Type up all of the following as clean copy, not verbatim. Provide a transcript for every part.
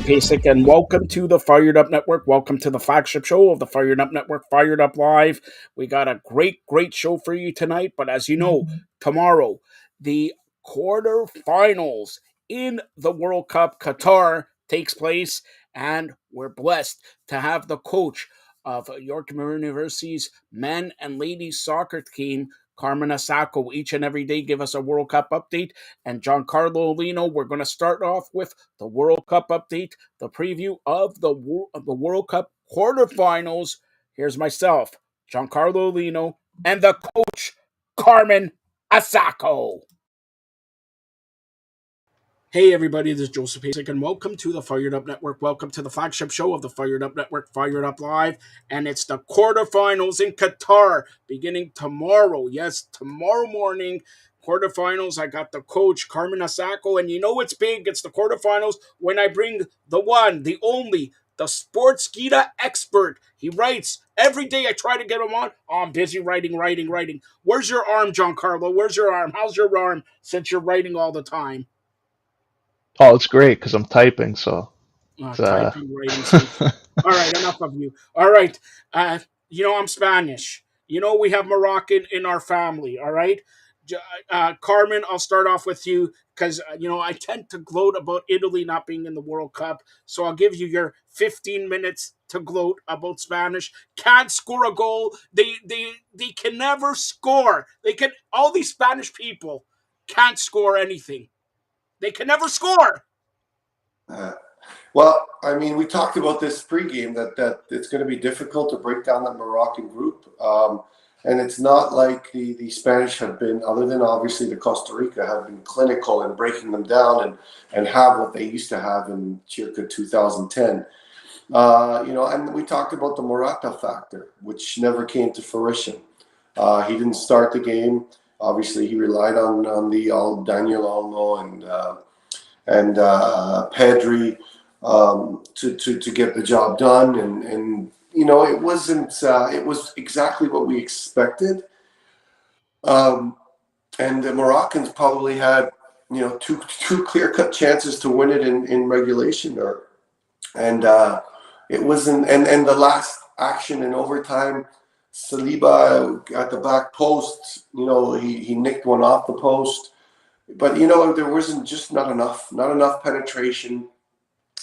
Basic, and welcome to the Fired Up Network. Welcome to the flagship show of the Fired Up Network, Fired Up Live. We got a great show for you tonight. But as you know, tomorrow, the quarterfinals in the World Cup Qatar takes place, and we're blessed to have the coach of York University's men and ladies soccer team, Carmen Asako, each and every day give us a World Cup update. And Giancarlo Lino, we're going to start off with the World Cup update, the preview of the World Cup quarterfinals. Here's myself, Giancarlo Lino, and the coach, Carmen Asako. Hey everybody, this is Joseph Pasek, and welcome to the Fired Up Network. Welcome to the flagship show of the Fired Up Network, Fired Up Live, and it's the quarterfinals in Qatar beginning tomorrow. Yes, tomorrow morning, quarterfinals. I got the coach, Carmen Asako, and you know it's big. It's the quarterfinals when I bring the one, the only, the sports Gita expert. He writes every day. I try to get him on. Oh, I'm busy writing. Where's your arm, Giancarlo? Where's your arm? How's your arm since you're writing all the time? Oh, it's great because I'm typing, so it's Typing, writing, same shit. All right, enough of you. All right, uh, I'm Spanish. We have Moroccan in our family. All right, Carmen, I'll start off with you because I tend to gloat about Italy not being in the World Cup. So I'll give you your 15 minutes to gloat about Spanish. Can't score a goal. They can never score. They can all these Spanish people can't score anything. They can never score. Uh, well, I mean, we talked about this pregame that it's going to be difficult to break down that Moroccan group, and it's not like the Spanish have been, other than obviously the Costa Rica, have been clinical in breaking them down and have what they used to have in circa 2010. And we talked about the Morata factor, which never came to fruition. He didn't start the game. Obviously, he relied on the Daniel Olmo and Pedri to get the job done, and it wasn't it was exactly what we expected, um, and the Moroccans probably had two clear cut chances to win it in regulation, and it wasn't, and the last action in overtime, Saliba at the back post, he nicked one off the post, but there wasn't just not enough penetration,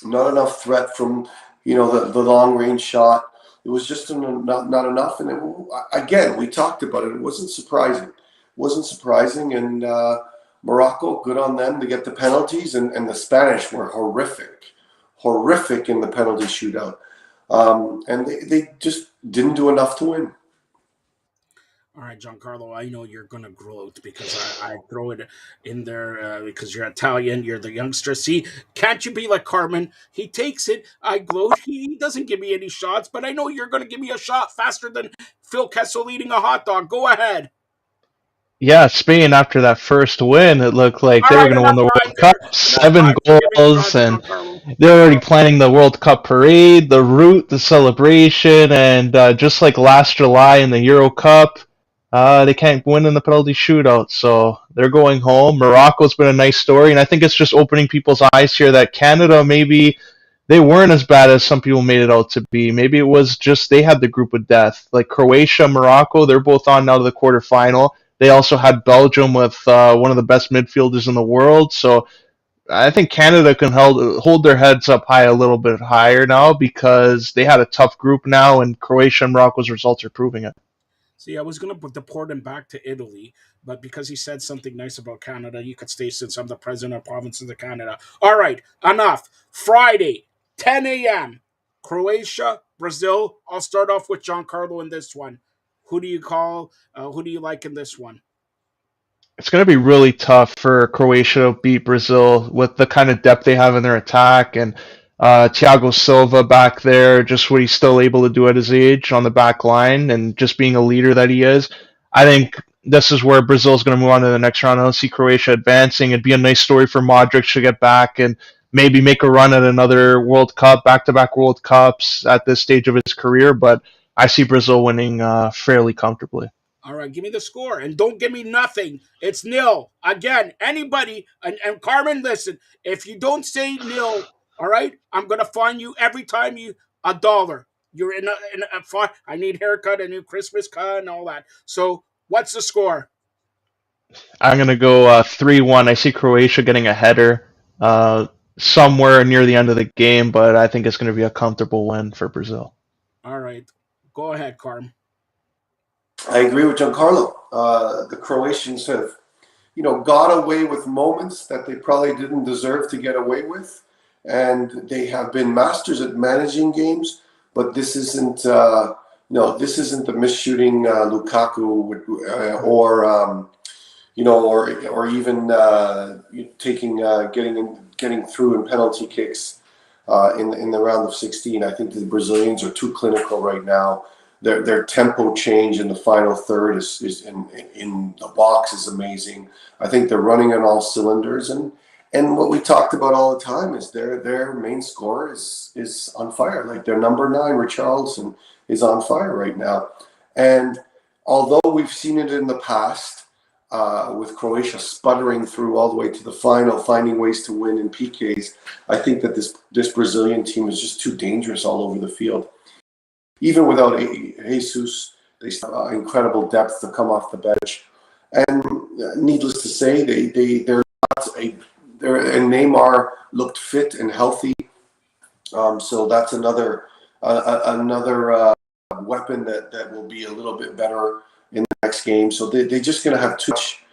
not enough threat from the long range shot. It was just not enough, and again, we talked about it. It wasn't surprising, and Morocco, good on them to get the penalties, and the Spanish were horrific in the penalty shootout, and they just didn't do enough to win. All right, Giancarlo, I know you're going to gloat because I throw it in there because you're Italian, you're the youngster. See, can't you be like Carmen? He takes it, I gloat. He doesn't give me any shots, but I know you're going to give me a shot faster than Phil Kessel eating a hot dog. Go ahead. yeah, Spain after that first win, it looked like All they were right, going to win enough the time World Cup, there. Enough seven time for giving goals, shots, and Giancarlo. they're already planning the World Cup parade, the route, the celebration, and just like last July in the Euro Cup, they can't win in the penalty shootout, so they're going home. Morocco's been a nice story, and I think it's just opening people's eyes here that Canada maybe they weren't as bad as some people made it out to be. Maybe it was just they had the group of death. Like Croatia, Morocco, they're both on now to the quarterfinal. They also had Belgium with one of the best midfielders in the world. So I think Canada can hold their heads up high a little bit higher now because they had a tough group now, and Croatia and Morocco's results are proving it. See, I was going to deport him back to Italy, but because he said something nice about Canada, you could stay since I'm the president of provinces of Canada. All right, enough. Friday, 10 a.m. Croatia, Brazil. I'll start off with Giancarlo in this one. Who do you call? Who do you like in this one? It's going to be really tough for Croatia to beat Brazil with the kind of depth they have in their attack and Thiago Silva back there, just what he's still able to do at his age on the back line and just being a leader that he is. I think this is where Brazil's going to move on to the next round. I don't see Croatia advancing. It'd be a nice story for Modric to get back and maybe make a run at another World Cup, back-to-back World Cups at this stage of his career. But I see Brazil winning fairly comfortably. All right, give me the score and don't give me nothing. It's nil. Again, anybody, and Carmen, listen, if you don't say nil All right, I'm gonna fine you every time you $1. You're in a fine. I need haircut, a new Christmas cut, and all that. So what's the score? I'm gonna go 3-1. I see Croatia getting a header somewhere near the end of the game, but I think it's gonna be a comfortable win for Brazil. All right, go ahead, Carm. I agree with Giancarlo. The Croatians have, got away with moments that they probably didn't deserve to get away with, and they have been masters at managing games. But this isn't, no, this isn't the misshooting Lukaku or even taking getting through in penalty kicks in the round of 16. I think the Brazilians are too clinical right now. Their tempo change in the final third is in the box is amazing. I think they're running on all cylinders, and what we talked about all the time is their main scorer is on fire. Like their number 9, Richarlison, is on fire right now. And although we've seen it in the past with Croatia sputtering through all the way to the final, finding ways to win in PKs, I think that this Brazilian team is just too dangerous all over the field. Even without Jesus, they still have incredible depth to come off the bench. And needless to say, they're not and Neymar looked fit and healthy. So that's another weapon that will be a little bit better in the next game. So they're just going to have too much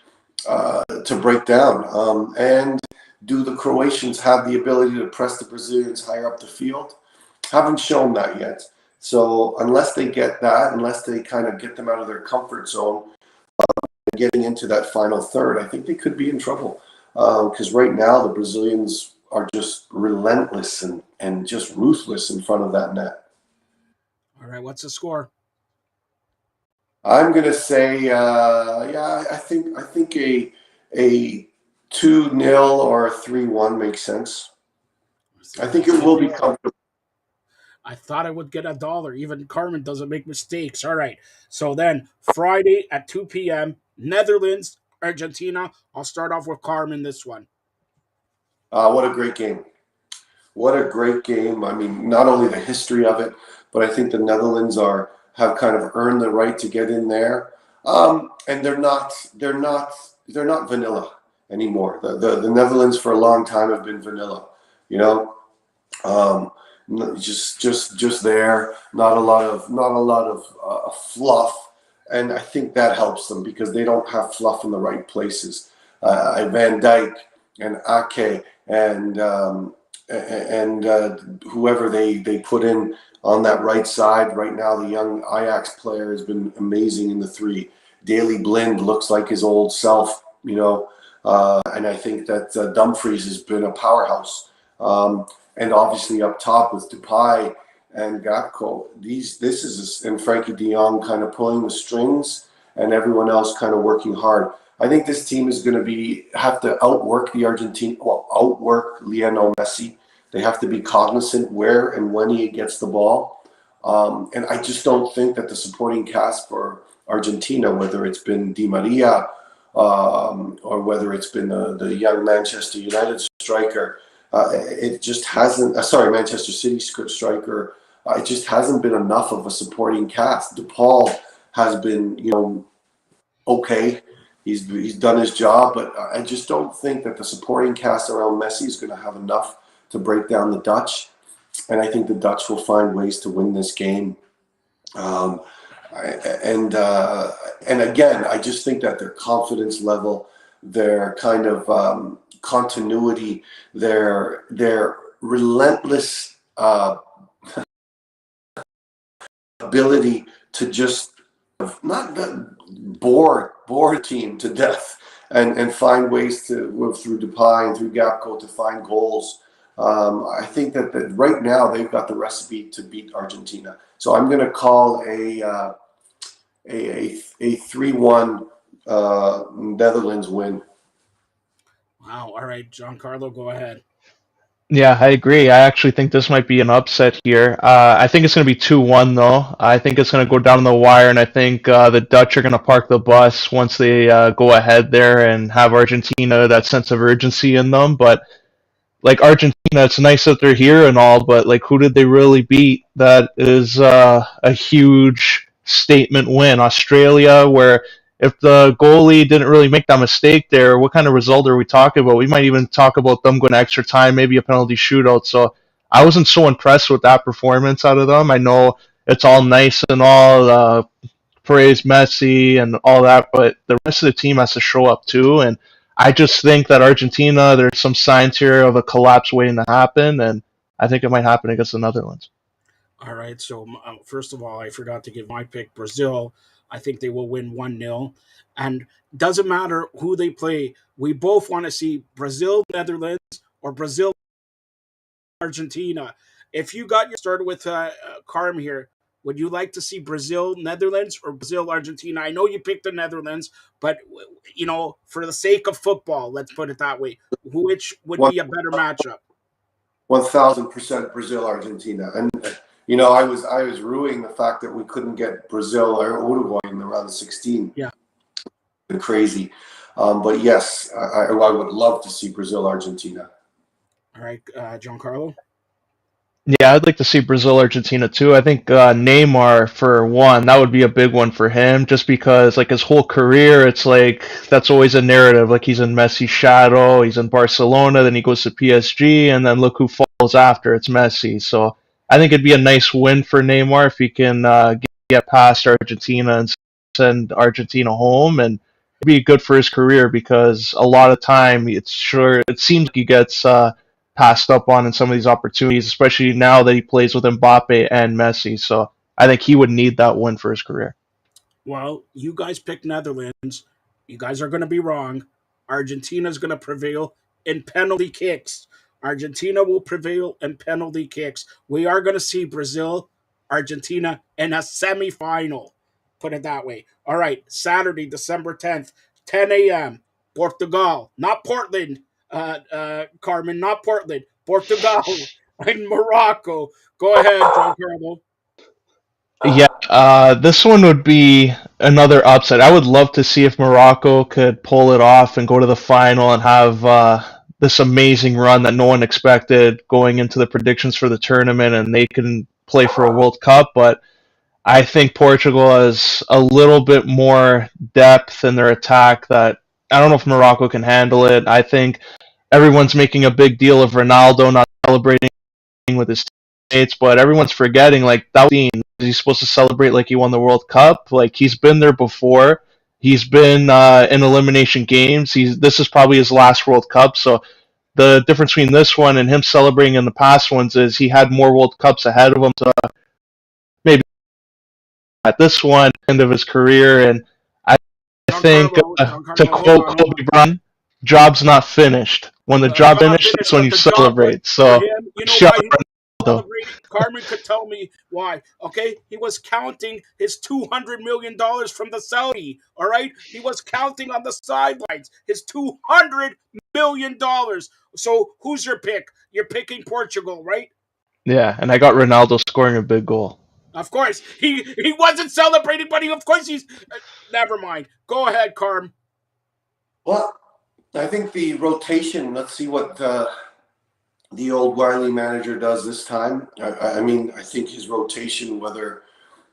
to break down. And do the Croatians have the ability to press the Brazilians higher up the field? Haven't shown that yet. So unless they get that, unless they kind of get them out of their comfort zone, getting into that final third, I think they could be in trouble. Because right now the Brazilians are just relentless and just ruthless in front of that net. All right, what's the score? I'm gonna say, I think a 2-0 or a 3-1 makes sense. I think it will be comfortable. I thought I would get $1. Even Carmen doesn't make mistakes. All right. So then Friday at 2 p.m., Netherlands, Argentina. I'll start off with Carmen this one. What a great game. What a great game. I mean, not only the history of it, but I think the Netherlands have kind of earned the right to get in there. And they're not vanilla anymore. The Netherlands for a long time have been vanilla, you know. Just there, not a lot of fluff, and I think that helps them because they don't have fluff in the right places. Van Dijk and Ake and whoever they put in on that right side right now, the young Ajax player has been amazing in the 3. Daley Blind looks like his old self, you know, and I think that Dumfries has been a powerhouse. And obviously up top with Depay and Gakpo, and Frankie De Jong kind of pulling the strings, and everyone else kind of working hard. I think this team is going to have to outwork outwork Lionel Messi. They have to be cognizant where and when he gets the ball. And I just don't think that the supporting cast for Argentina, whether it's been Di Maria or whether it's been the young Manchester United striker, it just hasn't. Manchester City striker. It just hasn't been enough of a supporting cast. DePaul has been, okay. He's done his job, but I just don't think that the supporting cast around Messi is going to have enough to break down the Dutch. And I think the Dutch will find ways to win this game. And again, I just think that their confidence level, their kind of continuity, their relentless ability to just not bore a team to death and find ways to move through Depay and through Gakpo to find goals. I think that right now they've got the recipe to beat Argentina. So I'm going to call a 3-1 Netherlands win. Wow. All right, Giancarlo, go ahead. Yeah, I agree. I actually think this might be an upset here. I think it's going to be 2-1 though. I think it's going to go down the wire, and I think the Dutch are going to park the bus once they go ahead there and have Argentina that sense of urgency in them. But like Argentina, it's nice that they're here and all, but like who did they really beat? That is a huge statement win. Australia, where if the goalie didn't really make that mistake there, what kind of result are we talking about? We might even talk about them going to extra time, maybe a penalty shootout. So I wasn't so impressed with that performance out of them. I know it's all nice and all praise Messi and all that, but the rest of the team has to show up too. And I just think that Argentina, there's some signs here of a collapse waiting to happen, and I think it might happen against the Netherlands. All right. So, first of all, I forgot to give my pick Brazil. I think they will win 1-0. And doesn't matter who they play. We both want to see Brazil, Netherlands, or Brazil, Argentina. If you got your started with Carm here, would you like to see Brazil, Netherlands, or Brazil, Argentina? I know you picked the Netherlands, but for the sake of football, let's put it that way. Which would One be a better matchup? 1,000% Brazil Argentina. And I was ruining the fact that we couldn't get Brazil or Uruguay in the round of 16. Yeah. Crazy. But yes, I would love to see Brazil Argentina. All right, Giancarlo. Yeah, I'd like to see Brazil Argentina too. I think Neymar for one, that would be a big one for him, just because like his whole career, it's like that's always a narrative. Like he's in Messi's shadow, he's in Barcelona, then he goes to PSG, and then look who falls after. It's Messi. So I think it'd be a nice win for Neymar if he can get past Argentina and send Argentina home, and it'd be good for his career because a lot of time it seems like he gets. Passed up on in some of these opportunities, especially now that he plays with Mbappe and Messi. So I think he would need that win for his career. Well, you guys picked Netherlands. You guys are going to be wrong. Argentina is going to prevail in penalty kicks. Argentina will prevail in penalty kicks. We are going to see Brazil, Argentina in a semifinal. Put it that way. All right, Saturday, December 10th, 10 a.m. Portugal, not Portland, Carmen, not Portland. Portugal in Morocco. Go ahead, Giancarlo. Yeah, this one would be another upset. I would love to see if Morocco could pull it off and go to the final and have this amazing run that no one expected going into the predictions for the tournament, and they can play for a World Cup. But I think Portugal has a little bit more depth in their attack that I don't know if Morocco can handle it. I think everyone's making a big deal of Ronaldo not celebrating with his teammates, but everyone's forgetting like that scene. He's supposed to celebrate like he won the World Cup. Like he's been there before. He's been in elimination games. This is probably his last World Cup. So the difference between this one and him celebrating in the past ones is he had more World Cups ahead of him. So maybe at this one, end of his career, and I think to Hold quote on, hold Kobe on. Bryant, "Job's not finished. When the job Job finished, finished, that's when but you the job celebrate." for So, him, you know shout why he was out celebrating? Carmen could tell me why. Okay, he was counting his $200 million from the Saudi. All right, he was counting on the sidelines his $200 million. So who's your pick? You're picking Portugal, right? Yeah, and I got Ronaldo scoring a big goal. Of course, he wasn't celebrating, but of course he's. Never mind. Go ahead, Carm. Well, I think the rotation. Let's see what the old Wiley manager does this time. I think his rotation, whether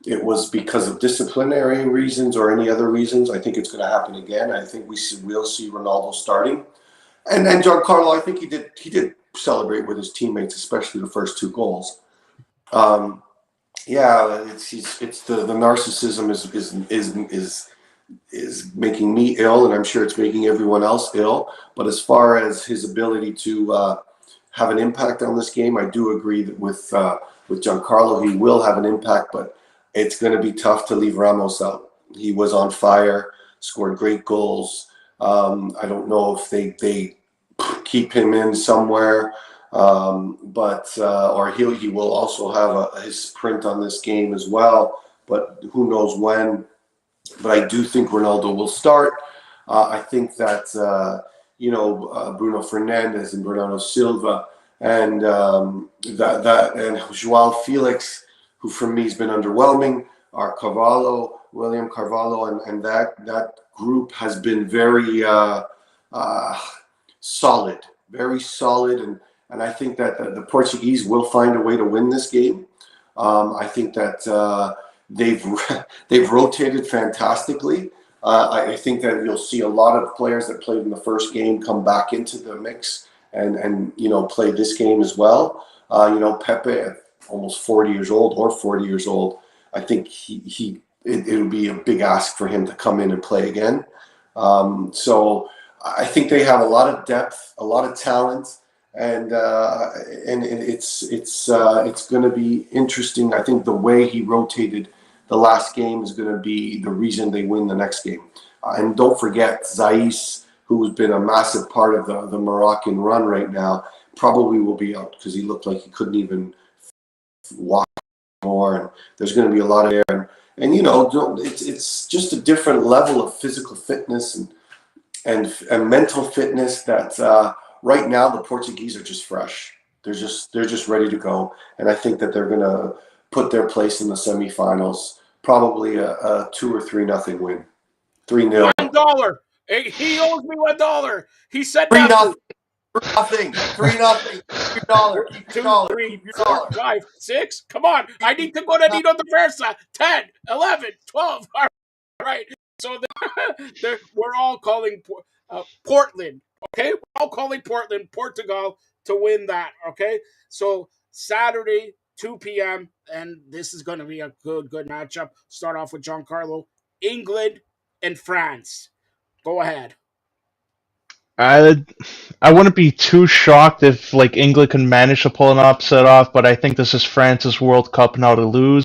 it was because of disciplinary reasons or any other reasons, I think it's going to happen again. I think we'll see Ronaldo starting, and then Giancarlo. I think he did celebrate with his teammates, especially the first two goals. Um, yeah, it's the narcissism is making me ill, and I'm sure it's making everyone else ill. But as far as his ability to have an impact on this game, I do agree that with Giancarlo, he will have an impact, but it's going to be tough to leave Ramos out. He was on fire, scored great goals. I don't know if they keep him in somewhere, but or he will also have his print on this game as well. But who knows when? But I do think Ronaldo will start. I think that Bruno Fernandes and Bernardo Silva and that and Joao Felix, who for me has been underwhelming, are William Carvalho, and that group has been very solid, very solid, and I think that the Portuguese will find a way to win this game. I think that they've they've rotated fantastically. I think that you'll see a lot of players that played in the first game come back into the mix and play this game as well. Pepe, at almost 40 years old or 40 years old, I think it would be a big ask for him to come in and play again. So I think they have a lot of depth, a lot of talent, and it's going to be interesting. I think the way he rotated the last game is going to be the reason they win the next game. And don't forget Zais, who's been a massive part of the Moroccan run right now, probably will be out because he looked like he couldn't even walk more. And there's going to be a lot of air. And it's just a different level of physical fitness and mental fitness that right now the Portuguese are just fresh. They're just ready to go. And I think that they're going to put their place in the semifinals. Probably a 2 or 3-0 win. 3-0. $1. He owes me $1. He said 3-0. nothing. 3-0. 3-0. Keep your dollar. Keep your 2, dollar. 3, Keep your 4, dollar. 5, 6. Come on. I need to go to Nino de Versa. 10, 11, 12. All right. So we're all calling Portland. Okay. We're all calling Portland, Portugal to win that. Okay. So Saturday, 2 p.m. And this is going to be a good matchup. Start off with Giancarlo. England and France. Go ahead. I I wouldn't be too shocked if like England can manage to pull an upset off, but I think this is France's World Cup now to lose.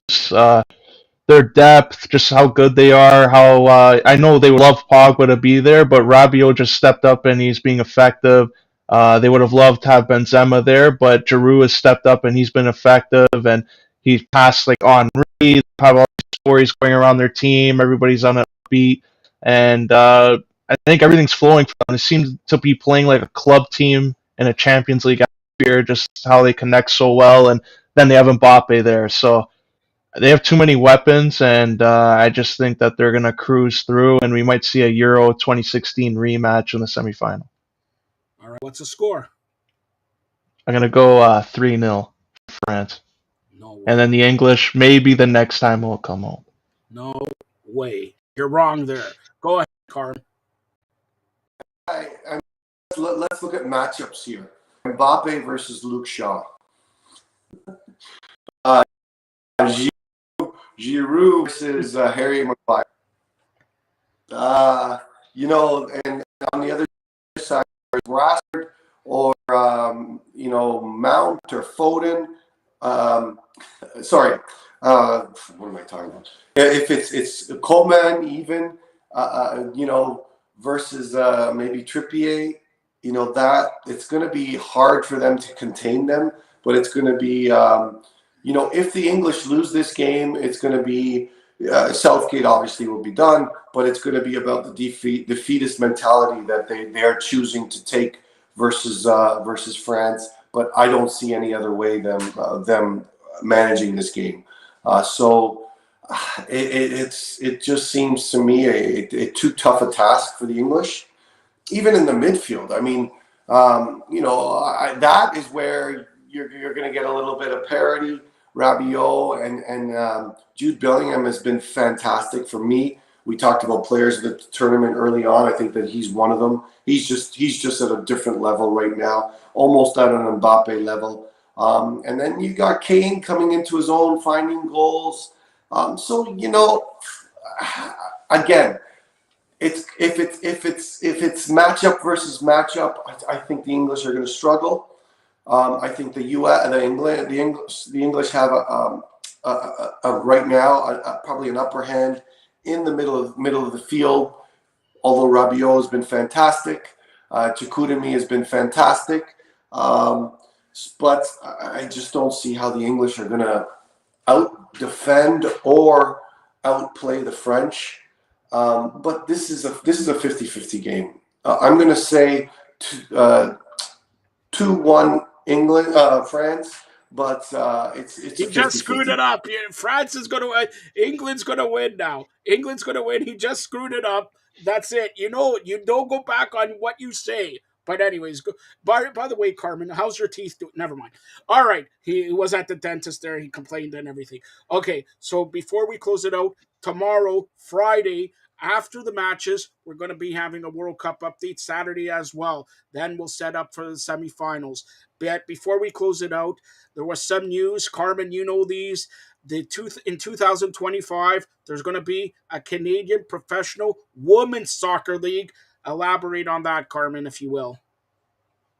Their depth, just how good they are, how I know they would love Pogba to be there, but Rabiot just stepped up and he's being effective. They would have loved to have Benzema there, but Giroud has stepped up and he's been effective, and he's passed like Henri, have all these stories going around their team. Everybody's on a beat, and I think everything's flowing for them. They seem to be playing like a club team in a Champions League atmosphere, just how they connect so well, and then they have Mbappe there, so they have too many weapons, and I just think that they're going to cruise through, and we might see a Euro 2016 rematch in the semifinal. All right. What's the score? I'm going to go 3-0 France. No And way. then the English, maybe the next time will come home. No way. You're wrong there. Go ahead, Carm. Let's look at matchups here. Mbappe versus Luke Shaw. Giroud versus Harry Maguire. And on the other side, Rashford or Mount or Foden. Sorry, what am I talking about? If it's Coleman even, versus maybe Trippier, that it's going to be hard for them to contain them, but it's going to be, if the English lose this game, it's going to be Southgate obviously will be done, but it's going to be about the defeatist mentality that they are choosing to take versus France. But I don't see any other way them managing this game. So it just seems to me a too tough a task for the English, even in the midfield. I mean, that is where you're going to get a little bit of parity. Rabiot and Jude Bellingham has been fantastic for me. We talked about players of the tournament early on. I think that he's one of them. He's just at a different level right now, almost at an Mbappe level. And then you got Kane coming into his own, finding goals. So again, if it's matchup versus matchup, I think the English are going to struggle. I think the English have right now probably an upper hand in the middle of the field. Although Rabiot has been fantastic, Chukudemi has been fantastic, but I just don't see how the English are going to out defend or outplay the French. But this is a 50-50 game. I'm going to say 2-1 England, France, but it's He a just screwed 50-50. it up. France is going to England's going to win now. England's going to win. He just screwed it up. That's it. You don't go back on what you say. But anyways, by the way, Carmen, how's your teeth doing? Never mind. All right, he was at the dentist there. He complained and everything. Okay, so before we close it out, tomorrow, Friday, after the matches, we're going to be having a World Cup update Saturday as well. Then we'll set up for the semifinals. But before we close it out, there was some news. Carmen, you know these. In 2025, there's going to be a Canadian professional women's soccer league. Elaborate on that, Carmen, if you will.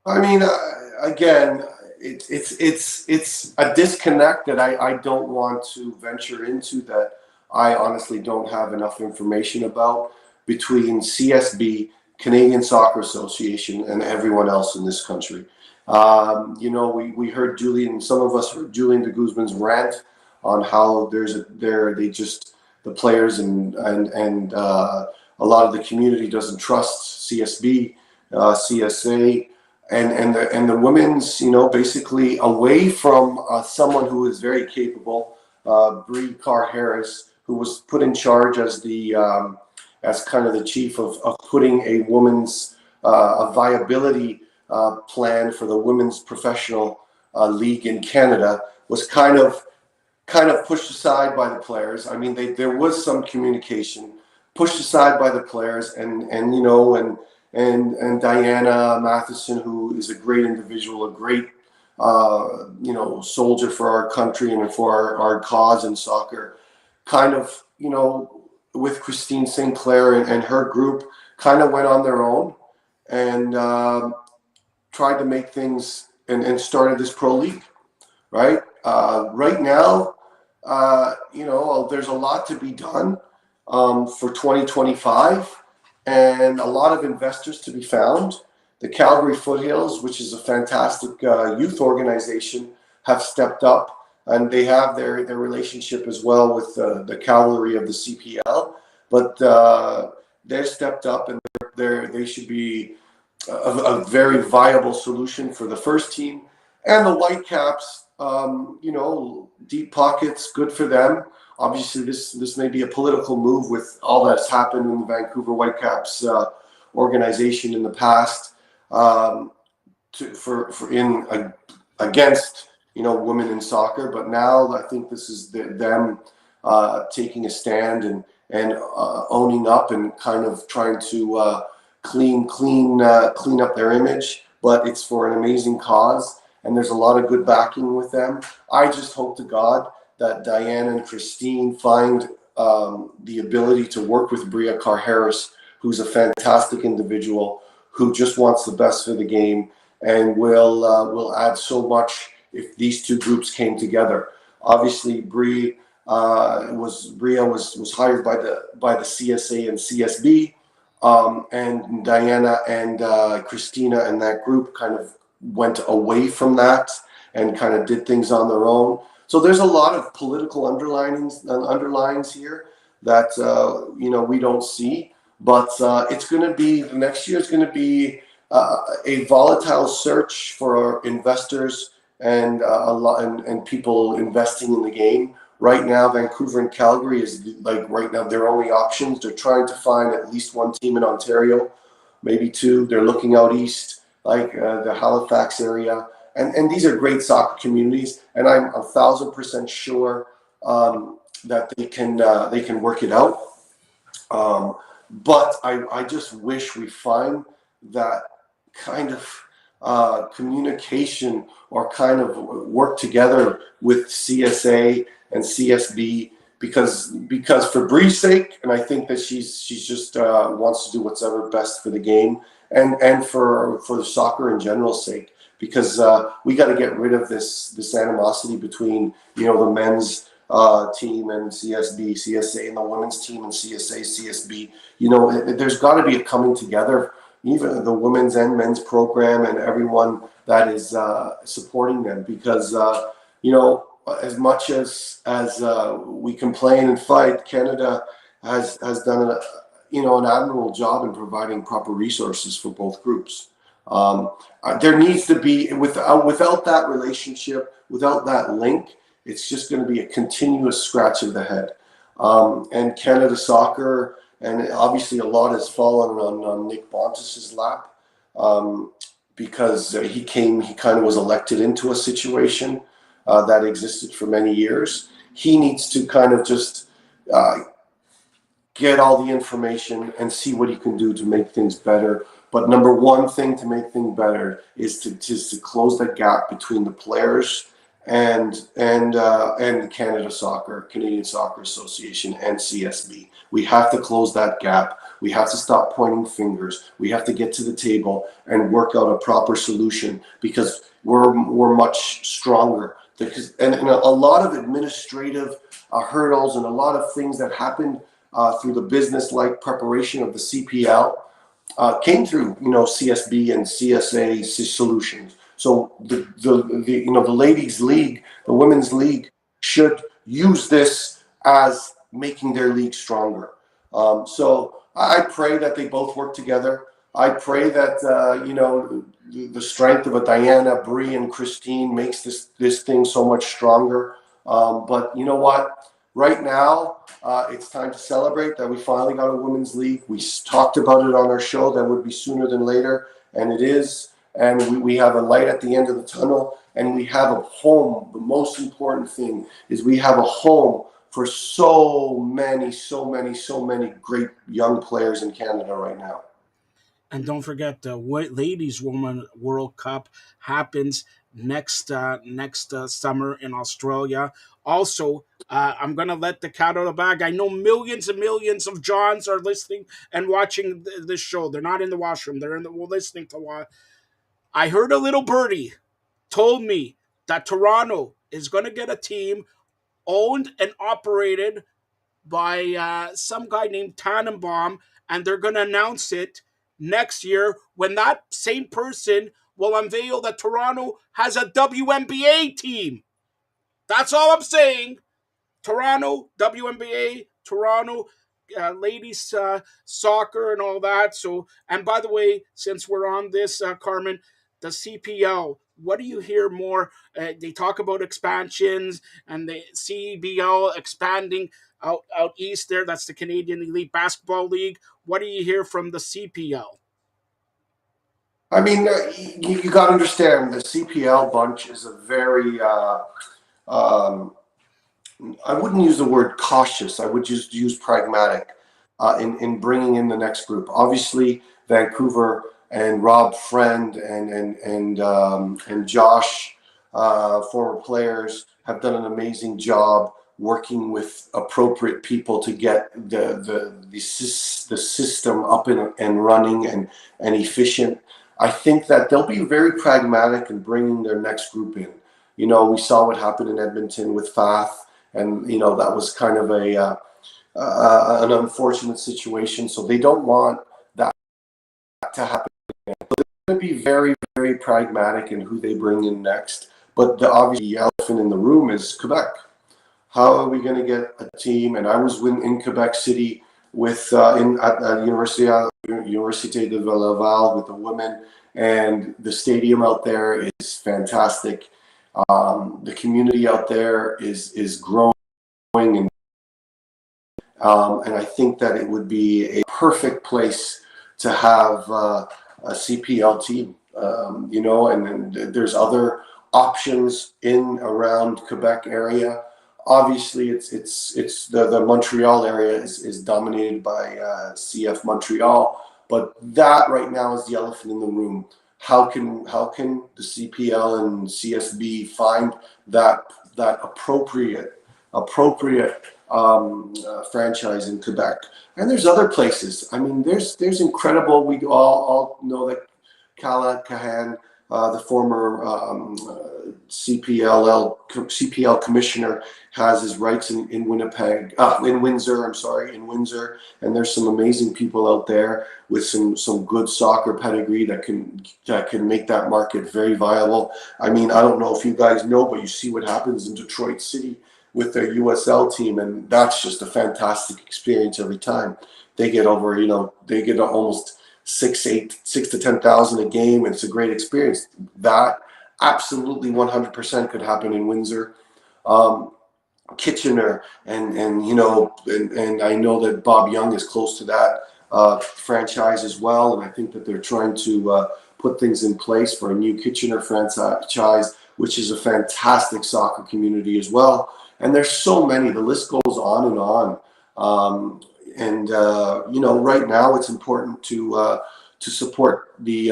I mean, again, it's a disconnect that I don't want to venture into, that I honestly don't have enough information about, between CSB, Canadian Soccer Association, and everyone else in this country. We heard Julian, some of us heard Julian de Guzman's rant on how the players and a lot of the community doesn't trust CSB, CSA, and the women's, basically away from someone who is very capable, Bree Carr Harris, who was put in charge as kind of the chief of putting a women's a viability plan for the women's professional league in Canada, was kind of pushed aside by the players. I mean, there was some communication pushed aside by the players, and Diana Matheson, who is a great individual, a great soldier for our country and for our cause in soccer, kind of, with Christine Sinclair and her group, kind of went on their own and tried to make things and started this pro league, right? Right now, there's a lot to be done for 2025, and a lot of investors to be found. The Calgary Foothills, which is a fantastic youth organization, have stepped up, and they have their relationship as well with the cavalry of the CPL. But they've stepped up, and they should be a very viable solution for the first team. And the Whitecaps, deep pockets, good for them. Obviously, this may be a political move with all that's happened in the Vancouver Whitecaps organization in the past, against women in soccer. But now I think this is them taking a stand and owning up and kind of trying to clean up their image. But it's for an amazing cause, and there's a lot of good backing with them. I just hope to God that Diana and Christine find the ability to work with Bria Carr Harris, who's a fantastic individual, who just wants the best for the game, and will add so much if these two groups came together. Obviously, Bria was hired by the CSA and CSB, and Diana and Christina and that group kind of went away from that and kind of did things on their own. So there's a lot of political underlines here that we don't see, but it's going to be, next year is going to be a volatile search for investors and and people investing in the game. Right now, Vancouver and Calgary is right now their only options. They're trying to find at least one team in Ontario, maybe two. They're looking out east, the Halifax area. And these are great soccer communities, and I'm 1,000% sure that they can work it out. But I just wish we find that kind of communication, or kind of work together with CSA and CSB, because for Bree's sake, and I think that she's just wants to do what's ever best for the game, and for the soccer in general's sake. Because we got to get rid of this animosity between the men's team and CSB, CSA, and the women's team and CSA, CSB. There's got to be a coming together, even the women's and men's program and everyone that is supporting them. Because as much as we complain and fight, Canada has done an admirable job in providing proper resources for both groups. There needs to be, without that relationship, without that link, it's just going to be a continuous scratch of the head. And Canada Soccer, and obviously a lot has fallen on Nick Bontis's lap. um, because he kind of was elected into a situation that existed for many years. He needs to kind of just uh, get all the information and see what he can do to make things better. But number one thing to make things better is to close that gap between the players and Canada Soccer, Canadian Soccer Association, and CSB. We have to close that gap. We have to stop pointing fingers. We have to get to the table and work out a proper solution because we're much stronger. Because and a lot of administrative hurdles and a lot of things that happen through the business-like preparation of the CPL came through, CSB and CSA solutions. So the ladies' league, the women's league, should use this as making their league stronger. So I pray that they both work together. I pray that the strength of a Diana, Bree, and Christine makes this thing so much stronger. But you know what? Right now, it's time to celebrate that we finally got a women's league. We talked about it on our show that would be sooner than later, and it is. And we have a light at the end of the tunnel, and we have a home. The most important thing is we have a home for so many, so many, so many great young players in Canada right now. And don't forget the Ladies Women World Cup happens next summer in Australia. Also, I'm gonna let the cat out of the bag. I know millions and millions of Johns are listening and watching this show. They're not in the washroom. They're in the listening to. I heard a little birdie told me that Toronto is gonna get a team owned and operated by some guy named Tannenbaum, and they're going to announce it next year when that same person will unveil that Toronto has a WNBA team. That's all I'm saying. Toronto, WNBA, Toronto, ladies soccer and all that. So, and by the way, since we're on this, Carmen, the CPL. What do you hear more? They talk about expansions and the CBL expanding out east there. That's the Canadian Elite Basketball League. What do you hear from the CPL? I mean, you got to understand the CPL bunch is a very um, I wouldn't use the word cautious. I would just use pragmatic in bringing in the next group. Obviously, Vancouver and Rob Friend and Josh, former players, have done an amazing job working with appropriate people to get the system up and running and efficient. I think that they'll be very pragmatic in bringing their next group in. We saw what happened in Edmonton with Fath, and that was kind of an unfortunate situation. So they don't want that to happen. They're going to be very, very pragmatic in who they bring in next. But the obvious elephant in the room is Quebec. How are we going to get a team? And I was in Quebec City with at Université de Laval with the women, and the stadium out there is fantastic. The community out there is growing, and I think that it would be a perfect place to have a CPL team. And there's other options in around Quebec area. Obviously, it's the Montreal area is dominated by CF Montreal, but that right now is the elephant in the room. How can the CPL and CSB find that appropriate franchise in Quebec? And there's other places. I mean, there's incredible. We all know that Kala Kahan, the former CPL commissioner, has his rights in Winnipeg, in Windsor. I'm sorry, in Windsor. And there's some amazing people out there with some good soccer pedigree that can make that market very viable. I mean, I don't know if you guys know, but you see what happens in Detroit City with their USL team, and that's just a fantastic experience every time. They get almost 6 to 10,000 a game, and it's a great experience. That absolutely 100% could happen in Windsor. Kitchener, and I know that Bob Young is close to that. franchise as well, and I think that they're trying to put things in place for a new Kitchener franchise, which is a fantastic soccer community as well. And there's so many. The list goes on and on. And right now it's important to support the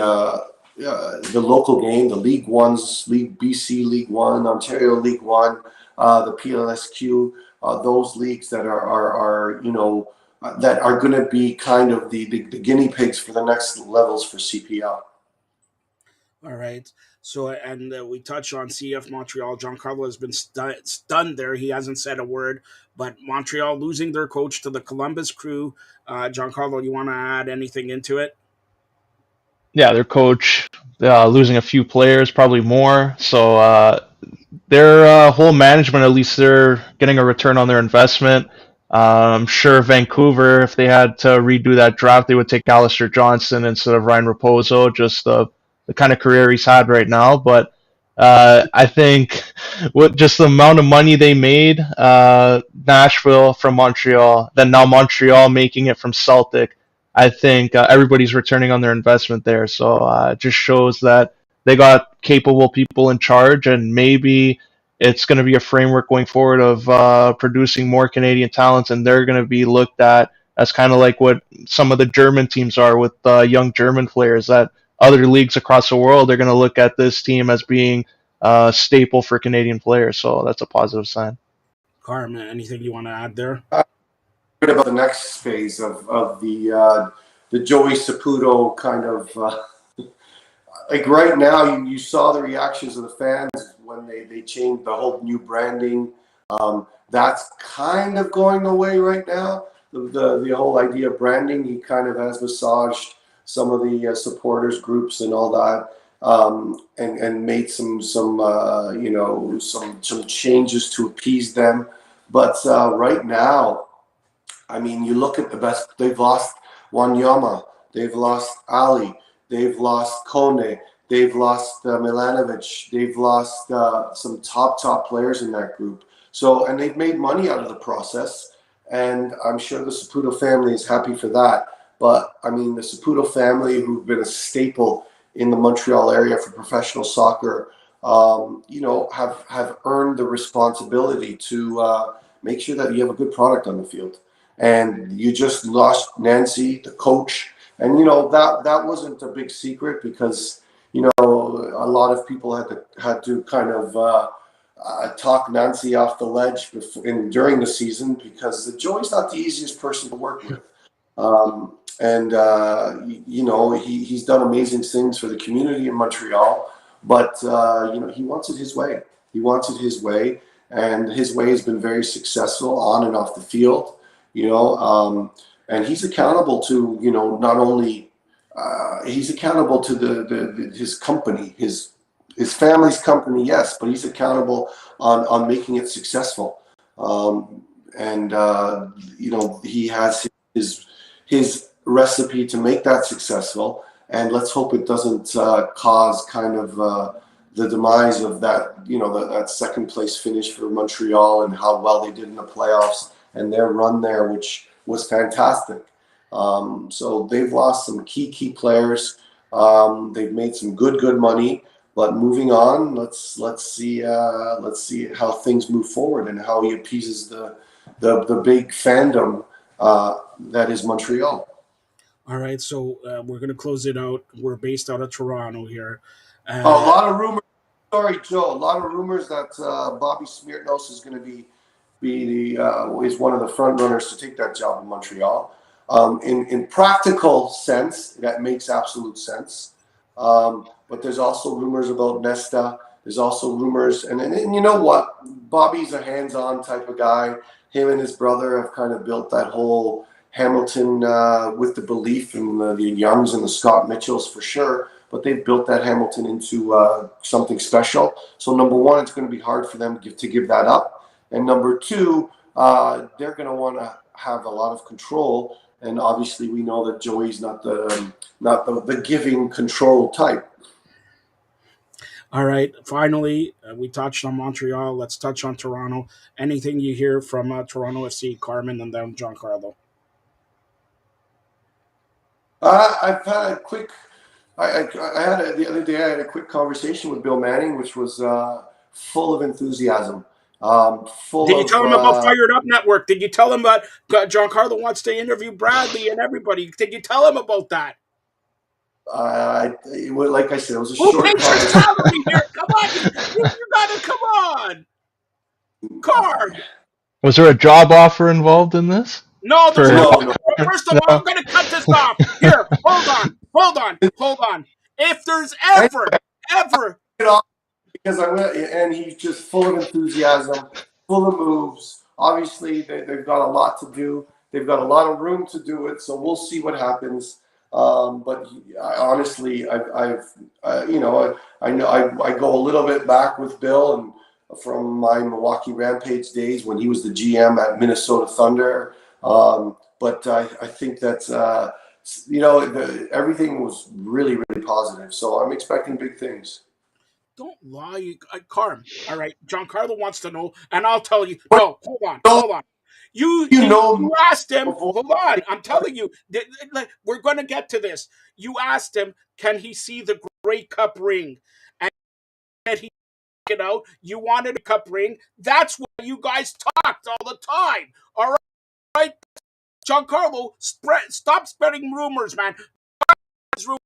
local game, the League Ones, League BC League One, Ontario League One, the PLSQ, those leagues that are that are going to be kind of the guinea pigs for the next levels for CPL. All right. So, and we touch on CF Montreal. Giancarlo has been stunned there. He hasn't said a word, but Montreal losing their coach to the Columbus Crew. Giancarlo, you want to add anything into it? Yeah, their coach losing a few players, probably more. So their whole management, at least they're getting a return on their investment. I'm sure Vancouver, if they had to redo that draft, they would take Alistair Johnson instead of Ryan Raposo, just the kind of career he's had right now. But I think with just the amount of money they made, Nashville from Montreal, then now Montreal making it from Celtic, I think everybody's returning on their investment there. So it just shows that they got capable people in charge, and maybe it's going to be a framework going forward of producing more Canadian talents, and they're going to be looked at as kind of like what some of the German teams are with young German players. That other leagues across the world, they're going to look at this team as being a staple for Canadian players. So that's a positive sign. Carmen, anything you want to add there? Good about the next phase of the Joey Saputo kind of like right now. You saw the reactions of the fans when they changed the whole new branding. That's kind of going away right now. The whole idea of branding, he kind of has massaged some of the supporters groups and all that, and made some changes to appease them. But right now, I mean, you look at the best. They've lost Wanyama. They've lost Ali. They've lost Kone. They've lost Milanovic. They've lost some top players in that group. So, and they've made money out of the process. And I'm sure the Saputo family is happy for that. But I mean, the Saputo family, who've been a staple in the Montreal area for professional soccer, have earned the responsibility to make sure that you have a good product on the field. And you just lost Nancy, the coach, and that wasn't a big secret, because a lot of people had to kind of talk Nancy off the ledge during the season, because the Joey's not the easiest person to work with. And he's done amazing things for the community in Montreal, but he wants it his way. He wants it his way, and his way has been very successful on and off the field. And he's accountable to not only he's accountable to his company, his family's company, yes, but he's accountable on making it successful. And he has his recipe to make that successful, and let's hope it doesn't cause kind of the demise of that second place finish for Montreal, and how well they did in the playoffs and their run there, which was fantastic. So they've lost some key players. They've made some good money, but moving on, let's see how things move forward, and how he appeases the big fandom that is Montreal. All right. So we're going to close it out. We're based out of Toronto here. A lot of rumors. Sorry, Joe. A lot of rumors that Bobby Smirnos is going to is one of the front runners to take that job in Montreal. In practical sense, that makes absolute sense. But there's also rumors about Nesta. There's also rumors, and you know what? Bobby's a hands-on type of guy. Him and his brother have kind of built that whole Hamilton with the belief in the Youngs and the Scott Mitchells for sure. But they've built that Hamilton into something special. So number one, it's going to be hard for them to give that up. And number two, they're going to want to have a lot of control. And obviously, we know that Joey's not the giving control type. All right. Finally, we touched on Montreal. Let's touch on Toronto. Anything you hear from Toronto FC, Carmen, and then Giancarlo? I've had a quick. I had the other day. I had a quick conversation with Bill Manning, which was full of enthusiasm, full Did you tell of. him about Fired Up Network? Did you tell him about Giancarlo wants to interview Bradley and everybody? Did you tell him about that? Like I said, it was a Who short pays your conversation. salary here? Come on, you gotta come on, Carm. Was there a job offer involved in this? No, there's For no. No, no, First of all, no. I'm gonna cut this off. Here, hold on. If there's and ever, it off because I went, and he's just full of enthusiasm, full of moves. Obviously, they've got a lot to do. They've got a lot of room to do it. So we'll see what happens. But honestly, you know, I know I go a little bit back with Bill and from my Milwaukee Rampage days when he was the GM at Minnesota Thunder. But I think that's you know everything was really really positive. So I'm expecting big things. don't lie, Carm. All right, Giancarlo wants to know, and I'll tell you. But No, no, hold on. You you you know you asked him. before. Hold on, I'm telling you. We're gonna get to this. You asked him, can he see the Grey Cup ring, and he it out. You wanted a cup ring. That's what you guys talked all the time. All right, Giancarlo, stop spreading rumors, man. Stop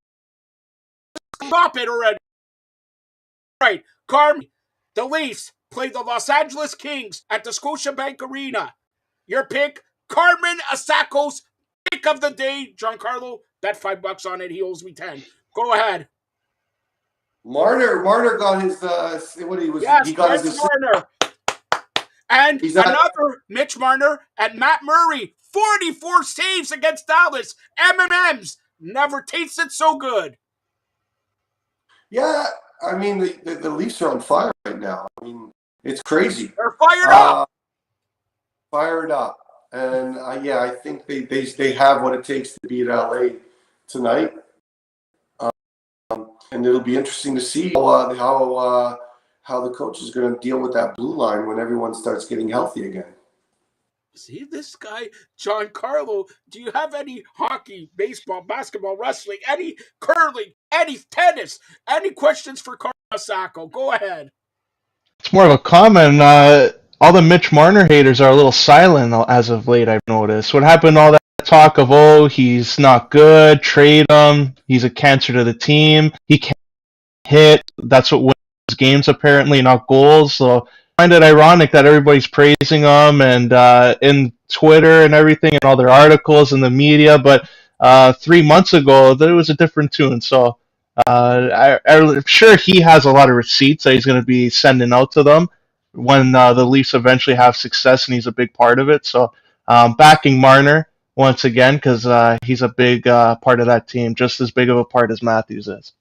it already. All right, Carmi, the Leafs play the Los Angeles Kings at the Scotiabank Arena. Your pick, Carmen Asako's pick of the day. Giancarlo, bet $5 on it. He owes me 10. Go ahead. Marner got his what Yes, he got his Mitch assist. Marner. And He's at another Mitch Marner and Matt Murray. 44 saves against Dallas. M&M's. Never tasted so good. yeah. I mean the Leafs are on fire right now. I mean it's crazy. They're fired up. Uh, Fired up, and yeah, I think they have what it takes to beat LA tonight. And it'll be interesting to see how the coach is going to deal with that blue line when everyone starts getting healthy again. See this guy, Giancarlo. Do you have any hockey, baseball, basketball, wrestling, any curling, any tennis, any questions for Carl Sacco? Go ahead. It's more of a comment. All the Mitch Marner haters are a little silent as of late, I've noticed. What happened, all that talk of, oh, he's not good, trade him, he's a cancer to the team, he can't hit, that's what wins games apparently, not goals. So I find it ironic that everybody's praising him and in Twitter and everything and all their articles in the media, but 3 months ago, there was a different tune. So I'm sure he has a lot of receipts that he's going to be sending out to them when the Leafs eventually have success, and he's a big part of it. So backing Marner once again because he's a big part of that team, just as big of a part as Matthews is.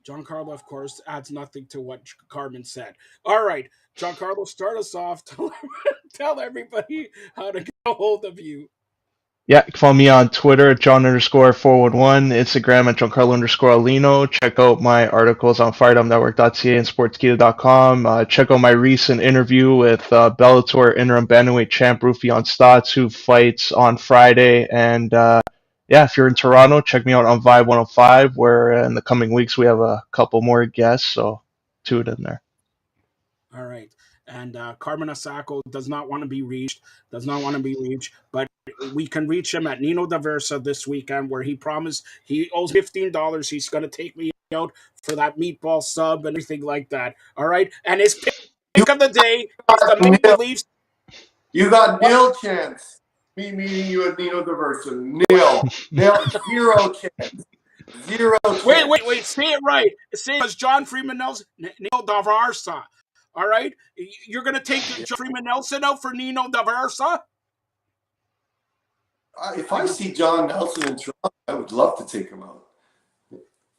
Giancarlo, of course, adds nothing to what Carmen said. All right, Giancarlo, start us off. Tell everybody how to get a hold of you. Yeah, you can follow me on Twitter at John_411, Instagram at Giancarlo_Alino. Check out my articles on FiredupNetwork.ca and Sportskeeda.com. Check out my recent interview with Bellator interim bantamweight champ Rufian Stotts, who fights on Friday. And yeah, if you're in Toronto, check me out on Vibe 105, where in the coming weeks we have a couple more guests, so tune in there. All right. And Carmen Asako does not want to be reached, but we can reach him at Nino Daversa this weekend, where he promised he owes $15. He's going to take me out for that meatball sub and everything like that. All right. And his pick of the day is the Maple Leafs. You got nil chance. Me meeting you at Nino Diversa. Nil, zero chance. Zero chance. Wait. Say it right. Say it as John Freeman Nelson, Nino Daversa. All right. You're going to take John Freeman Nelson out for Nino Daversa? If I see John Nelson in Toronto, I would love to take him out.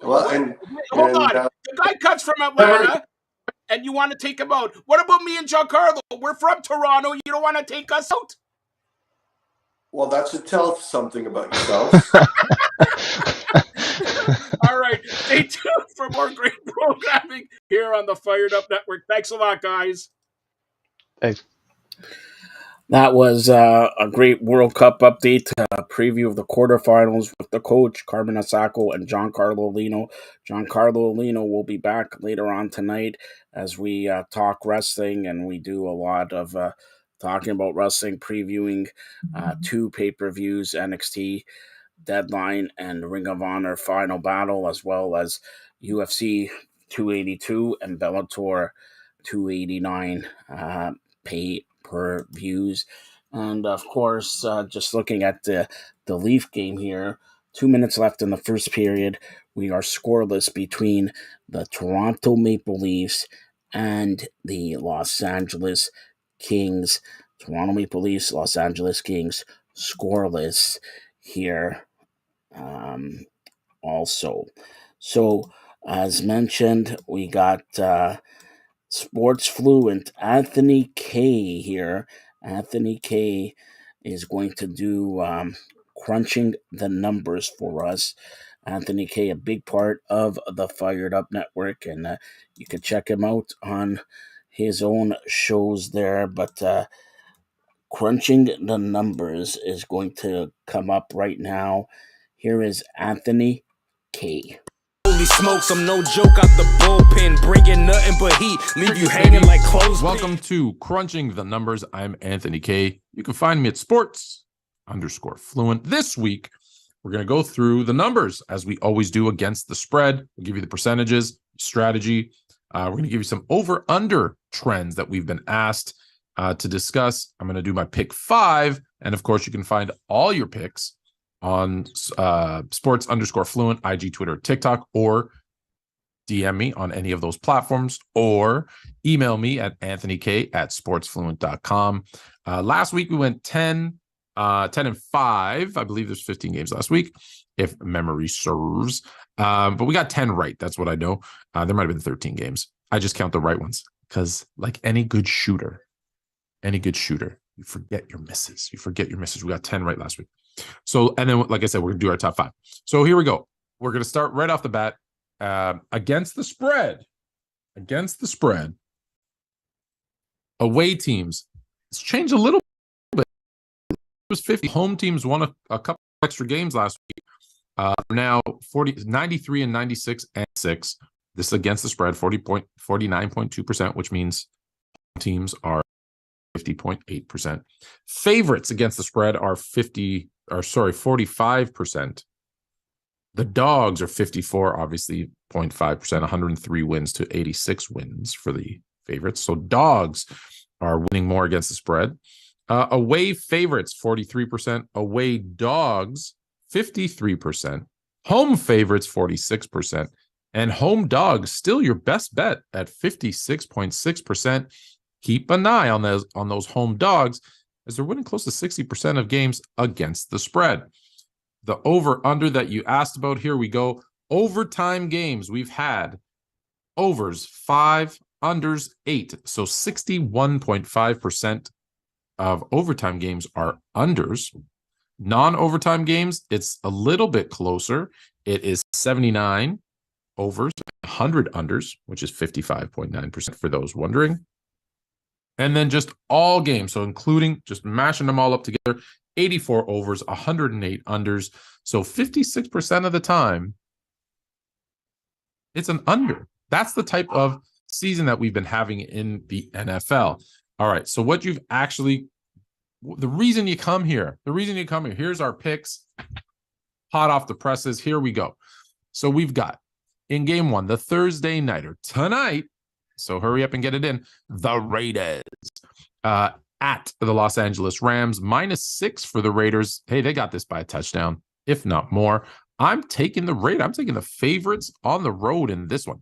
Well, Hold on. The guy cuts from Atlanta, and you want to take him out. What about me and Giancarlo? We're from Toronto. You don't want to take us out? Well, that should tell something about yourselves. All right. Stay tuned for more great programming here on the Fired Up Network. Thanks a lot, guys. Thanks. That was a great World Cup update, preview of the quarterfinals with the coach, Carmen Asako and Giancarlo Lino. Giancarlo Lino will be back later on tonight as we talk wrestling, and we do a lot of talking about wrestling, previewing two pay-per-views, NXT Deadline and Ring of Honor Final Battle, as well as UFC 282 and Bellator 289 pay per views. And of course, just looking at the Leaf game here, 2 minutes left in the first period. We are scoreless between the Toronto Maple Leafs and the Los Angeles Kings. Toronto Maple Leafs, Los Angeles Kings, scoreless here um, also. So, as mentioned, we got sports fluent Anthony K here. Anthony K is going to do crunching the numbers for us. Anthony K, a big part of the Fired Up Network, and you can check him out on his own shows there. But crunching the numbers is going to come up right now. Here is Anthony K. Holy smokes, I'm no joke out the bullpen, bringing nothing but heat, leave you hanging like clothes. Welcome to Crunching the Numbers. I'm Anthony K. You can find me at sports_fluent. This week, we're going to go through the numbers as we always do against the spread. We'll give you the percentages, strategy. We're going to give you some over-under trends that we've been asked to discuss. I'm going to do my pick 5. And of course, you can find all your picks on sports_fluent, IG, Twitter, TikTok, or DM me on any of those platforms, or email me at anthonyk@sportsfluent.com. Last week, we went 10 and 5. I believe there's 15 games last week, if memory serves. But we got 10 right. That's what I know. There might have been 13 games. I just count the right ones because, like any good shooter, you forget your misses. We got 10 right last week. So, and then, like I said, we're going to do our top 5. So here we go. We're going to start right off the bat. Against the spread, away teams, it's changed a little bit. It was 50. Home teams won a couple extra games last week. Now 93 and 96 and 6. This is against the spread, 49.2%, which means home teams are 50.8%. Favorites against the spread are 45%. The dogs are 54, obviously 0.5%, 103 wins to 86 wins for the favorites. So dogs are winning more against the spread. Away favorites, 43%. Away dogs, 53%. Home favorites, 46%. And home dogs, still your best bet at 56.6%. Keep an eye on those home dogs as they're winning close to 60% of games against the spread. The over-under that you asked about, here we go. Overtime games, we've had overs 5, unders 8. So 61.5% of overtime games are unders. Non-overtime games, it's a little bit closer. It is 79 overs, 100 unders, which is 55.9% for those wondering. And then just all games, so including just mashing them all up together, 84 overs, 108 unders. So 56% of the time, it's an under. That's the type of season that we've been having in the NFL. All right, so what you've actually, the reason you come here, here's our picks, hot off the presses. Here we go. So we've got, in game 1, the Thursday nighter, tonight, so hurry up and get it in, the Raiders at the Los Angeles Rams, -6 for the Raiders. Hey, they got this by a touchdown, if not more. I'm taking the Raiders. I'm taking the favorites on the road in this one.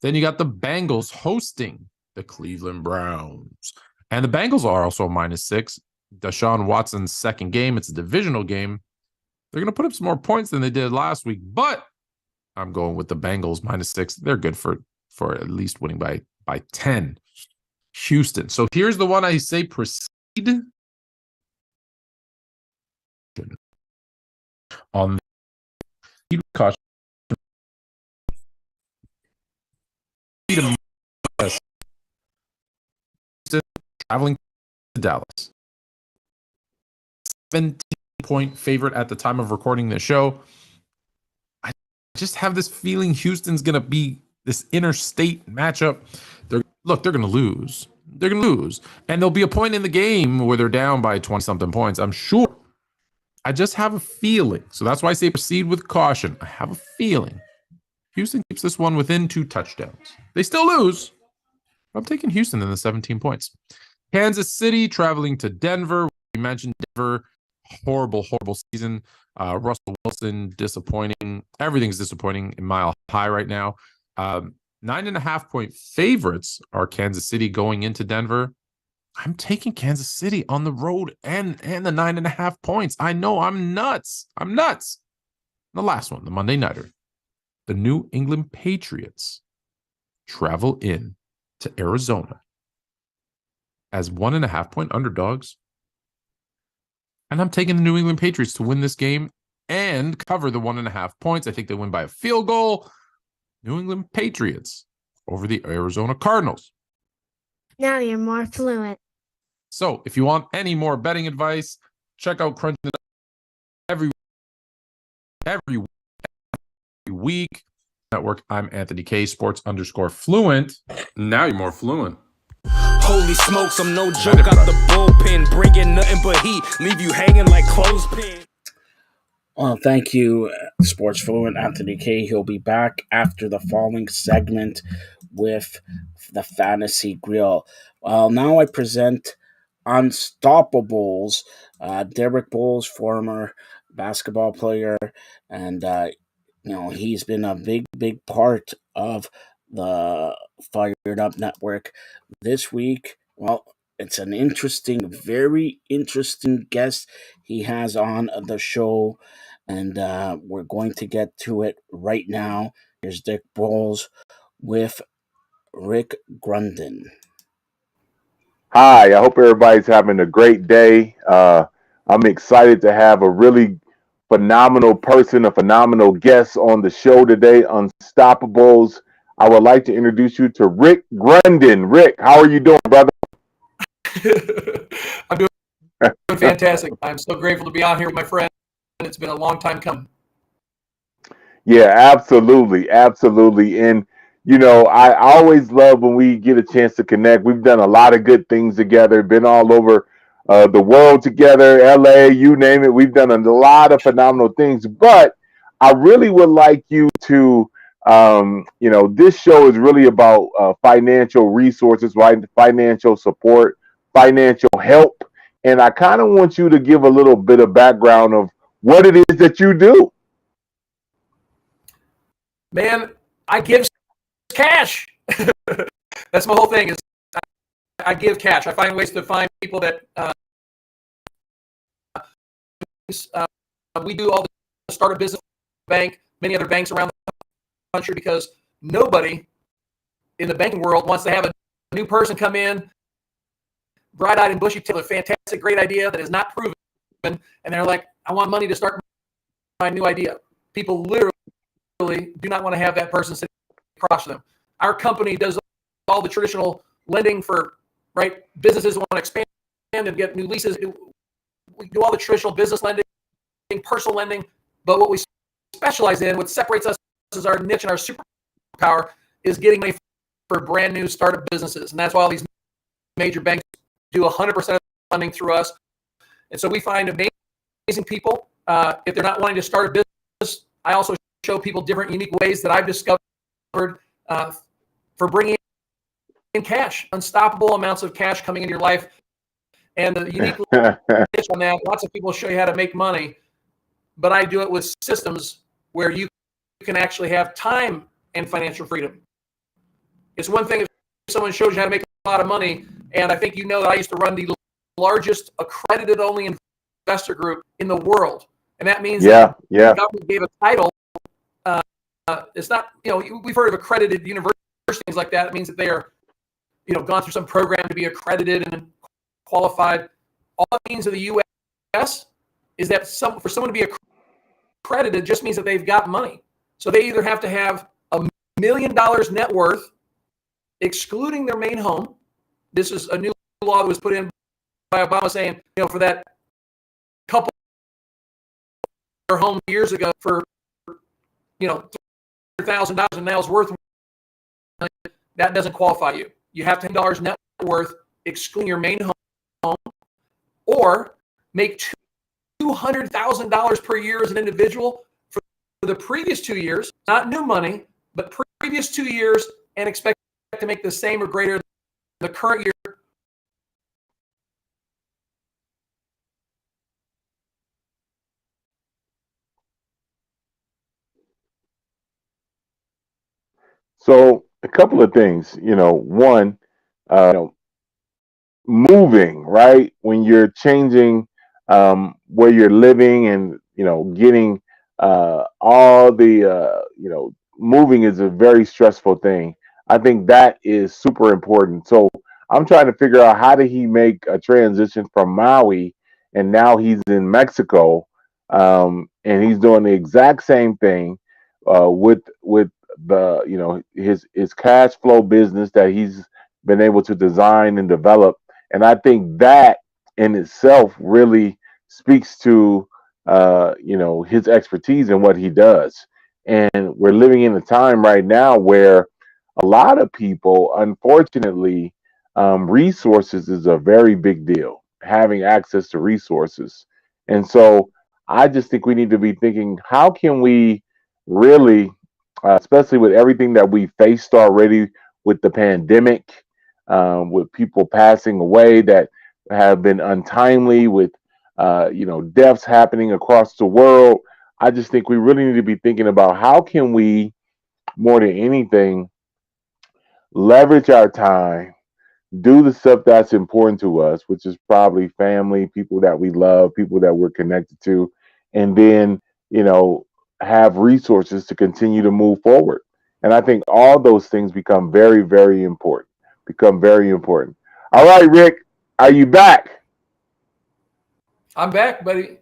Then you got the Bengals hosting the Cleveland Browns. And the Bengals are also -6. Deshaun Watson's second game. It's a divisional game. They're going to put up some more points than they did last week, but I'm going with the Bengals -6. They're good for at least winning by 10. Houston. So here's the one I say proceed on the caution. Traveling to Dallas. 17-point favorite at the time of recording this show. I just have this feeling Houston's going to be this interstate matchup. They're going to lose. They're going to lose. And there'll be a point in the game where they're down by 20-something points, I'm sure. I just have a feeling. So that's why I say proceed with caution. I have a feeling Houston keeps this one within 2 touchdowns. They still lose. I'm taking Houston in the 17 points. Kansas City traveling to Denver. We mentioned Denver. Horrible season. Russell Wilson, disappointing. Everything's disappointing in Mile High right now. 9.5-point favorites are Kansas City going into Denver. I'm taking Kansas City on the road and the 9.5 points. I know I'm nuts. The last one, the Monday Nighter. The New England Patriots travel in to Arizona as 1.5-point underdogs. And I'm taking the New England Patriots to win this game and cover the 1.5 points. I think they win by a field goal. New England Patriots over the Arizona Cardinals. Now you're more fluent. So if you want any more betting advice, check out Crunch every week. Network. I'm Anthony K, sports_fluent. Now you're more fluent. Holy smokes, I'm no joke out the bullpen, bringing nothing but heat, leave you hanging like clothespin. Well, thank you, Sports Fluent Anthony K. He'll be back after the following segment with the Fantasy Grill. Well, now I present Unstoppables. Derek Bowles, former basketball player, and he's been a big part of the Fired Up Network. This week, well, it's an very interesting guest he has on the show, and we're going to get to it right now. Here's Dick Bowles with Rick Grunden. Hi, I hope everybody's having a great day. I'm excited to have a really phenomenal person, a phenomenal guest on the show today, Unstoppables. I would like to introduce you to Rick Grunden. Rick, how are you doing, brother? I'm doing fantastic. I'm so grateful to be on here with my friend. It's been a long time coming. Yeah, absolutely. And, I always love when we get a chance to connect. We've done a lot of good things together, been all over the world together, LA, you name it. We've done a lot of phenomenal things. But I really would like you to, this show is really about financial resources, right? Financial support, financial help. And I kind of want you to give a little bit of background of what it is that you do. Man, I give cash. That's my whole thing. Is I give cash. I find ways to find people that we do all the start a business bank, many other banks around the country, because nobody in the banking world wants to have a new person come in, bright-eyed and bushy-tailed, a fantastic, great idea that is not proven, and they're like, I want money to start my new idea. People literally do not want to have that person sitting across them. Our company does all the traditional lending for businesses who want to expand and get new leases. We do all the traditional business lending, personal lending, but what we specialize in, what separates us as our niche and our superpower, is getting money for brand new startup businesses. And that's why all these major banks do 100% of funding through us. And so we find amazing people. If they're not wanting to start a business, I also show people different unique ways that I've discovered for bringing in cash, unstoppable amounts of cash coming into your life. And the unique niche on that, lots of people show you how to make money, but I do it with systems where you can actually have time and financial freedom. It's one thing if someone shows you how to make a lot of money, and I think you know that I used to run the largest accredited only investor group in the world. And that means that the government gave a title. It's not, we've heard of accredited universities, things like that. It means that they are, gone through some program to be accredited and qualified. All it means in the U.S. is that for someone to be accredited just means that they've got money. So they either have to have $1 million net worth, excluding their main home. This is a new law that was put in by Obama saying, for that couple their home years ago for $300,000 and now it's worth that doesn't qualify you. You have to have dollars net worth excluding your main home, or make $200,000 per year as an individual for the previous 2 years, not new money, but previous 2 years, and expect to make the same or greater than the current year. So a couple of things, one, moving, right? When you're changing where you're living and, getting all the, moving is a very stressful thing. I think that is super important. So I'm trying to figure out how did he make a transition from Maui and now he's in Mexico, and he's doing the exact same thing with the his cash flow business that he's been able to design and develop. And I think that in itself really speaks to his expertise and what he does. And we're living in a time right now where a lot of people, unfortunately, resources is a very big deal, having access to resources. And so I just think we need to be thinking, how can we really, especially with everything that we faced already with the pandemic, with people passing away that have been untimely, with deaths happening across the world. I just think we really need to be thinking about how can we, more than anything, leverage our time, do the stuff that's important to us, which is probably family, people that we love, people that we're connected to, and then, have resources to continue to move forward. And I think all those things become very, very important. Become very important. All right, Rick, are you back? I'm back, buddy.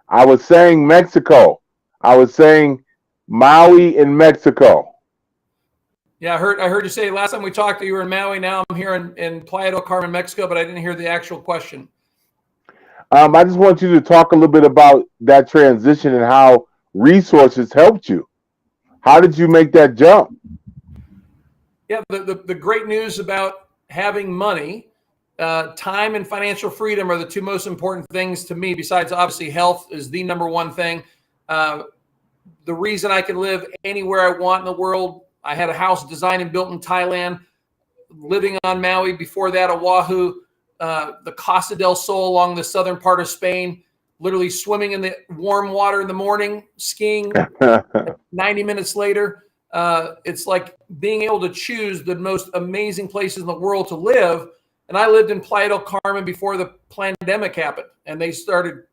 I was saying Mexico. I was saying Maui in Mexico. Yeah, I heard you say last time we talked that you were in Maui. Now I'm here in Playa del Carmen, Mexico, but I didn't hear the actual question. I just want you to talk a little bit about that transition and how resources helped you. How did you make that jump? Yeah, the great news about having money, time and financial freedom are the two most important things to me, besides obviously health is the number one thing. The reason I can live anywhere I want in the world. I had a house designed and built in Thailand, living on Maui, before that Oahu, the Costa del Sol along the southern part of Spain, literally swimming in the warm water in the morning, skiing 90 minutes later. It's like being able to choose the most amazing places in the world to live. And I lived in Playa del Carmen before the pandemic happened, and they started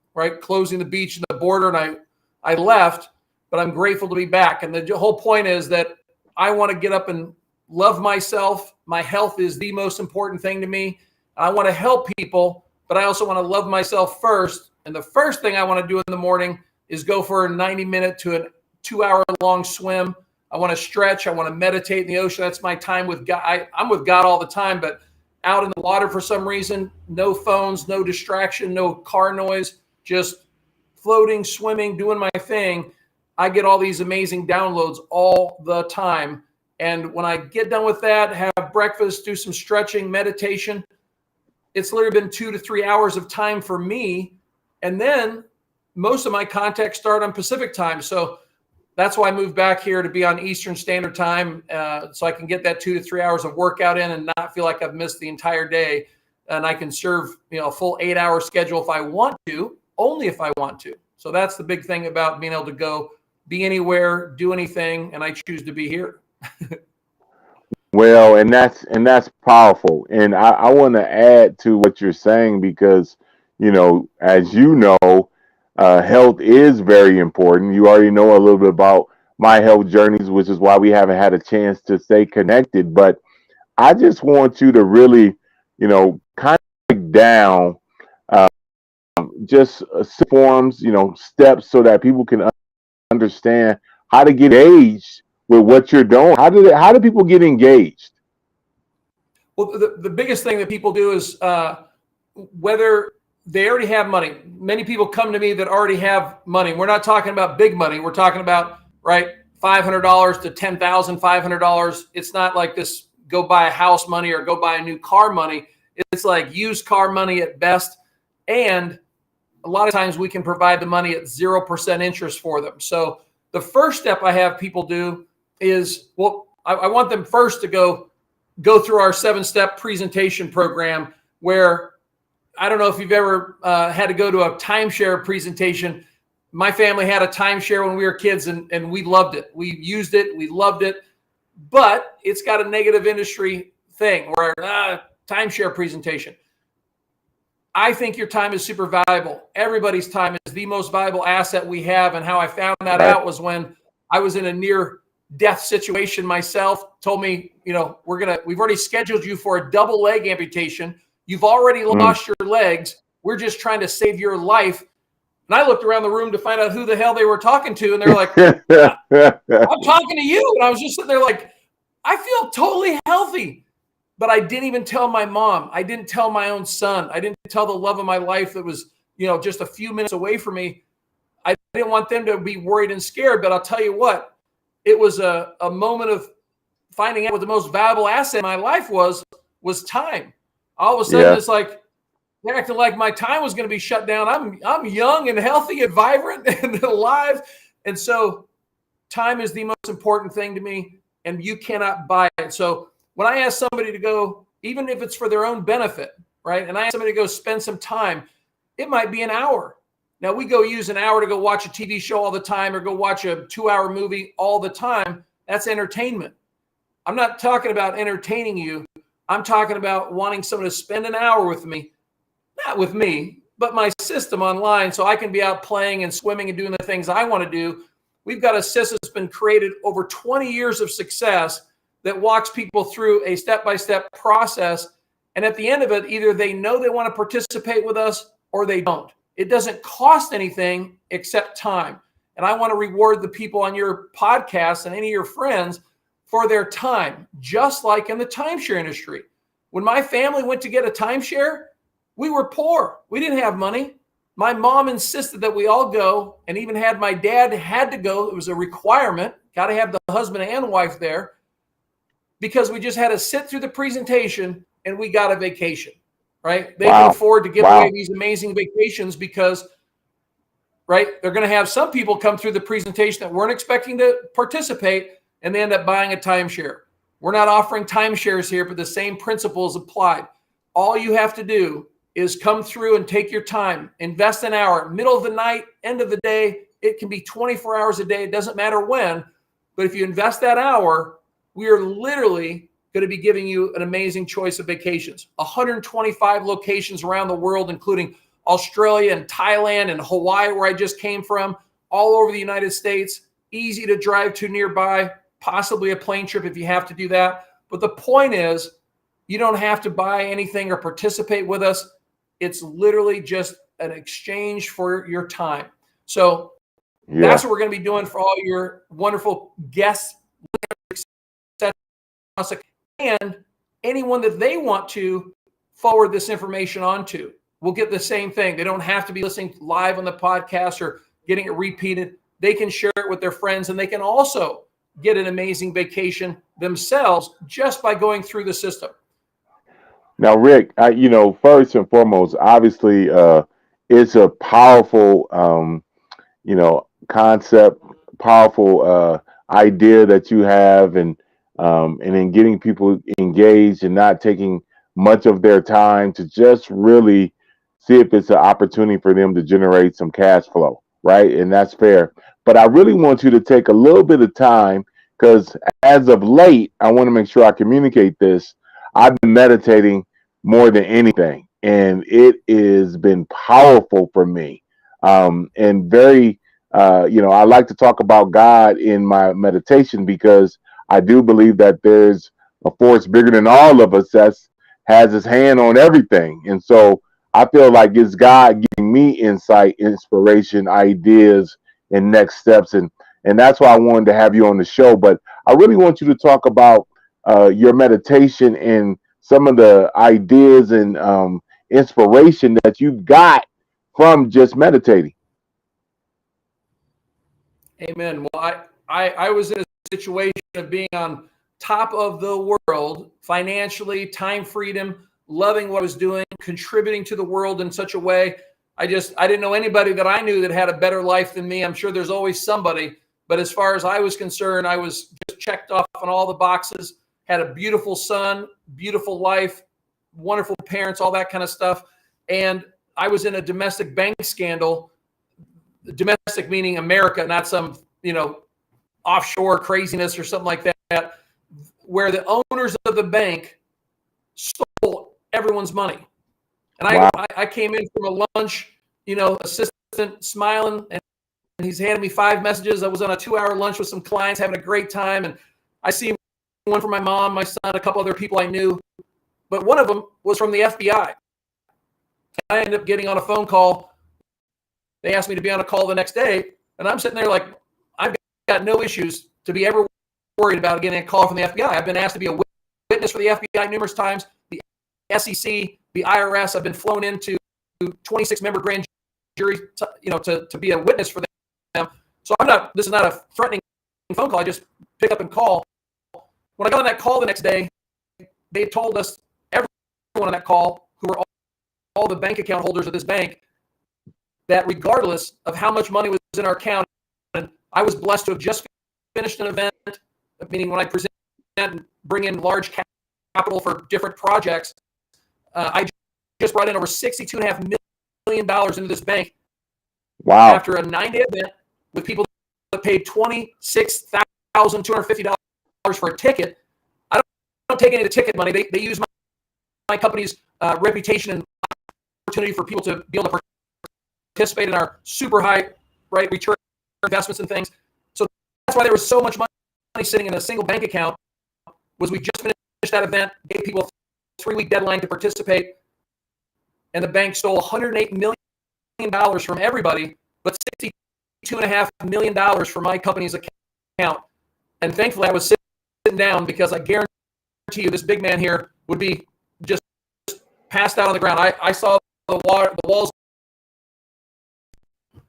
closing the beach and the border, and I left, but I'm grateful to be back. And the whole point is that I want to get up and love myself. My health is the most important thing to me. I want to help people, but I also want to love myself first. And the first thing I want to do in the morning is go for a 90-minute to a 2-hour-long swim. I want to stretch. I want to meditate in the ocean. That's my time with God. I'm with God all the time, but out in the water for some reason, no phones, no distraction, no car noise, just floating, swimming, doing my thing. I get all these amazing downloads all the time. And when I get done with that, have breakfast, do some stretching, meditation, it's literally been 2 to 3 hours of time for me. And then most of my contacts start on Pacific time. So that's why I moved back here to be on Eastern Standard Time, so I can get that 2 to 3 hours of workout in and not feel like I've missed the entire day. And I can serve a full 8-hour schedule if I want to, only if I want to. So that's the big thing about being able to go be anywhere, do anything, and I choose to be here. Well, and that's powerful. And I want to add to what you're saying because, as you know, health is very important. You already know a little bit about my health journeys, which is why we haven't had a chance to stay connected. But I just want you to really, kind of break down just forms, steps so that people can understand how to get engaged with what you're doing. How do people get engaged? Well, the biggest thing that people do is whether they already have money. Many people come to me that already have money. We're not talking about big money. We're talking about, right, $500 to $10,500. It's not like this go buy a house money or go buy a new car money. It's like used car money at best. And a lot of times we can provide the money at 0% interest for them. So the first step I have people do is, well, I want them first to go through our 7-step presentation program, where I don't know if you've ever had to go to a timeshare presentation. My family had a timeshare when we were kids, and we loved it. We used it. We loved it. But it's got a negative industry thing where timeshare presentation. I think your time is super valuable. Everybody's time is the most valuable asset we have. And how I found that out was when I was in a near death situation myself. Told me, we've already scheduled you for a double leg amputation. You've already lost your legs. We're just trying to save your life. And I looked around the room to find out who the hell they were talking to. And they're like, I'm talking to you. And I was just sitting there like, I feel totally healthy. But I didn't even tell my mom. I didn't tell my own son. I didn't tell the love of my life that was, just a few minutes away from me. I didn't want them to be worried and scared. But I'll tell you what, it was a moment of finding out what the most valuable asset in my life was time. All of a sudden, it's like they're acting like my time was going to be shut down. I'm young and healthy and vibrant and alive. And so time is the most important thing to me, and you cannot buy it. So when I ask somebody to go, even if it's for their own benefit, right, and I ask somebody to go spend some time, it might be an hour. Now, we go use an hour to go watch a TV show all the time or go watch a 2-hour movie all the time. That's entertainment. I'm not talking about entertaining you. I'm talking about wanting someone to spend an hour with me, not with me, but my system online, so I can be out playing and swimming and doing the things I want to do. We've got a system that's been created over 20 years of success that walks people through a step-by-step process. And at the end of it, either they know they want to participate with us or they don't. It doesn't cost anything except time. And I want to reward the people on your podcast and any of your friends for their time, just like in the timeshare industry. When my family went to get a timeshare, we were poor. We didn't have money. My mom insisted that we all go, and even had my dad had to go. It was a requirement. Got to have the husband and wife there, because we just had to sit through the presentation and we got a vacation, right? They can afford to give away these amazing vacations because, right, they're going to have some people come through the presentation that weren't expecting to participate, and they end up buying a timeshare. We're not offering timeshares here, but the same principles applied. All you have to do is come through and take your time, invest an hour, middle of the night, end of the day. It can be 24 hours a day. It doesn't matter when, but if you invest that hour, we are literally going to be giving you an amazing choice of vacations. 125 locations around the world, including Australia and Thailand and Hawaii, where I just came from, all over the United States. Easy to drive to nearby, possibly a plane trip if you have to do that. But the point is, you don't have to buy anything or participate with us. It's literally just an exchange for your time. So that's what we're going to be doing for all your wonderful guests, and anyone that they want to forward this information on to will get the same thing. They don't have to be listening live on the podcast or getting it repeated. They can share it with their friends, and they can also get an amazing vacation themselves just by going through the system. Now, Rick, first and foremost, obviously, it's a powerful, concept, powerful idea that you have, and in getting people engaged and not taking much of their time to just really see if it's an opportunity for them to generate some cash flow, right? And that's fair. But I really want you to take a little bit of time, because as of late, I want to make sure I communicate this. I've been meditating more than anything, and it has been powerful for me. And very, I like to talk about God in my meditation, because I do believe that there's a force bigger than all of us that has his hand on everything. And so I feel like it's God giving me insight, inspiration, ideas, and next steps. And that's why I wanted to have you on the show. But I really want you to talk about your meditation and some of the ideas and inspiration that you got from just meditating? Amen. Well, I was in a situation of being on top of the world financially, time freedom, loving what I was doing, contributing to the world in such a way. I didn't know anybody that I knew that had a better life than me. I'm sure there's always somebody, but as far as I was concerned, I was just checked off on all the boxes, had a beautiful son, beautiful life, wonderful parents, all that kind of stuff. And I was in a domestic bank scandal, domestic meaning America, not some, offshore craziness or something like that, where the owners of the bank stole everyone's money. And Wow. I came in from a lunch, assistant smiling, and he's handed me 5 messages. I was on a 2-hour lunch with some clients, having a great time. And I see one from my mom, my son, a couple other people I knew. But one of them was from the FBI. I ended up getting on a phone call. They asked me to be on a call the next day. And I'm sitting there like, I've got no issues to be ever worried about getting a call from the FBI. I've been asked to be a witness for the FBI numerous times. The SEC, the IRS, I've been flown into 26-member grand jury, to be a witness for them. So this is not a threatening phone call. I just pick up and call. When I got on that call the next day, they told us, everyone on that call, who were all the bank account holders of this bank, that regardless of how much money was in our account, and I was blessed to have just finished an event, meaning when I present and bring in large capital for different projects, I just brought in over $62.5 million into this bank. Wow. After a 9-day event with people that paid $26,250 for a ticket. I don't take any of the ticket money. They use my company's reputation and opportunity for people to be able to participate in our super high return investments and things. So that's why there was so much money sitting in a single bank account. Was we just finished that event, gave people a 3-week deadline to participate, and the bank stole $108 million from everybody, but $62.5 million from my company's account. And thankfully, I was sitting down, because I guarantee you this big man here would be just passed out on the ground. I saw the walls.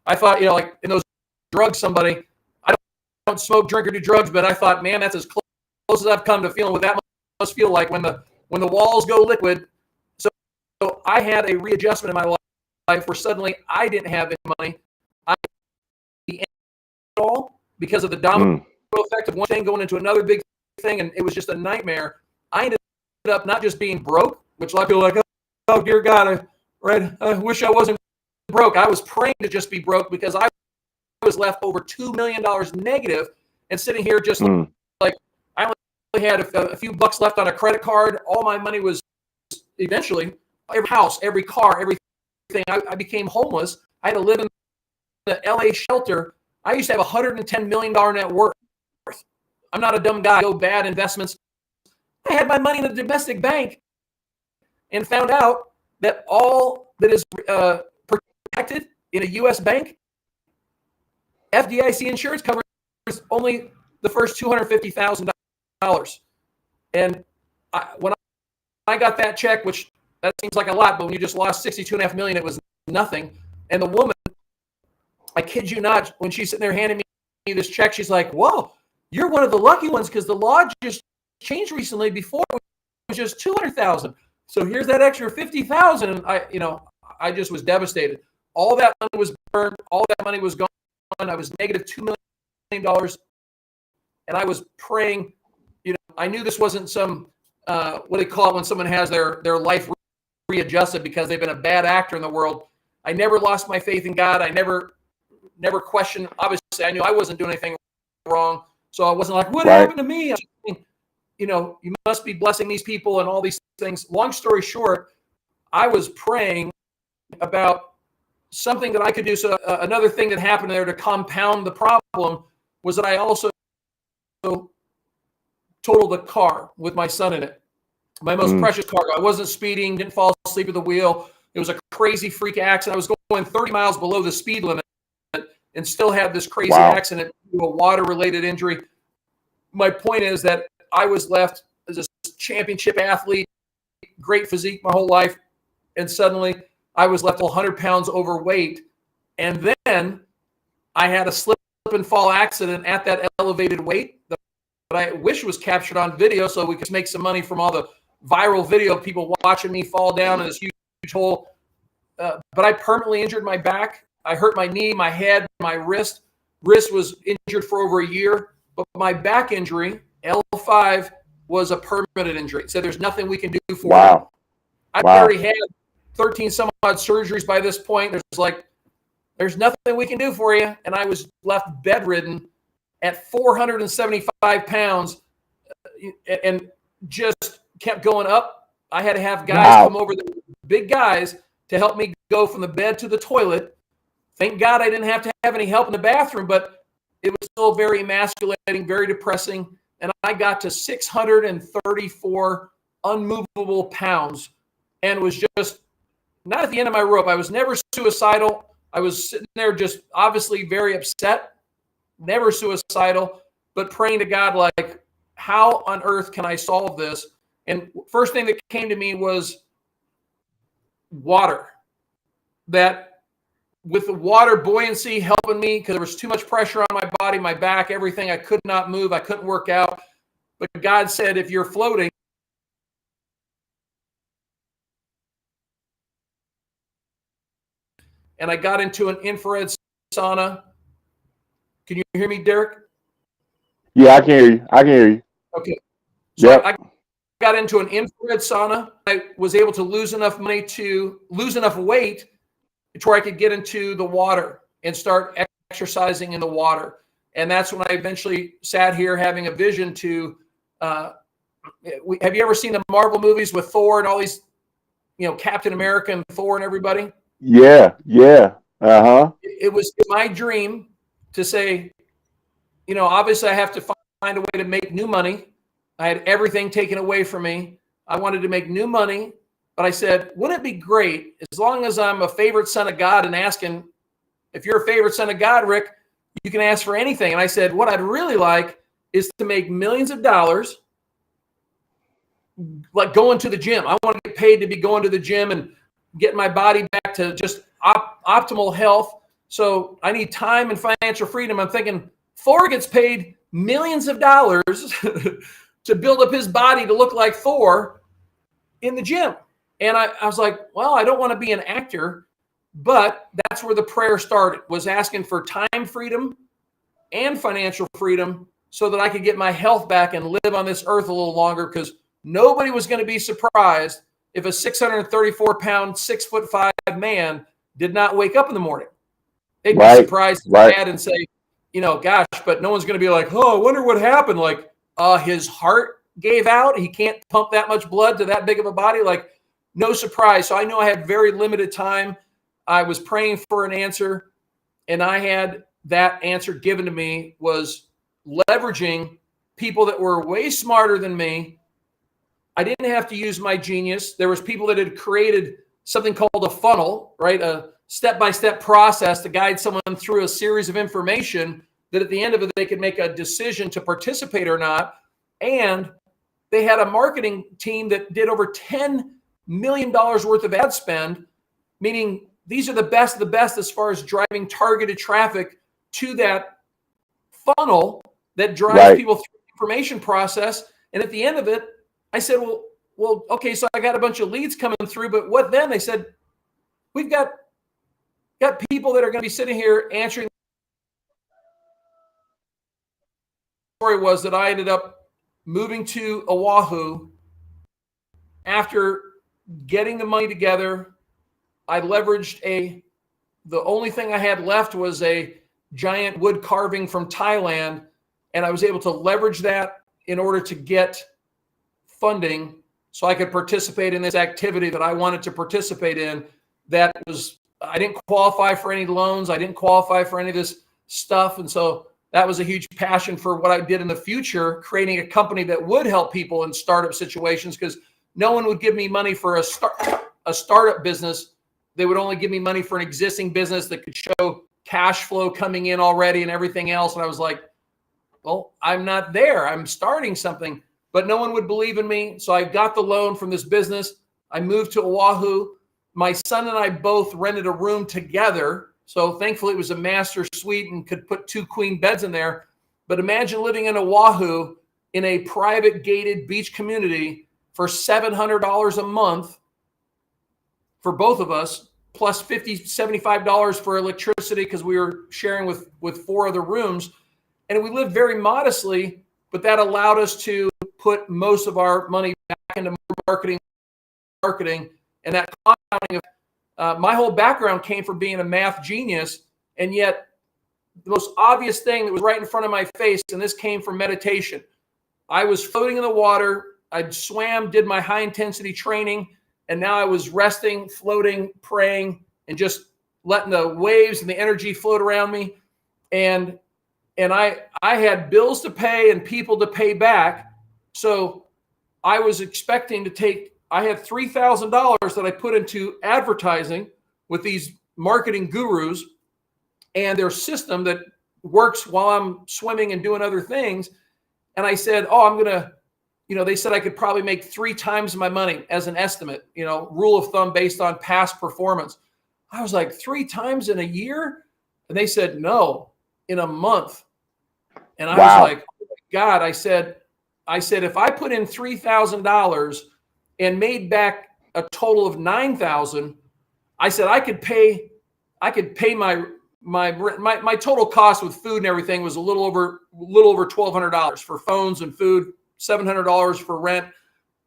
I thought, like in those drugs, I don't smoke, drink, or do drugs, but I thought, man, that's as close as I've come to feeling what that must feel like when the walls go liquid. So I had a readjustment in my life where suddenly I didn't have any money. I didn't have it all because of the domino effect of one thing going into another big thing, and it was just a nightmare. I ended up not just being broke, which a lot of people are like, oh dear God, I wish I wasn't broke. I was praying to just be broke, because I was left over $2 million negative, and sitting here just like I only had a few bucks left on a credit card. All my money was eventually, every house, every car, everything. I became homeless. I had to live in the LA shelter. I used to have $110 million net worth. I'm not a dumb guy. Go bad investments. I had my money in a domestic bank and found out that all that is protected in a U.S. bank, FDIC insurance covers only the first $250,000. And when I got that check, which that seems like a lot, but when you just lost $62.5 million, it was nothing. And the woman, I kid you not, when she's sitting there handing me this check, she's like, whoa, you're one of the lucky ones, because the law just changed recently. Before it was just $200,000. So here's that extra $50,000. And I just was devastated. All that money was burned. All that money was gone. I was negative $2 million. And I was praying, I knew this wasn't some, what do they call it when someone has their life readjusted because they've been a bad actor in the world. I never lost my faith in God. I never questioned. Obviously, I knew I wasn't doing anything wrong. So I wasn't like, what happened to me? You must be blessing these people and all these things. Long story short, I was praying about something that I could do. So another thing that happened there to compound the problem was that I also totaled a car with my son in it. My most precious cargo. I wasn't speeding, didn't fall asleep at the wheel. It was a crazy freak accident. I was going 30 miles below the speed limit and still had this crazy accident due to a water-related injury. My point is that I was left as a championship athlete, great physique my whole life, and suddenly I was left 100 pounds overweight. And then I had a slip and fall accident at that elevated weight that I wish was captured on video so we could make some money from all the viral video of people watching me fall down in this huge hole. But I permanently injured my back. I hurt my knee, my head, my wrist. Wrist was injured for over a year. But my back injury, L5, was a permanent injury. So there's nothing we can do for it. I've already had 13 some odd surgeries by this point. There's nothing we can do for you. And I was left bedridden at 475 pounds and just kept going up. I had to have guys come over, the big guys, to help me go from the bed to the toilet. Thank God I didn't have to have any help in the bathroom, but it was still very emasculating, very depressing. And I got to 634 unmovable pounds and was just not at the end of my rope. I was never suicidal. I was sitting there just obviously very upset, never suicidal, but praying to God, like, how on earth can I solve this? And first thing that came to me was water. That with the water buoyancy helping me, because there was too much pressure on my body, my back, everything. I could not move. I couldn't work out. But God said, if you're floating, and I got into an infrared sauna. Can you hear me, Derek? Yeah, I can hear you. I can hear you. Okay. So I got into an infrared sauna. I was able to lose enough weight to where I could get into the water and start exercising in the water. And that's when I eventually sat here having a vision to, have you ever seen the Marvel movies with Thor and all these, Captain America and Thor and everybody? Yeah. Uh-huh. It was my dream to say, obviously I have to find a way to make new money. I had everything taken away from me. I wanted to make new money, but I said, wouldn't it be great as long as I'm a favorite son of God and asking, if you're a favorite son of God, Rick, you can ask for anything. And I said, what I'd really like is to make millions of dollars, like going to the gym. I want to get paid to be going to the gym and get my body back to just optimal health. So I need time and financial freedom. I'm thinking Thor gets paid millions of dollars to build up his body to look like Thor in the gym. And I was like, well, I don't want to be an actor, but that's where the prayer started, was asking for time freedom and financial freedom so that I could get my health back and live on this earth a little longer, because nobody was going to be surprised if a 634-pound, 6'5" man did not wake up in the morning. They'd be surprised and say, gosh, but no one's going to be like, oh, I wonder what happened. Like, his heart gave out. He can't pump that much blood to that big of a body. Like, no surprise. So I knew I had very limited time. I was praying for an answer, and I had that answer given to me, was leveraging people that were way smarter than me. I didn't have to use my genius. There was people that had created something called a funnel, right? A step-by-step process to guide someone through a series of information that at the end of it, they could make a decision to participate or not. And they had a marketing team that did over $10 million worth of ad spend, meaning these are the best of the best as far as driving targeted traffic to that funnel that drives people through the information process. And at the end of it, I said, well, okay, so I got a bunch of leads coming through, but what then? They said, we've got people that are going to be sitting here answering. The story was that I ended up moving to Oahu after getting the money together. I leveraged the only thing I had left was a giant wood carving from Thailand, and I was able to leverage that in order to get funding so I could participate in this activity that I wanted to participate in. That was, I didn't qualify for any loans. I didn't qualify for any of this stuff. And so that was a huge passion for what I did in the future, creating a company that would help people in startup situations, because no one would give me money for a startup business. They would only give me money for an existing business that could show cash flow coming in already and everything else. And I was like, well, I'm not there. I'm starting something. But no one would believe in me. So I got the loan from this business. I moved to Oahu. my son and I both rented a room together. So thankfully it was a master suite and could put 2 queen beds in there. But imagine living in Oahu in a private gated beach community for $700 a month for both of us, plus $50, $75 for electricity because we were sharing with 4 other rooms. And we lived very modestly, but that allowed us to put most of our money back into marketing, and that compounding of my whole background came from being a math genius, and yet the most obvious thing that was right in front of my face, and this came from meditation. I was floating in the water. I swam, did my high intensity training, and now I was resting, floating, praying, and just letting the waves and the energy float around me. And I had bills to pay and people to pay back. So I was expecting to take, I had $3,000 that I put into advertising with these marketing gurus and their system that works while I'm swimming and doing other things. And I said, oh, I'm going to, they said I could probably make 3 times my money as an estimate, rule of thumb based on past performance. I was like, 3 times in a year? And they said, no, in a month. And I was like, oh my God, I said, if I put in $3,000 and made back a total of $9,000, I said, I could pay my total cost with food and everything was a little over $1,200 for phones and food, $700 for rent,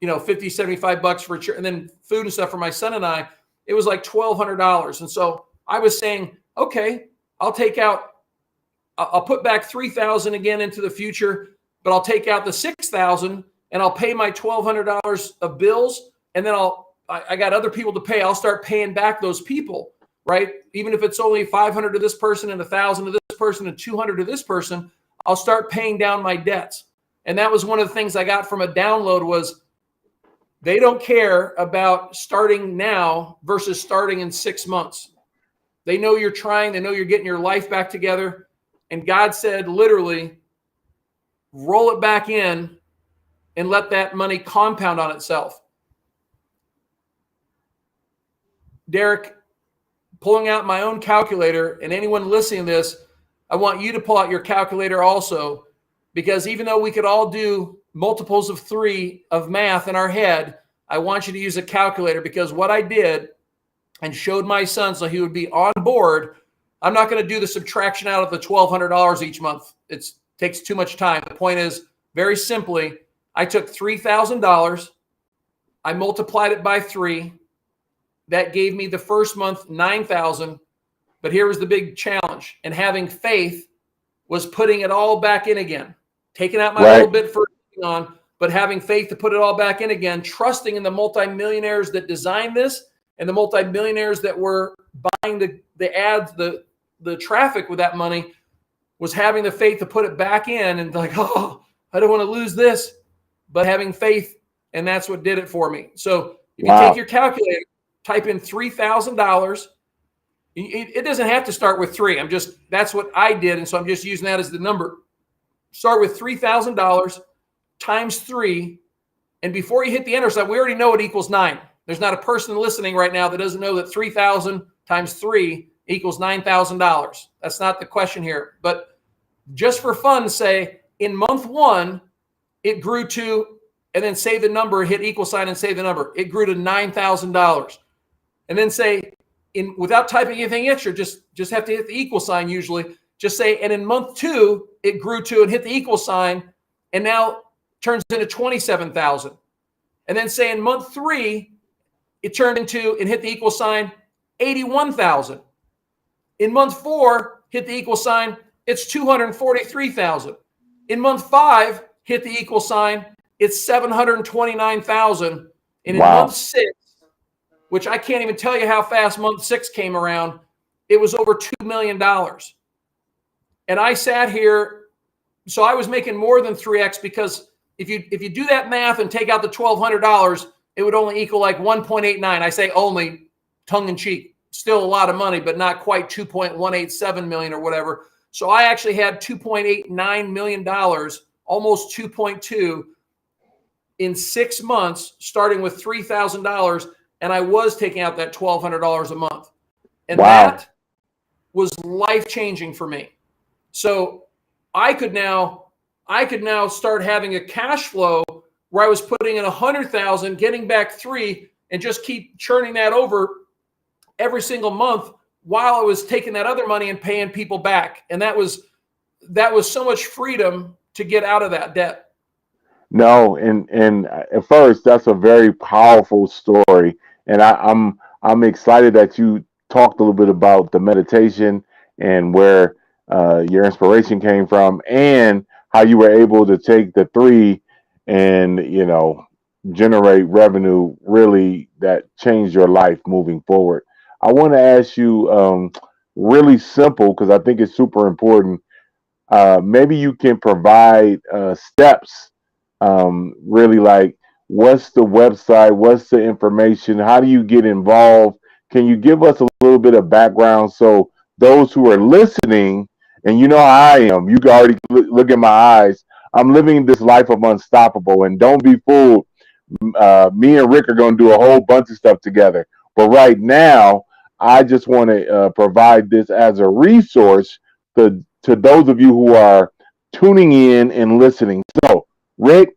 $50, $75 for and then food and stuff for my son and I. It was like $1,200. And so I was saying, okay, I'll put back $3,000 again into the future, but I'll take out the $6,000 and I'll pay my $1,200 of bills. And then I got other people to pay. I'll start paying back those people, right? Even if it's only $500 to this person and $1,000 to this person and $200 to this person, I'll start paying down my debts. And that was one of the things I got from a download was they don't care about starting now versus starting in 6 months. They know you're trying. They know you're getting your life back together. And God said, literally, roll it back in and let that money compound on itself. Derek, pulling out my own calculator, and anyone listening to this, I want you to pull out your calculator also, because even though we could all do multiples of 3 of math in our head, I want you to use a calculator, because what I did and showed my son so he would be on board, I'm not going to do the subtraction out of the $1,200 each month. It takes too much time. The point is, very simply, I took $3,000, I multiplied it by 3. That gave me the first month $9,000. But here was the big challenge. And having faith was putting it all back in again, taking out my little bit for on, but having faith to put it all back in again, trusting in the multimillionaires that designed this and the multimillionaires that were buying the ads, the traffic with that money, was having the faith to put it back in and like, oh, I don't want to lose this, but having faith, and that's what did it for me. So if you take your calculator, type in $3,000. It doesn't have to start with 3. That's what I did. And so I'm just using that as the number. Start with $3,000 times 3. And before you hit the enter sign, we already know it equals 9. There's not a person listening right now that doesn't know that 3,000 times 3 equals $9,000. That's not the question here. But just for fun, say in month 1, it grew to, and then say the number, hit equal sign and say the number. It grew to $9,000. And then say, without typing anything extra, just have to hit the equal sign usually. Just say, and in month 2, it grew to, and hit the equal sign, and now turns into 27,000. And then say in month 3, it turned into, and hit the equal sign, 81,000. In month 4, hit the equal sign, it's 243,000. In month 5, hit the equal sign, it's 729,000. And in month 6, which I can't even tell you how fast month 6 came around, it was over $2 million. And I sat here, so I was making more than 3x, because if you do that math and take out the $1,200, it would only equal like 1.89. I say only, tongue in cheek. Still a lot of money, but not quite 2.187 million or whatever. So I actually had $2.89 million, almost 2.2 in 6 months, starting with $3,000. and I was taking out that $1,200 a month. And Wow. that was life-changing for me. So I could now start having a cash flow where I was putting in 100,000, getting back 3, and just keep churning that over every single month while I was taking that other money and paying people back. And that was so much freedom to get out of that debt. No, and at first that's a very powerful story, and I'm excited that you talked a little bit about the meditation and where your inspiration came from, and how you were able to take the 3 and generate revenue really that changed your life moving forward. I want to ask you really simple because I think it's super important. Maybe you can provide steps, really like what's the website, what's the information, how do you get involved? Can you give us a little bit of background so those who are listening, and you know how I am, you can already look in my eyes. I'm living this life of unstoppable, and don't be fooled. Me and Rick are going to do a whole bunch of stuff together. But right now, I just want to provide this as a resource to those of you who are tuning in and listening. So, Rick,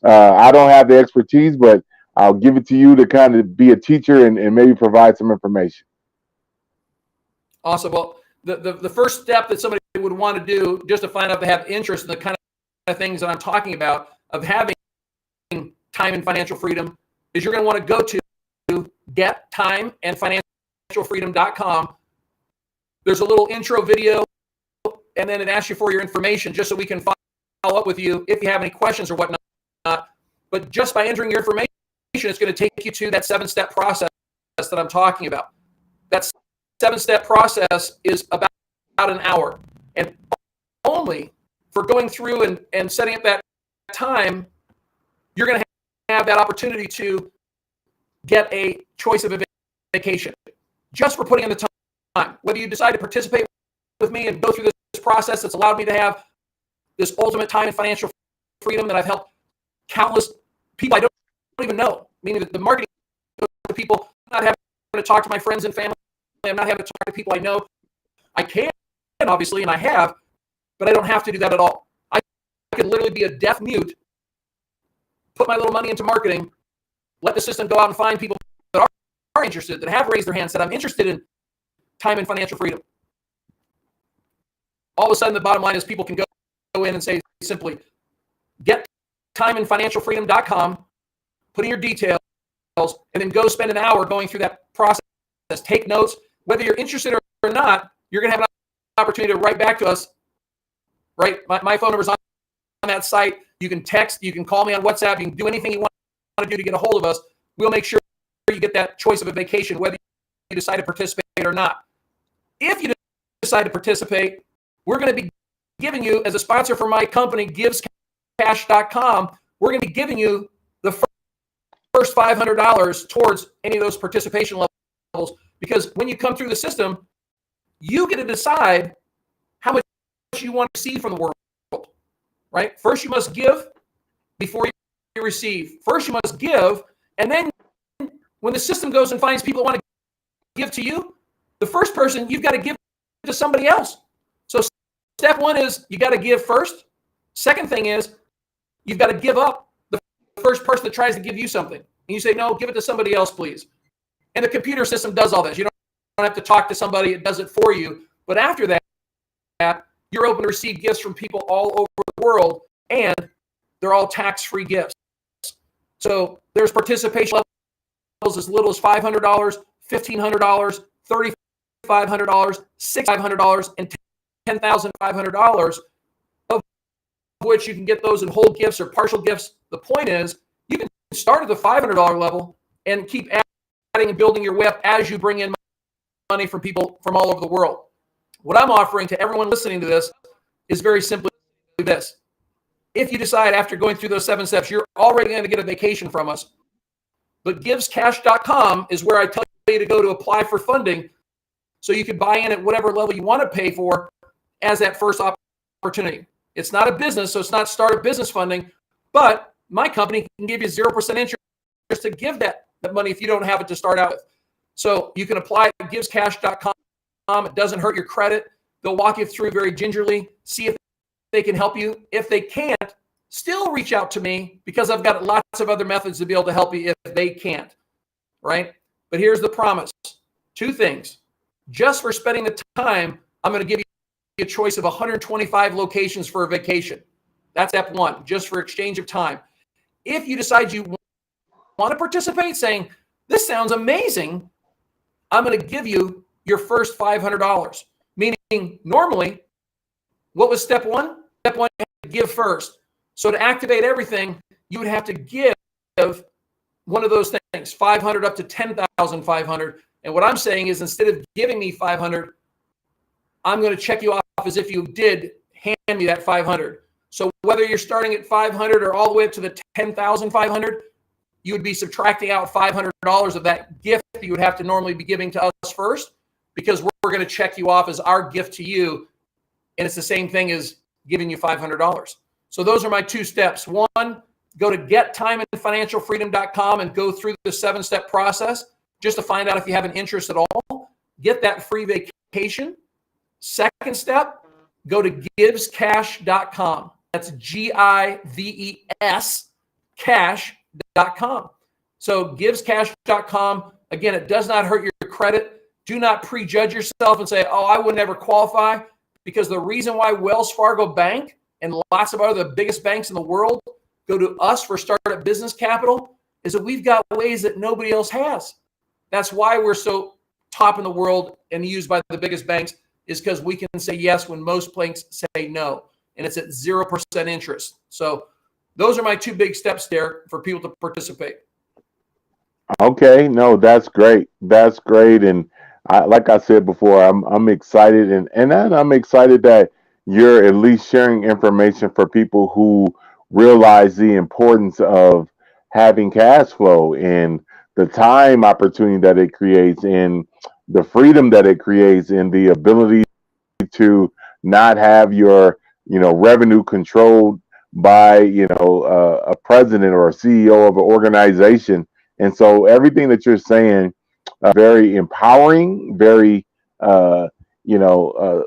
I don't have the expertise, but I'll give it to you to kind of be a teacher and maybe provide some information. Awesome. Well, the first step that somebody would want to do just to find out if they have interest in the kind of things that I'm talking about of having time and financial freedom is you're going to want to go to gettimeandfinancialfreedom.com. There's a little intro video, and then it asks you for your information just so we can follow up with you if you have any questions or whatnot. But just by entering your information, it's going to take you to that 7-step process that I'm talking about. That 7-step process is about an hour. And only for going through and setting up that time, you're going to have that opportunity to get a choice of a vacation just for putting in the time. Whether you decide to participate with me and go through this process that's allowed me to have this ultimate time and financial freedom that I've helped countless people I don't even know, meaning that the marketing to people, I'm not having to talk to my friends and family. I'm not having to talk to people I know. I can, obviously, and I have, but I don't have to do that at all. I could literally be a deaf mute, put my little money into marketing, let the system go out and find people that are interested, that have raised their hands, that I'm interested in time and financial freedom. All of a sudden, the bottom line is people can go in and say simply, get timeandfinancialfreedom.com, put in your details, and then go spend an hour going through that process. Take notes. Whether you're interested or not, you're going to have an opportunity to write back to us. Right? My phone number is on that site. You can text. You can call me on WhatsApp. You can do anything you want to do to get a hold of us. We'll make sure you get that choice of a vacation, whether you decide to participate or not. If you decide to participate, we're going to be giving you, as a sponsor for my company, givescash.com, we're going to be giving you the first $500 towards any of those participation levels, because when you come through the system, you get to decide how much you want to receive from the world, right? First, you must give before you receive. First, you must give, and then when the system goes and finds people who want to give to you, the first person, you've got to give to somebody else. So step one is you got to give first. Second thing is you've got to give up the first person that tries to give you something. And you say, no, give it to somebody else, please. And the computer system does all this. You don't have to talk to somebody. It does it for you. But after that, you're open to receive gifts from people all over the world, and they're all tax-free gifts. So there's participation levels as little as $500, $1,500, $3,500, $6,500, and $10,500, of which you can get those in whole gifts or partial gifts. The point is, you can start at the $500 level and keep adding and building your way up as you bring in money from people from all over the world. What I'm offering to everyone listening to this is very simply this. If you decide after going through those 7 steps, you're already going to get a vacation from us. But givescash.com is where I tell you to go to apply for funding so you can buy in at whatever level you want to pay for as that first opportunity. It's not a business, so it's not startup business funding, but my company can give you 0% interest to give that that money if you don't have it to start out with. So you can apply at givescash.com. It doesn't hurt your credit. They'll walk you through very gingerly, see if they can help you. If they can't, still reach out to me because I've got lots of other methods to be able to help you if they can't, right? But here's the promise. 2 things. Just for spending the time, I'm going to give you a choice of 125 locations for a vacation. That's step 1, just for exchange of time. If you decide you want to participate, saying, this sounds amazing, I'm going to give you your first $500. Meaning, normally, what was step 1? Step 1, you have to give first. So to activate everything, you would have to give one of those things, 500 up to 10,500. And what I'm saying is, instead of giving me 500, I'm going to check you off as if you did hand me that 500. So whether you're starting at 500 or all the way up to the 10,500, you would be subtracting out $500 of that gift that you would have to normally be giving to us first, because we're going to check you off as our gift to you. And it's the same thing as giving you $500. So those are my 2 steps. 1, go to gettimeandfinancialfreedom.com and go through the 7-step process just to find out if you have an interest at all. Get that free vacation. Second step, go to givescash.com. That's GIVES cash.com. So givescash.com. Again, it does not hurt your credit. Do not prejudge yourself and say, oh, I would never qualify, because the reason why Wells Fargo Bank and lots of other the biggest banks in the world go to us for startup business capital is that we've got ways that nobody else has. That's why we're so top in the world and used by the biggest banks, is because we can say yes when most banks say no, and it's at 0% interest. So those are my 2 big steps there for people to participate. Okay, no, that's great. That's great, and like I said before, I'm excited, and I'm excited that you're at least sharing information for people who realize the importance of having cash flow and the time opportunity that it creates, and the freedom that it creates, and the ability to not have your revenue controlled by a president or a CEO of an organization. And so everything that you're saying, very empowering, very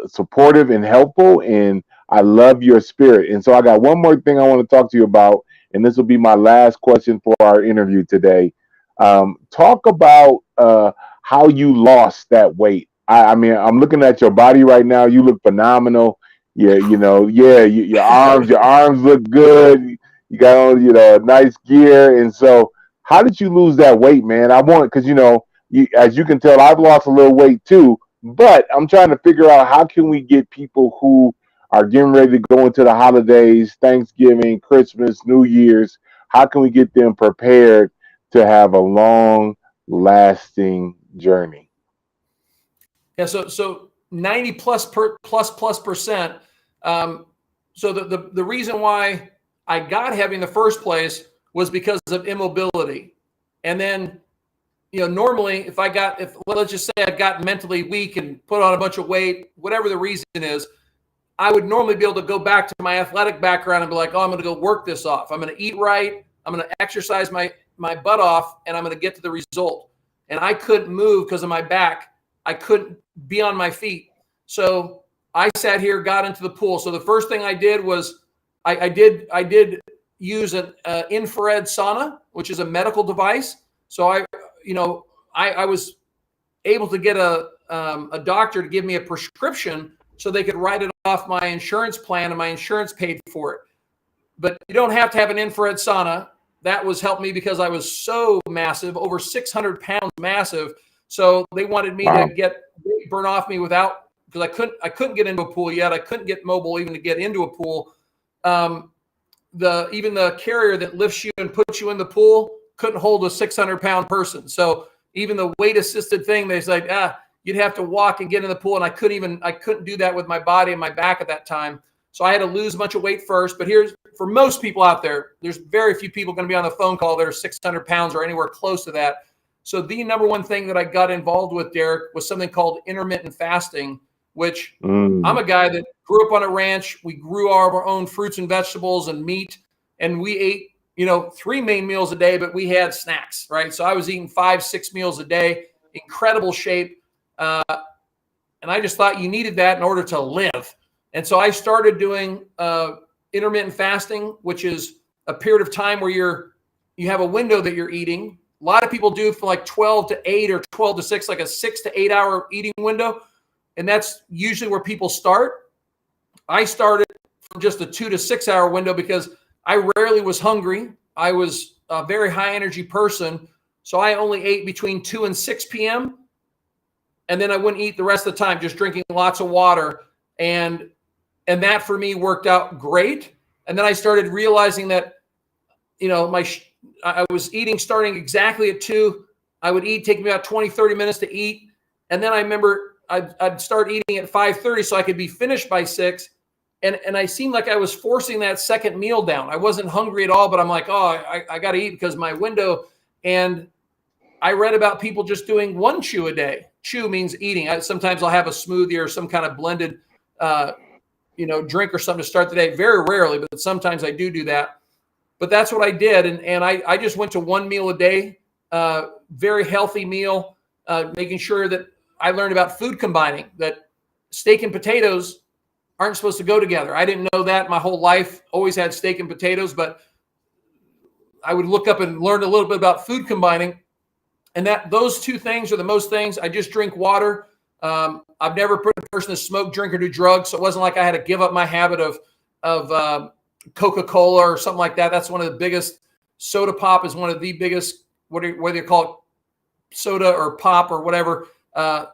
supportive and helpful, and I love your spirit. And so I got one more thing I want to talk to you about, and this will be my last question for our interview today. Talk about how you lost that weight. I mean, I'm looking at your body right now. You look phenomenal. Yeah, your arms look good. You got on, nice gear. And so, how did you lose that weight, man? Because as you can tell, I've lost a little weight too. But I'm trying to figure out, how can we get people who are getting ready to go into the holidays, Thanksgiving, Christmas, New Year's, how can we get them prepared to have a long lasting journey? Yeah, so 90 plus percent. So the reason why I got heavy in the first place was because of immobility. And then, normally let's just say I got mentally weak and put on a bunch of weight, whatever the reason is, I would normally be able to go back to my athletic background and be like, oh, I'm going to go work this off. I'm going to eat right. I'm going to exercise my butt off, and I'm going to get to the result. And I couldn't move because of my back. I couldn't be on my feet. So I sat here, got into the pool. So the first thing I did was I did use an infrared sauna, which is a medical device. So I was able to get a doctor to give me a prescription so they could write it off my insurance plan, and my insurance paid for it. But you don't have to have an infrared sauna. That was helped me because I was so massive, over 600 pounds massive. So they wanted me to burn off me without, because I couldn't get into a pool yet. I couldn't get mobile even to get into a pool. Even the carrier that lifts you and puts you in the pool couldn't hold a 600-pound person. So even the weight assisted thing, they said, you'd have to walk and get in the pool. And I couldn't do that with my body and my back at that time. So I had to lose a bunch of weight first. But here's, for most people out there, there's very few people going to be on the phone call that are 600 pounds or anywhere close to that. So the number one thing that I got involved with, Derek, was something called intermittent fasting, which I'm a guy that grew up on a ranch. We grew our own fruits and vegetables and meat, and we ate 3 main meals a day, but we had snacks, right? So I was eating 5-6 meals a day, incredible shape. And I just thought you needed that in order to live. And so I started doing intermittent fasting, which is a period of time where you have a window that you're eating. A lot of people do from like 12 to 8 or 12 to 6, like a 6 to 8 hour eating window. And that's usually where people start. I started from just a 2 to 6 hour window because I rarely was hungry. I was a very high energy person. So I only ate between 2 and 6 p.m. And then I wouldn't eat the rest of the time, just drinking lots of water. And that for me worked out great. And then I started realizing that, I was eating starting exactly at 2. I would eat, take me about 20, 30 minutes to eat. And then I remember I'd start eating at 5:30 so I could be finished by 6. And I seemed like I was forcing that second meal down. I wasn't hungry at all, but I'm like, I got to eat because my window. And I read about people just doing 1 chew a day. Chew means eating. Sometimes I'll have a smoothie or some kind of blended, drink or something to start the day. Very rarely, but sometimes I do that. But that's what I did. And I just went to 1 meal a day, very healthy meal, making sure that I learned about food combining, that steak and potatoes aren't supposed to go together. I didn't know that my whole life. Always had steak and potatoes, but I would look up and learn a little bit about food combining. And those 2 things are the most things. I just drink water. I've never put a person to smoke, drink, or do drugs. So it wasn't like I had to give up my habit of Coca-Cola or something like that. That's one of the biggest. Soda pop is one of the biggest, whether you call it soda or pop or whatever.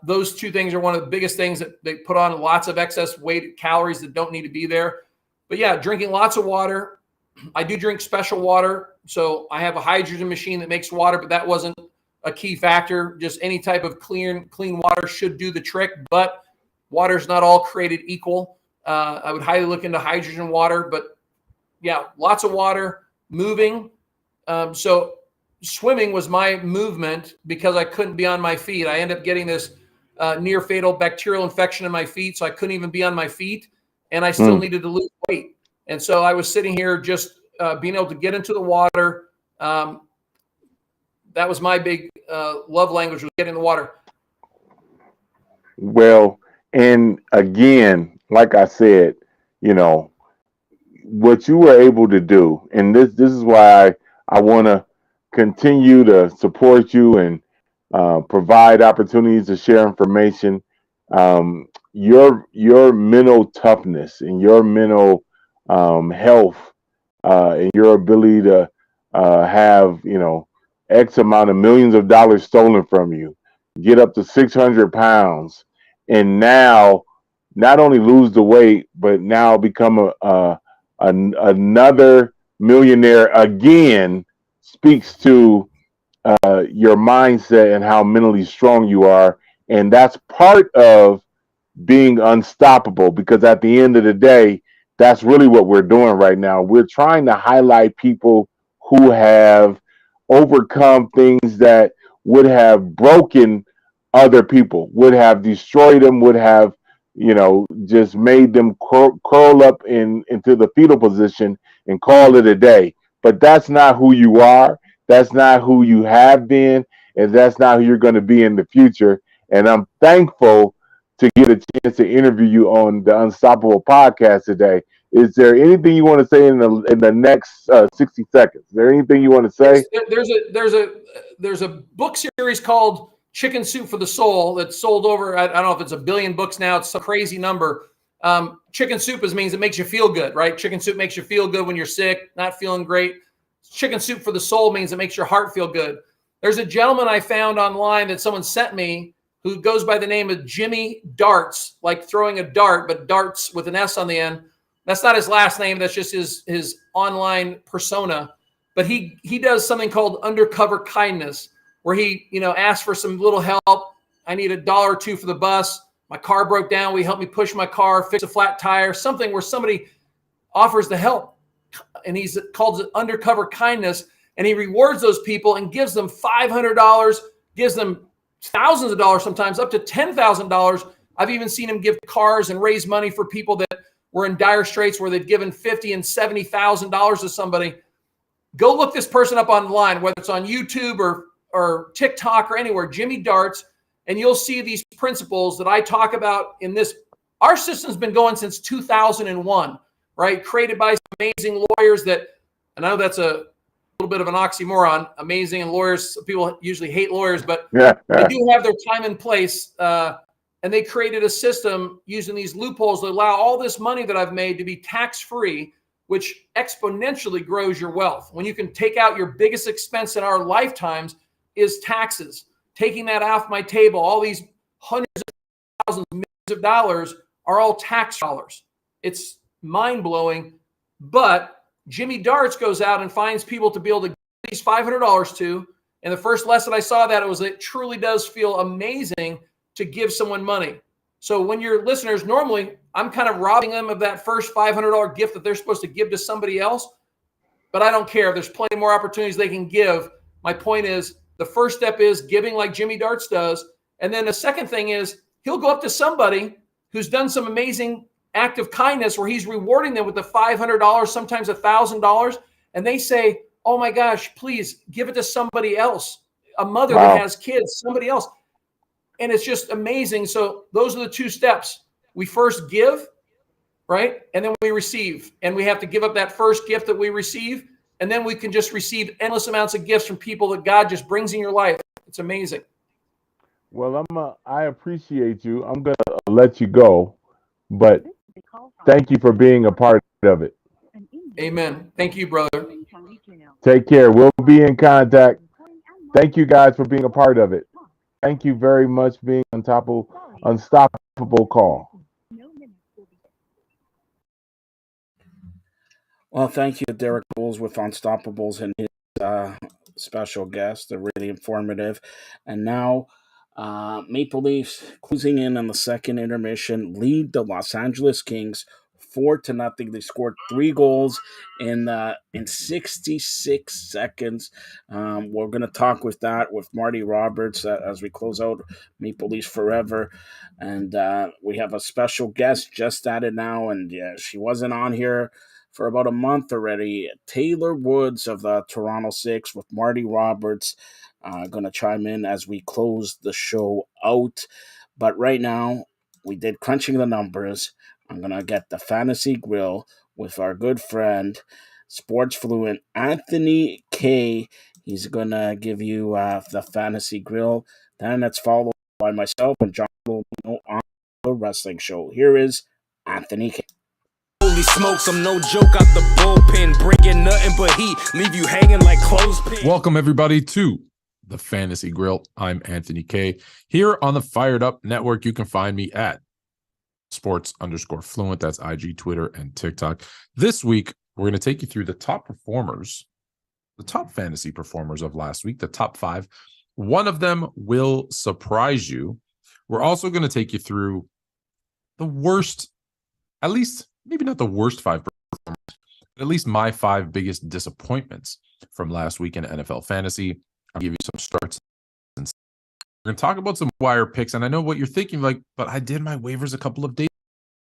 Those 2 things are one of the biggest things that they put on lots of excess weight, calories that don't need to be there. But yeah, drinking lots of water. I do drink special water. So I have a hydrogen machine that makes water, but that wasn't a key factor. Just any type of clean water should do the trick, but water's not all created equal. I would highly look into hydrogen water, but yeah, lots of water, moving. So swimming was my movement because I couldn't be on my feet. I ended up getting this near fatal bacterial infection in my feet. So I couldn't even be on my feet, and I still needed to lose weight. And so I was sitting here just being able to get into the water. That was my big love language, was getting in the water. Well, and again, like I said, what you were able to do, and this is why I want to continue to support you and provide opportunities to share information. Your mental toughness and your mental health and your ability to have X amount of millions of dollars stolen from you, get up to 600 pounds, and now not only lose the weight, but now become another millionaire again, speaks to your mindset and how mentally strong you are. And that's part of being unstoppable, because at the end of the day, that's really what we're doing right now. We're trying to highlight people who have overcome things that would have broken other people, would have destroyed them, would have just made them curl up into the fetal position and call it a day. But that's not who you are. That's not who you have been, and that's not who you're going to be in the future. And I'm thankful to get a chance to interview you on the Unstoppable podcast today. Is there anything you want to say in the next 60 seconds? Is there anything you want to say? There's a book series called Chicken Soup for the Soul that's sold over, I don't know if it's 1 billion books now. It's a crazy number. Chicken soup means it makes you feel good, right? Chicken soup makes you feel good when you're sick, not feeling great. Chicken Soup for the Soul means it makes your heart feel good. There's a gentleman I found online that someone sent me who goes by the name of Jimmy Darts, like throwing a dart, but darts with an S on the end. That's not his last name. That's just his online persona. But he does something called undercover kindness, where he asks for some little help. I need $1 or $2 for the bus. My car broke down. Will you help me push my car, fix a flat tire, something where somebody offers the help. And he's called it undercover kindness. And he rewards those people and gives them $500, gives them thousands of dollars, sometimes up to $10,000. I've even seen him give cars and raise money for people that were in dire straits, where they've given $50,000 and $70,000 to somebody. Go look this person up online, whether it's on YouTube or TikTok or anywhere, Jimmy Darts, and you'll see these principles that I talk about in this. Our system's been going since 2001, right? Created by some amazing lawyers that, and I know that's a little bit of an oxymoron, amazing, and lawyers, people usually hate lawyers, but they do have their time and place. And they created a system using these loopholes that allow all this money that I've made to be tax-free, which exponentially grows your wealth. When you can take out your biggest expense in our lifetimes is taxes. Taking that off my table, all these hundreds of thousands, millions of dollars are all tax dollars. It's mind-blowing. But Jimmy Darts goes out and finds people to be able to give these $500 to. And the first lesson I saw that it truly does feel amazing to give someone money. So when your listeners, normally I'm kind of robbing them of that first $500 gift that they're supposed to give to somebody else, but I don't care. There's plenty more opportunities they can give. My point is, the first step is giving like Jimmy Darts does. And then the second thing is he'll go up to somebody who's done some amazing act of kindness where he's rewarding them with the $500, sometimes $1,000. And they say, oh my gosh, please give it to somebody else. A mother that has kids, somebody else. And it's just amazing. So those are the two steps. We first give, right? And then we receive. And we have to give up that first gift that we receive. And then we can just receive endless amounts of gifts from people that God just brings in your life. It's amazing. Well, I appreciate you. I'm going to let you go, but thank you for being a part of it. Amen. Thank you, brother. Take care. We'll be in contact. Thank you guys for being a part of it. Thank you very much for being unstoppable call. Well, thank you, Derek Bowles with Unstoppables and his special guest. They're really informative. And now, Maple Leafs closing in on the second intermission, lead the Los Angeles Kings 4-0. They scored 3 goals in 66 seconds. We're going to talk with Marty Roberts as we close out Maple Leafs Forever. And we have a special guest just added now, and she wasn't on here for about a month already. Taylor Woods of the Toronto Six with Marty Roberts going to chime in as we close the show out. But right now, we did crunching the numbers. I'm going to get the Fantasy Grill with our good friend, sports fluent Anthony K. He's going to give you the Fantasy Grill. Then it's followed by myself and John Lomino on the Wrestling Show. Here is Anthony K. Holy smokes, I'm no joke out the bullpen, bringing nothing but heat, leave you hanging like clothespins. Welcome, everybody, to the Fantasy Grill. I'm Anthony K. Here on the Fired Up Network, you can find me at sports_fluent. That's IG, Twitter, and TikTok. This week, we're going to take you through the top performers, the top fantasy performers of last week, the top 5. One of them will surprise you. We're also going to take you through the worst, at least maybe not the worst 5 performers, but at least my 5 biggest disappointments from last week in NFL fantasy. I'll give you some starts. We're going to talk about some wire picks, and I know what you're thinking, like, but I did my waivers a couple of days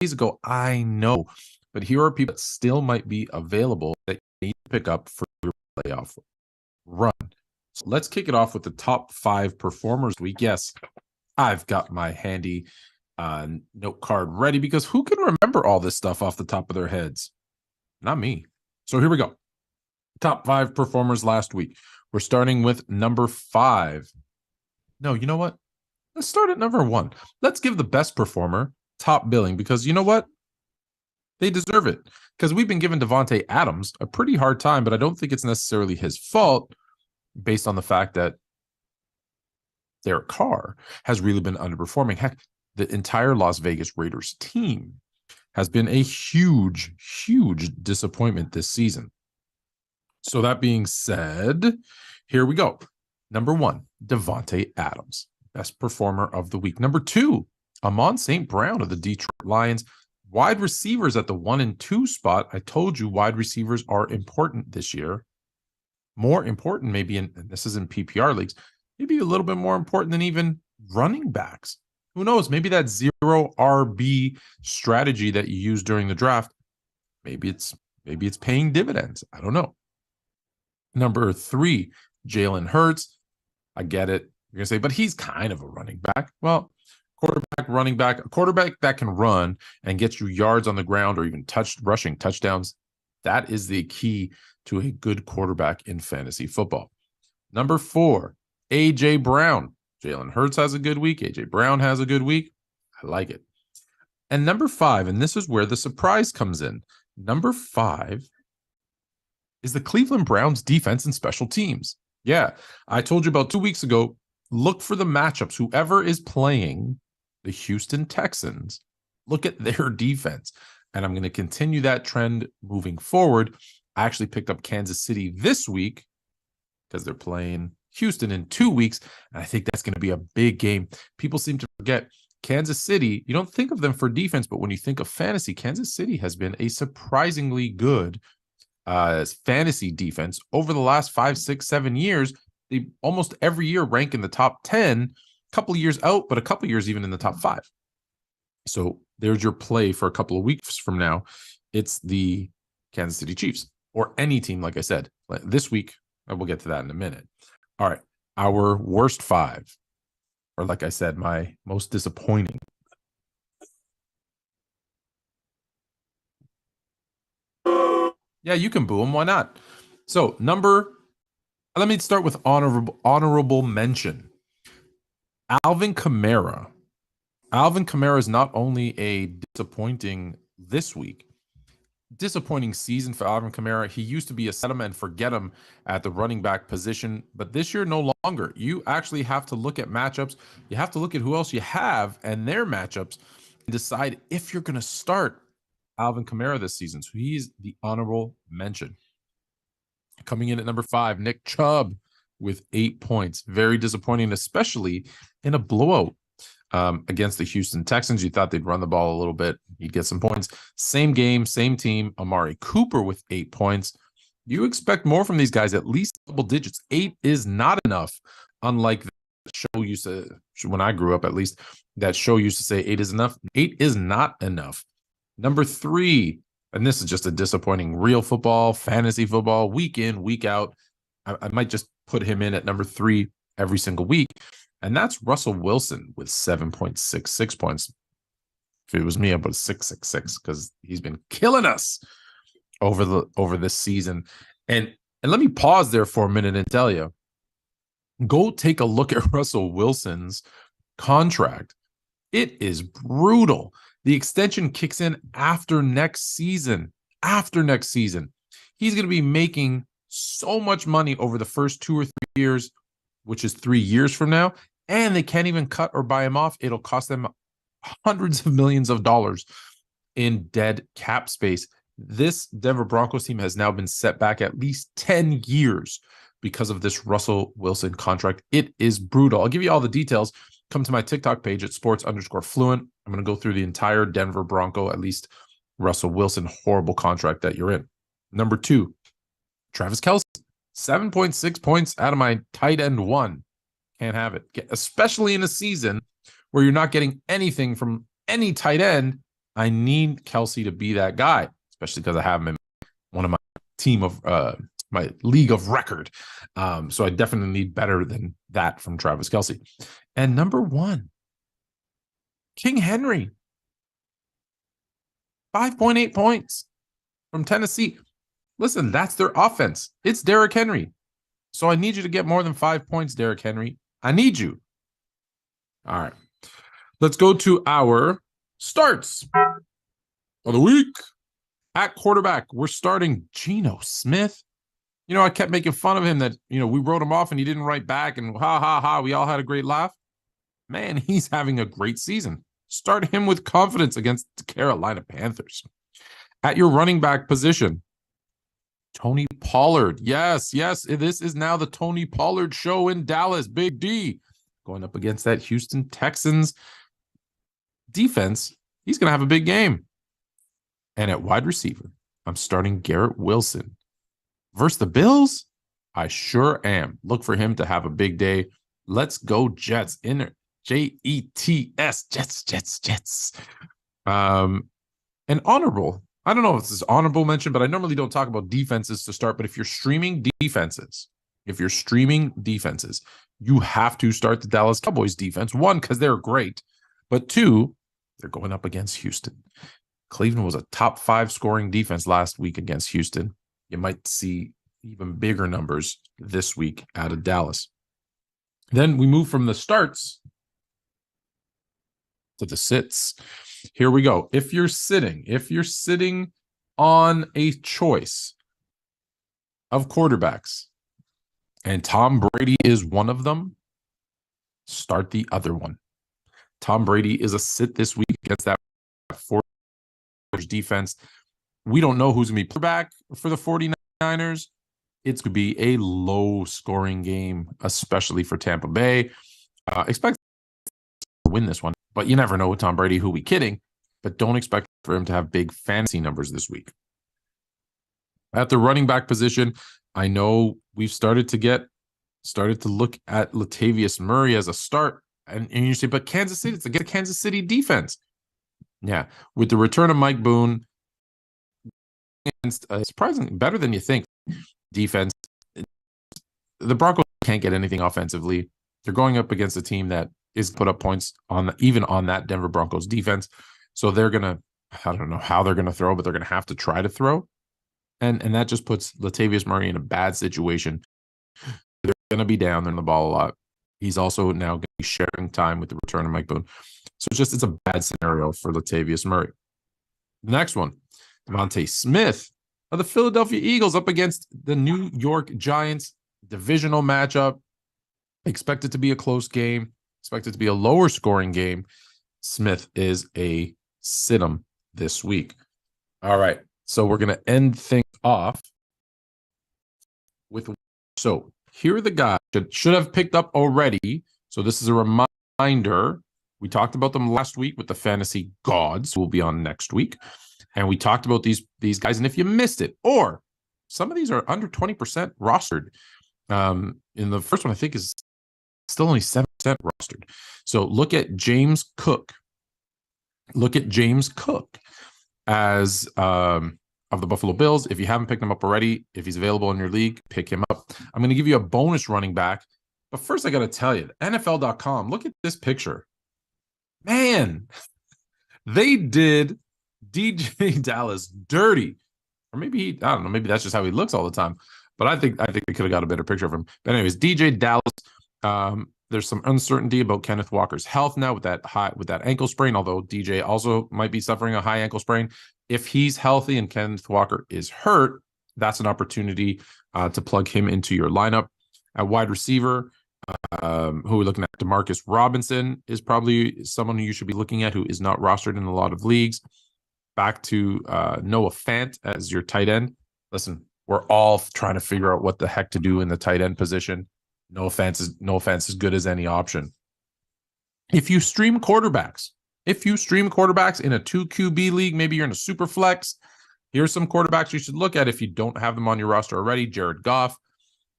ago. I know, but here are people that still might be available that you need to pick up for your playoff run. So let's kick it off with the top 5 performers week. Yes, I've got my handy note card ready, because who can remember all this stuff off the top of their heads? Not me. So here we go. Top 5 performers last week. We're starting with number 5. No, you know what? Let's start at number 1. Let's give the best performer top billing, because you know what? They deserve it. Because we've been giving Devontae Adams a pretty hard time, but I don't think it's necessarily his fault based on the fact that Derek Carr has really been underperforming. Heck, the entire Las Vegas Raiders team has been a huge, huge disappointment this season. So that being said, here we go. Number 1, Devontae Adams, best performer of the week. Number 2, Amon St. Brown of the Detroit Lions. Wide receivers at the 1 and 2 spot. I told you wide receivers are important this year. More important maybe, and this is in PPR leagues, maybe a little bit more important than even running backs. Who knows? Maybe that 0 RB strategy that you used during the draft, maybe it's paying dividends. I don't know. Number 3, Jalen Hurts. I get it. You're going to say, but he's kind of a running back. Well, quarterback, running back, a quarterback that can run and get you yards on the ground or even rushing touchdowns. That is the key to a good quarterback in fantasy football. Number 4, A.J. Brown. Jalen Hurts has a good week. A.J. Brown has a good week. I like it. And number 5, and this is where the surprise comes in. Number 5 is the Cleveland Browns defense and special teams. Yeah, I told you about 2 weeks ago, look for the matchups. Whoever is playing the Houston Texans, look at their defense. And I'm going to continue that trend moving forward. I actually picked up Kansas City this week because they're playing Houston in 2 weeks. And I think that's going to be a big game. People seem to forget Kansas City. You don't think of them for defense, but when you think of fantasy, Kansas City has been a surprisingly good fantasy defense over the last 5, 6, 7 years. They almost every year rank in the top 10, a couple of years out, but a couple of years even in the top 5. So there's your play for a couple of weeks from now. It's the Kansas City Chiefs or any team, like I said. This week, we'll get to that in a minute. All right, our worst 5, or like I said, my most disappointing. Yeah, you can boo him. Why not? So let me start with honorable mention. Alvin Kamara. Alvin Kamara is not only a disappointing this week, disappointing season for Alvin Kamara. He used to be a set him and forget him at the running back position, but this year no longer. You actually have to look at matchups. You have to look at who else you have and their matchups and decide if you're going to start Alvin Kamara this season. So he's the honorable mention. Coming in at number 5, Nick Chubb with 8 points. Very disappointing, especially in a blowout against the Houston Texans. You thought they'd run the ball a little bit. He'd get some points. Same game, same team. Amari Cooper with 8 points. You expect more from these guys, at least double digits. 8 is not enough, unlike the show used to, when I grew up at least, that show used to say 8 is enough. 8 is not enough. Number 3, and this is just a disappointing real football, fantasy football, week in, week out. I might just put him in at number 3 every single week. And that's Russell Wilson with 7.66 points. If it was me, I'd put 666 because he's been killing us over this season. And let me pause there for a minute and tell you, go take a look at Russell Wilson's contract. It is brutal. The extension kicks in after next season. After next season, he's going to be making so much money over the first 2 or 3 years, which is 3 years from now, and they can't even cut or buy him off. It'll cost them hundreds of millions of dollars in dead cap space. This Denver Broncos team has now been set back at least 10 years because of this Russell Wilson contract. It is brutal. I'll give you all the details. Come to my TikTok page at sports_fluent. I'm going to go through the entire Denver Bronco, at least Russell Wilson, horrible contract that you're in. Number 2, Travis Kelce, 7.6 points out of my tight end 1. Can't have it, especially in a season where you're not getting anything from any tight end. I need Kelce to be that guy, especially because I have him in one of my team of my league of record. So I definitely need better than that from Travis Kelce. And number 1, King Henry, 5.8 points from Tennessee. Listen, that's their offense. It's Derrick Henry. So I need you to get more than 5 points, Derrick Henry. I need you. All right. Let's go to our starts of the week. At quarterback, we're starting Geno Smith. You know, I kept making fun of him that, we wrote him off and he didn't write back and ha, ha, ha. We all had a great laugh. Man, he's having a great season. Start him with confidence against the Carolina Panthers. At your running back position, Tony Pollard. Yes, this is now the Tony Pollard show in Dallas. Big D going up against that Houston Texans defense. He's going to have a big game. And at wide receiver, I'm starting Garrett Wilson. Versus the Bills, I sure am. Look for him to have a big day. Let's go Jets. Jets, Jets. And honorable I don't know if this is honorable mention, but I normally don't talk about defenses to start. But if you're streaming defenses, you have to start the Dallas Cowboys defense. One, because they're great, but two, they're going up against Houston. Cleveland was a top 5 scoring defense last week against Houston. You might see even bigger numbers this week out of Dallas. Then we move from the starts to the sits. Here we go. If you're sitting on a choice of quarterbacks and Tom Brady is one of them, start the other one. Tom Brady is a sit this week against that 49ers defense. We don't know who's going to be quarterback for the 49ers. It's going to be a low-scoring game, especially for Tampa Bay. Expect to win this one, but you never know with Tom Brady. Who we kidding? But don't expect for him to have big fantasy numbers this week. At the running back position, I know we've started to look at Latavius Murray as a start, and you say, but Kansas City, it's a Kansas City defense. Yeah, with the return of Mike Boone, surprisingly better than you think defense. The Broncos can't get anything offensively. They're going up against a team that is put up points even on that Denver Broncos defense. So they're gonna, I don't know how they're gonna throw, but they're gonna have to try to throw, and that just puts Latavius Murray in a bad situation. They're gonna be down in the ball a lot. He's also now going to be sharing time with the return of Mike Boone. So it's a bad scenario for Latavius Murray. The next one, Devontae Smith of the Philadelphia Eagles up against the New York Giants. Divisional matchup. Expect it to be a close game. Expect it to be a lower scoring game. Smith is a sit-em this week. All right. So we're going to end things off with, so here are the guys that should have picked up already. So this is a reminder. We talked about them last week with the fantasy gods who will be on next week. And we talked about these guys. And if you missed it, or some of these are under 20% rostered. In the first one, I think is still only 7% rostered. So look at James Cook. As of the Buffalo Bills. If you haven't picked him up already, if he's available in your league, pick him up. I'm going to give you a bonus running back. But first, I got to tell you, NFL.com, look at this picture. Man, they did DJ Dallas dirty. Or maybe I don't know, maybe that's just how he looks all the time. But I think they could have got a better picture of him. But anyways, DJ Dallas, there's some uncertainty about Kenneth Walker's health now with that ankle sprain, although DJ also might be suffering a high ankle sprain. If he's healthy and Kenneth Walker is hurt, that's an opportunity to plug him into your lineup. At wide receiver, who we're looking at, Demarcus Robinson is probably someone who you should be looking at who is not rostered in a lot of leagues. Back to Noah Fant as your tight end. Listen, we're all trying to figure out what the heck to do in the tight end position. No offense is good as any option. If you stream quarterbacks in a 2 QB league, maybe you're in a super flex, here's some quarterbacks you should look at if you don't have them on your roster already. Jared Goff.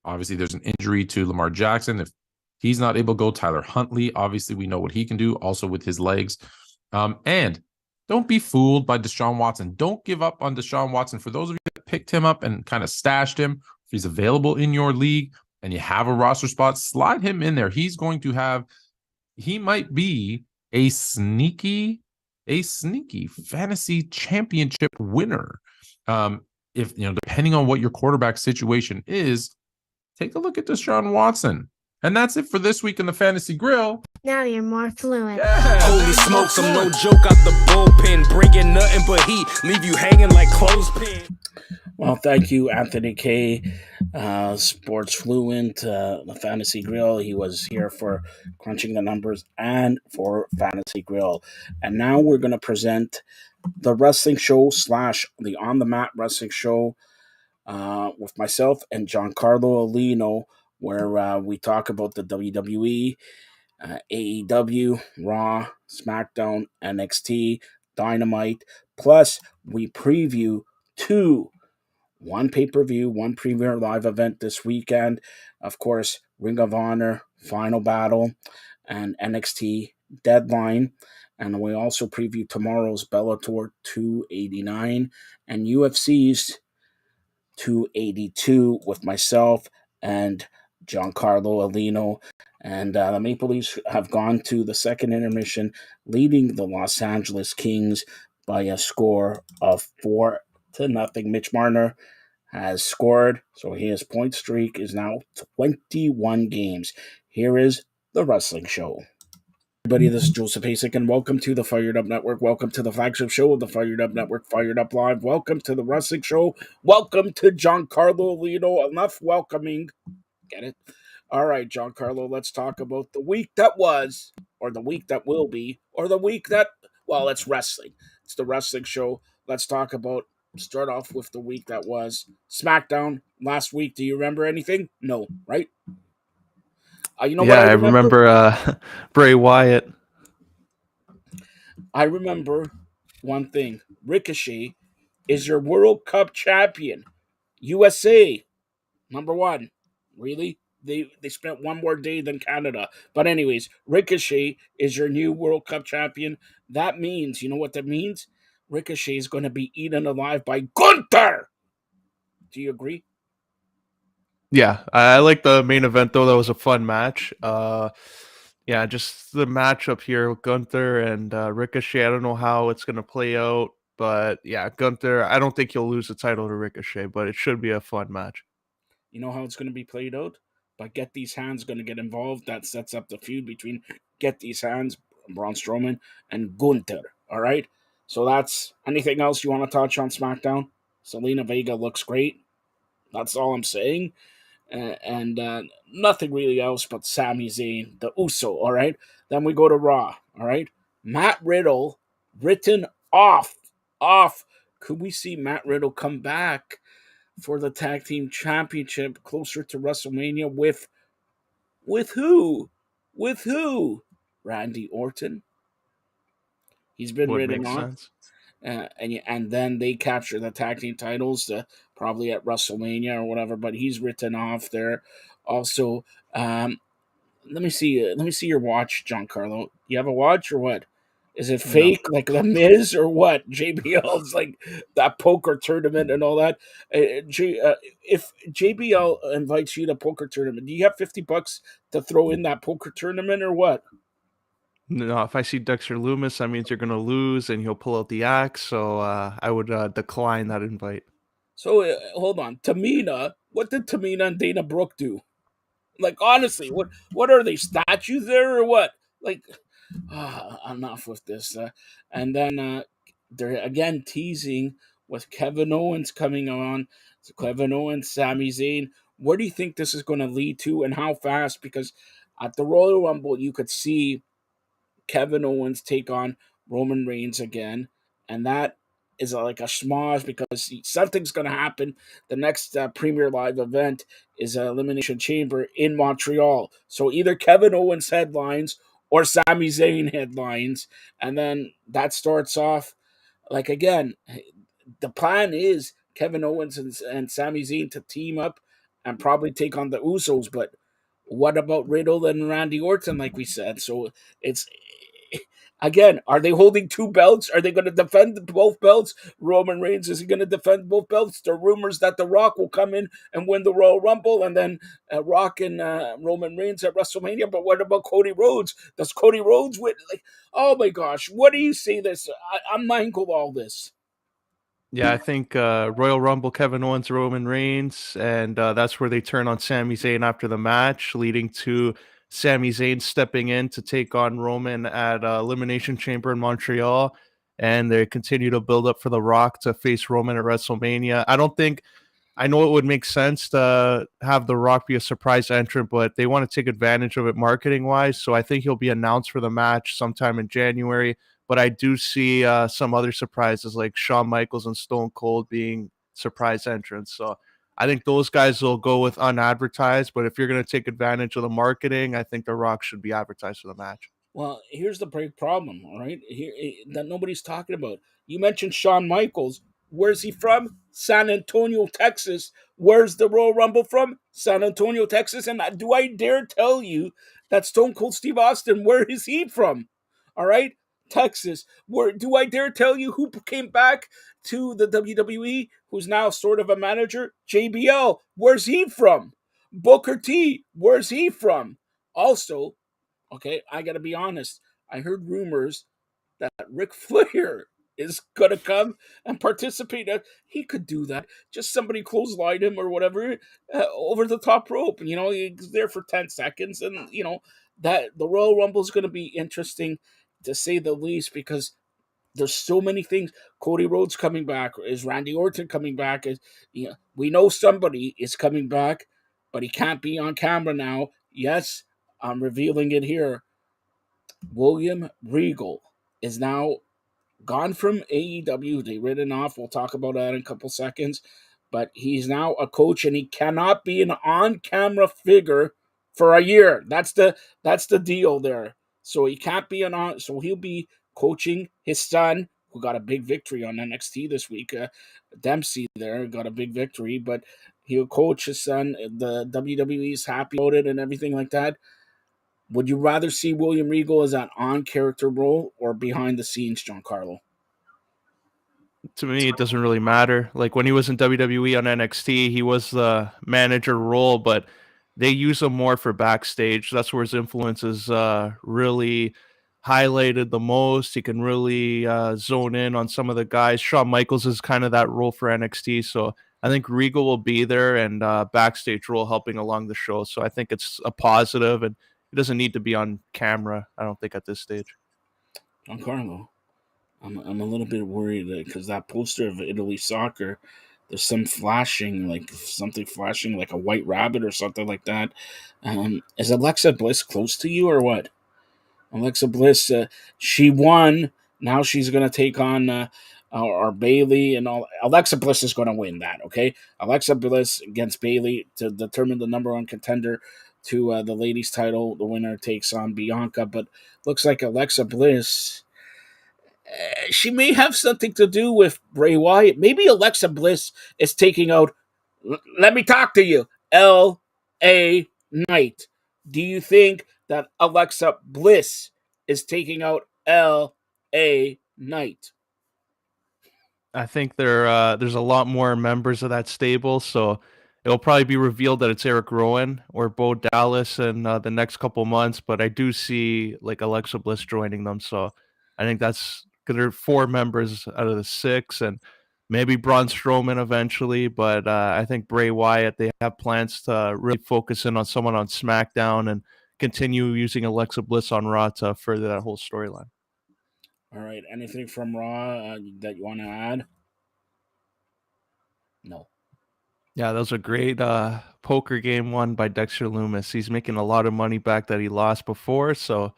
Obviously, there's an injury to Lamar Jackson. If he's not able to go, Tyler Huntley. Obviously, we know what he can do also with his legs. And don't be fooled by Deshaun Watson. Don't give up on Deshaun Watson. For those of you that picked him up and kind of stashed him, if he's available in your league and you have a roster spot, slide him in there. He might be a sneaky fantasy championship winner. If depending on what your quarterback situation is, take a look at Deshaun Watson. And that's it for this week in the Fantasy Grill. Now you're more fluent. Yeah, Holy smokes, I'm no joke out the bullpen, bringing nothing but heat, leave you hanging like clothespin. Well, thank you, Anthony K, Sports Fluent, the Fantasy Grill. He was here for Crunching the Numbers and for Fantasy Grill. And now we're going to present the wrestling show / the On the Mat wrestling show with myself and Giancarlo Alino, where we talk about the WWE, AEW, Raw, SmackDown, NXT, Dynamite. Plus, we preview one pay-per-view, one Premier Live event this weekend. Of course, Ring of Honor, Final Battle, and NXT Deadline. And we also preview tomorrow's Bellator 289 and UFC's 282 with myself and Giancarlo Alino. And the Maple Leafs have gone to the second intermission, leading the Los Angeles Kings by a score of 4-0. Mitch Marner has scored, so his point streak is now 21 games. Here is the Wrestling Show. Everybody, this is Joseph Hasek, and welcome to the Fired Up Network. Welcome to the flagship show of the Fired Up Network, Fired Up Live. Welcome to the Wrestling Show. Welcome to Giancarlo Alino. Enough welcoming. Get it? All right, Giancarlo, let's talk about the week that was, or the week that will be, or the week that, well, it's wrestling. It's the Wrestling Show. Let's talk about, start off with the week that was. SmackDown last week. Do you remember anything? No, right? You know what Yeah, I I remember? remember Bray Wyatt. I remember one thing. Ricochet is your World Cup champion. USA, number one. Really? They spent one more day than Canada. But anyways, Ricochet is your new World Cup champion. That means, you know what that means? Ricochet is going to be eaten alive by Gunther. Do you agree? Yeah, I like the main event though. That was a fun match. Yeah, just the matchup here with Gunther and Ricochet. I don't know how it's gonna play out, but yeah, Gunther. I don't think he'll lose the title to Ricochet, but it should be a fun match. You know how it's going to be played out? But Get These Hands going to get involved. That sets up the feud between Get These Hands, Braun Strowman, and Gunther. All right? So that's anything else you want to touch on SmackDown? Selena Vega looks great. That's all I'm saying. And nothing really else but Sami Zayn, the Uso. All right? Then we go to Raw. All right? Matt Riddle written off. Off. Could we see Matt Riddle come back for the tag team championship closer to WrestleMania with who? With who? Randy Orton. He's been Would written make off, sense. and then they capture the tag team titles probably at WrestleMania or whatever. But he's written off there. Also, let me see. Let me see your watch, Giancarlo. You have a watch or what? Is it No. fake, like the Miz, or what? JBL's like that poker tournament and all that. If JBL invites you to poker tournament, do you have $50 to throw in that poker tournament or what? No, if I see Dexter Loomis, that means you're gonna lose, and he'll pull out the axe. So I would decline that invite. So hold on, Tamina. What did Tamina and Dana Brooke do? Like honestly, what are they, statues there or what? Like, enough with this. And then they're again teasing with Kevin Owens coming on. So Kevin Owens, Sami Zayn. Where do you think this is going to lead to, and how fast? Because at the Royal Rumble, you could see Kevin Owens take on Roman Reigns again, and that is like a schmoz because something's going to happen. The next Premier Live event is an Elimination Chamber in Montreal. So either Kevin Owens headlines or Sami Zayn headlines, and then that starts off like again. The plan is Kevin Owens and Sami Zayn to team up and probably take on the Usos, but what about Riddle and Randy Orton, like we said? So it's again, are they holding two belts? Are they going to defend both belts? Roman Reigns, is he going to defend both belts? There are rumors that The Rock will come in and win the Royal Rumble, and then Rock and Roman Reigns at WrestleMania. But what about Cody Rhodes? Does Cody Rhodes win? Like, oh my gosh, what do you say this? I'm mindful of all this. Yeah, I think Royal Rumble, Kevin Owens, Roman Reigns, and that's where they turn on Sami Zayn after the match, leading to Sami Zayn stepping in to take on Roman at Elimination Chamber in Montreal, and they continue to build up for The Rock to face Roman at WrestleMania. I know it would make sense to have The Rock be a surprise entrant, but they want to take advantage of it marketing wise. So I think he'll be announced for the match sometime in January. But I do see some other surprises like Shawn Michaels and Stone Cold being surprise entrants. So I think those guys will go with unadvertised. But if you're going to take advantage of the marketing, I think The Rock should be advertised for the match. Well, here's the big problem, all right? Here that nobody's talking about. You mentioned Shawn Michaels. Where's he from? San Antonio, Texas. Where's the Royal Rumble from? San Antonio, Texas. And do I dare tell you that Stone Cold Steve Austin, where is he from? All right? Texas. Where do I dare tell you who came back to the WWE? Who's now sort of a manager? JBL. Where's he from? Booker T. Where's he from? Also, okay, I gotta be honest. I heard rumors that Ric Flair is gonna come and participate. He could do that. Just somebody clothesline him or whatever over the top rope. You know, he's there for 10 seconds, and you know that the Royal Rumble is gonna be interesting to say the least because there's so many things. Cody Rhodes coming back. Is Randy Orton coming back? Is, you know, we know somebody is coming back, but he can't be on camera now. Yes, I'm revealing it here. William Regal is now gone from AEW. They written off. We'll talk about that in a couple seconds. But he's now a coach, and he cannot be an on-camera figure for a year. That's the deal there. So he can't be an on. So he'll be coaching his son, who got a big victory on NXT this week. Dempsey there got a big victory, but he'll coach his son. The WWE's happy about it and everything like that. Would you rather see William Regal as an on-character role or behind the scenes, Giancarlo? To me, it doesn't really matter. Like when he was in WWE on NXT, he was the manager role, but they use him more for backstage. That's where his influence is really highlighted the most. He can really zone in on some of the guys. Shawn Michaels is kind of that role for NXT, so I think Regal will be there and backstage role helping along the show. So I think it's a positive, and he doesn't need to be on camera. I don't think at this stage. Giancarlo, I'm a little bit worried because that poster of Italy soccer, there's some flashing, like something flashing, like a white rabbit or something like that. Is Alexa Bliss close to you or what? Alexa Bliss, she won. Now she's gonna take on our Bailey and all. Alexa Bliss is gonna win that. Okay, Alexa Bliss against Bailey to determine the number one contender to the ladies' title. The winner takes on Bianca, but looks like Alexa Bliss. She may have something to do with Bray Wyatt. Maybe Alexa Bliss is taking out. Let me talk to you, L.A. Knight. Do you think that Alexa Bliss is taking out L.A. Knight? I think there's a lot more members of that stable, so it'll probably be revealed that it's Eric Rowan or Bo Dallas in the next couple months. But I do see like Alexa Bliss joining them, so I think that's because there are 4 members out of the 6, and maybe Braun Strowman eventually. But I think Bray Wyatt, they have plans to really focus in on someone on SmackDown and continue using Alexa Bliss on Raw to further that whole storyline. All right. Anything from Raw that you want to add? No. Yeah, that was a great poker game won by Dexter Loomis. He's making a lot of money back that he lost before, so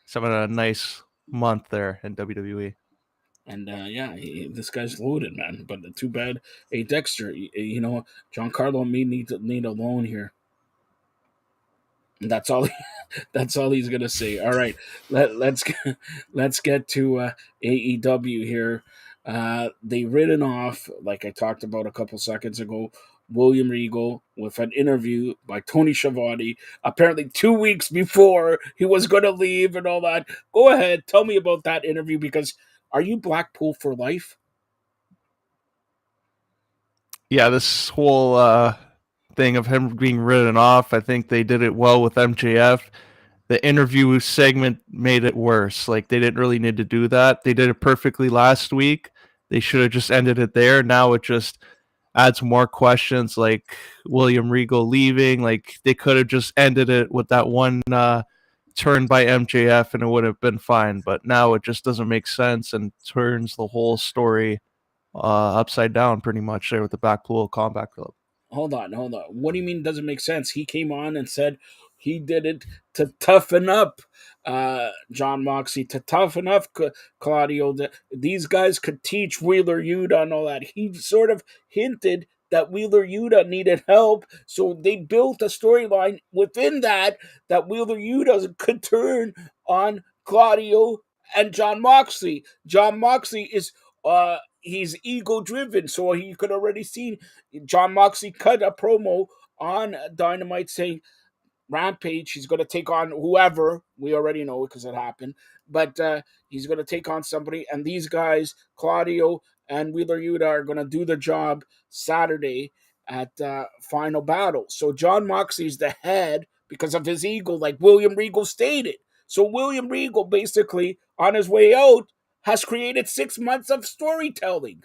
he's having a nice month there in WWE. And yeah, this guy's loaded, man. But too bad. Hey, Dexter, you know, Giancarlo and me need a loan here. And that's all. That's all he's gonna say. All right, let's get to AEW here. They written off, like I talked about a couple seconds ago, William Regal with an interview by Tony Schiavone. Apparently, 2 weeks before he was gonna leave and all that. Go ahead, tell me about that interview because are you Blackpool for life? Yeah, this whole thing of him being written off, I think they did it well with MJF. The interview segment made it worse. Like they didn't really need to do that. They did it perfectly last week. They should have just ended it there. Now it just adds more questions like William Regal leaving. Like they could have just ended it with that one turn by MJF and it would have been fine. But now it just doesn't make sense and turns the whole story upside down pretty much there with the Blackpool Combat Club. Hold on, hold on. What do you mean it doesn't make sense? He came on and said he did it to toughen up John Moxley, to toughen up Claudio. These guys could teach Wheeler Yuta and all that. He sort of hinted that Wheeler Yuta needed help, so they built a storyline within that Wheeler Yuta could turn on Claudio and John Moxley. John Moxley is he's ego driven, so he could already see John Moxley cut a promo on Dynamite saying, Rampage, he's going to take on whoever. We already know because it happened. But he's going to take on somebody. And these guys, Claudio and Wheeler Yuta, are going to do the job Saturday at Final Battle. So John Moxley's the head because of his ego, like William Regal stated. So William Regal, basically, on his way out, has created 6 months of storytelling.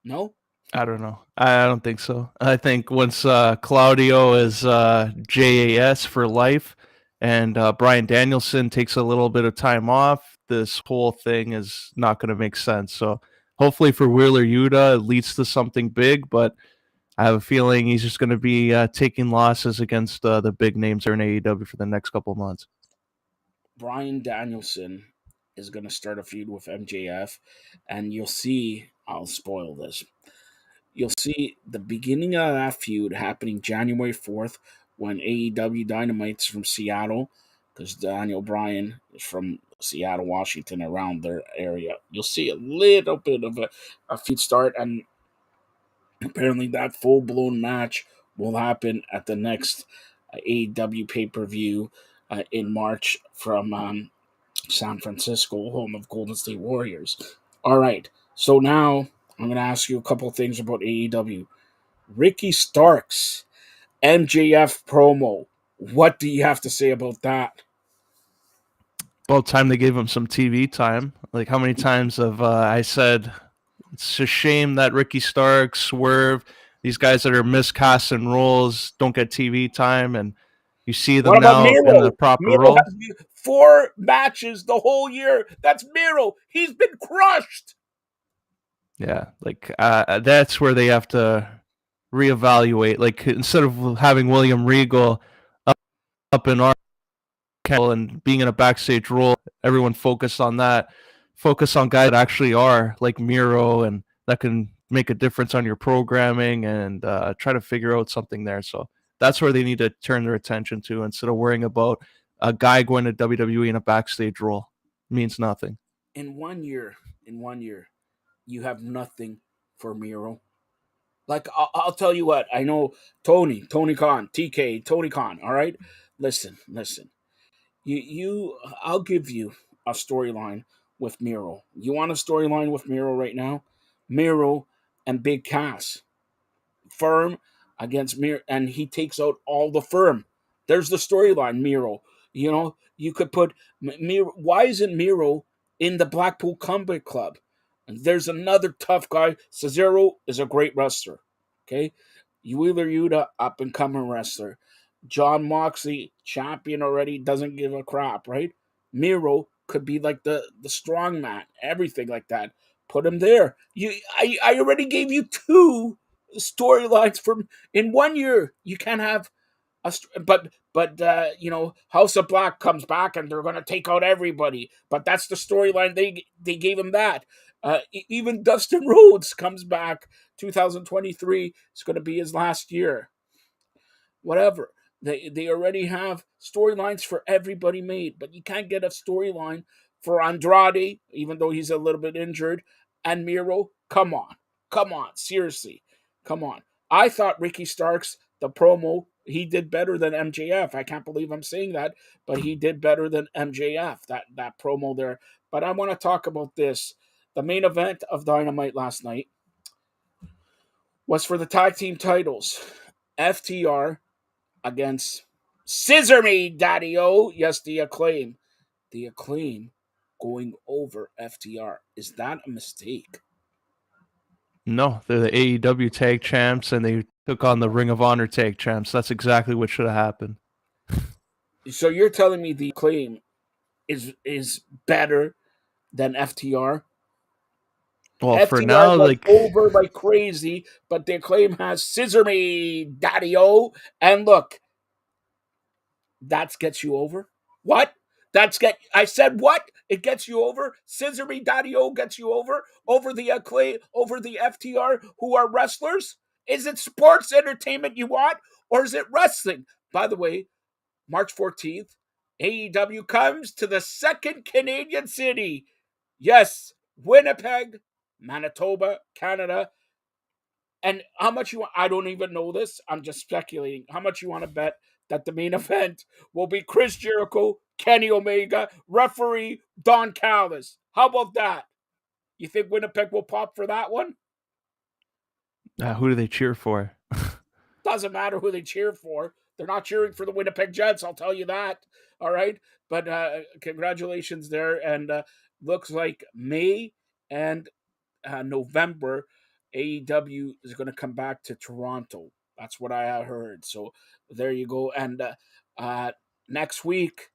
No? I don't know. I don't think so. I think once Claudio is JAS for life and Brian Danielson takes a little bit of time off, this whole thing is not going to make sense. So hopefully for Wheeler Yuta, it leads to something big, but I have a feeling he's just going to be taking losses against the big names there in AEW for the next couple of months. Brian Danielson is going to start a feud with MJF, and you'll see, I'll spoil this. You'll see the beginning of that feud happening January 4th when AEW Dynamite's from Seattle, because Daniel Bryan is from Seattle, Washington, around their area. You'll see a little bit of a feud start, and apparently that full-blown match will happen at the next AEW pay-per-view in March from San Francisco, home of Golden State Warriors. All right, so now I'm going to ask you a couple things about AEW. Ricky Starks, MJF promo. What do you have to say about that? About time they gave him some TV time. Like, how many times have I said it's a shame that Ricky Starks, Swerve, these guys that are miscasting roles don't get TV time, and you see them What about now in the Miro? proper Miro role. has 4 matches the whole year. That's Miro. He's been crushed. Yeah, like that's where they have to reevaluate. Like, instead of having William Regal up in our and being in a backstage role, everyone focus on that. Focus on guys that actually are like Miro and that can make a difference on your programming and try to figure out something there. So that's where they need to turn their attention to instead of worrying about a guy going to WWE in a backstage role. It means nothing. In 1 year, you have nothing for Miro. Like, I'll tell you what, I know Tony Khan, TK, Tony Khan, all right? Listen. I'll give you a storyline with Miro. You want a storyline with Miro right now? Miro and Big Cass. Firm against Miro, and he takes out all the Firm. There's the storyline, Miro. You know, you could put Miro. Why isn't Miro in the Blackpool Combat Club? And there's another tough guy. Cesaro is a great wrestler. Okay, Wheeler Yuta, up and coming wrestler. John Moxley, champion already, doesn't give a crap, right? Miro could be like the strong man, everything like that. Put him there. I already gave you 2 storylines from in 1 year. You can't have but House of Black comes back and they're gonna take out everybody. But that's the storyline they gave him that. Even Dustin Rhodes comes back 2023. It's gonna be his last year. Whatever. They already have storylines for everybody made, but you can't get a storyline for Andrade, even though he's a little bit injured, and Miro. Come on, seriously, come on. I thought Ricky Starks, the promo, he did better than MJF. I can't believe I'm saying that, but he did better than MJF. That promo there. But I want to talk about this. The main event of Dynamite last night was for the tag team titles. FTR against Scissor Me Daddy-O. Yes, the Acclaim. The Acclaim going over FTR. Is that a mistake? No, they're the AEW tag champs and they took on the Ring of Honor tag champs. That's exactly what should have happened. So you're telling me the Acclaim is better than FTR? Well, for FTR now, was like, over like crazy, but the Acclaim has Scissor Me Daddy-O. And look, that gets you over. What? I said what? It gets you over. Scissor Me Daddy-O gets you over the Acclaim, over the FTR, who are wrestlers. Is it sports entertainment you want, or is it wrestling? By the way, March 14th, AEW comes to the second Canadian city. Yes, Winnipeg, Manitoba, Canada. And how much you want? I don't even know this. I'm just speculating. How much you want to bet that the main event will be Chris Jericho, Kenny Omega, referee Don Callis? How about that? You think Winnipeg will pop for that one? Who do they cheer for? Doesn't matter who they cheer for. They're not cheering for the Winnipeg Jets, I'll tell you that. All right. But congratulations there. And looks like May and November, AEW is going to come back to Toronto. That's what I heard. So there you go. And next week,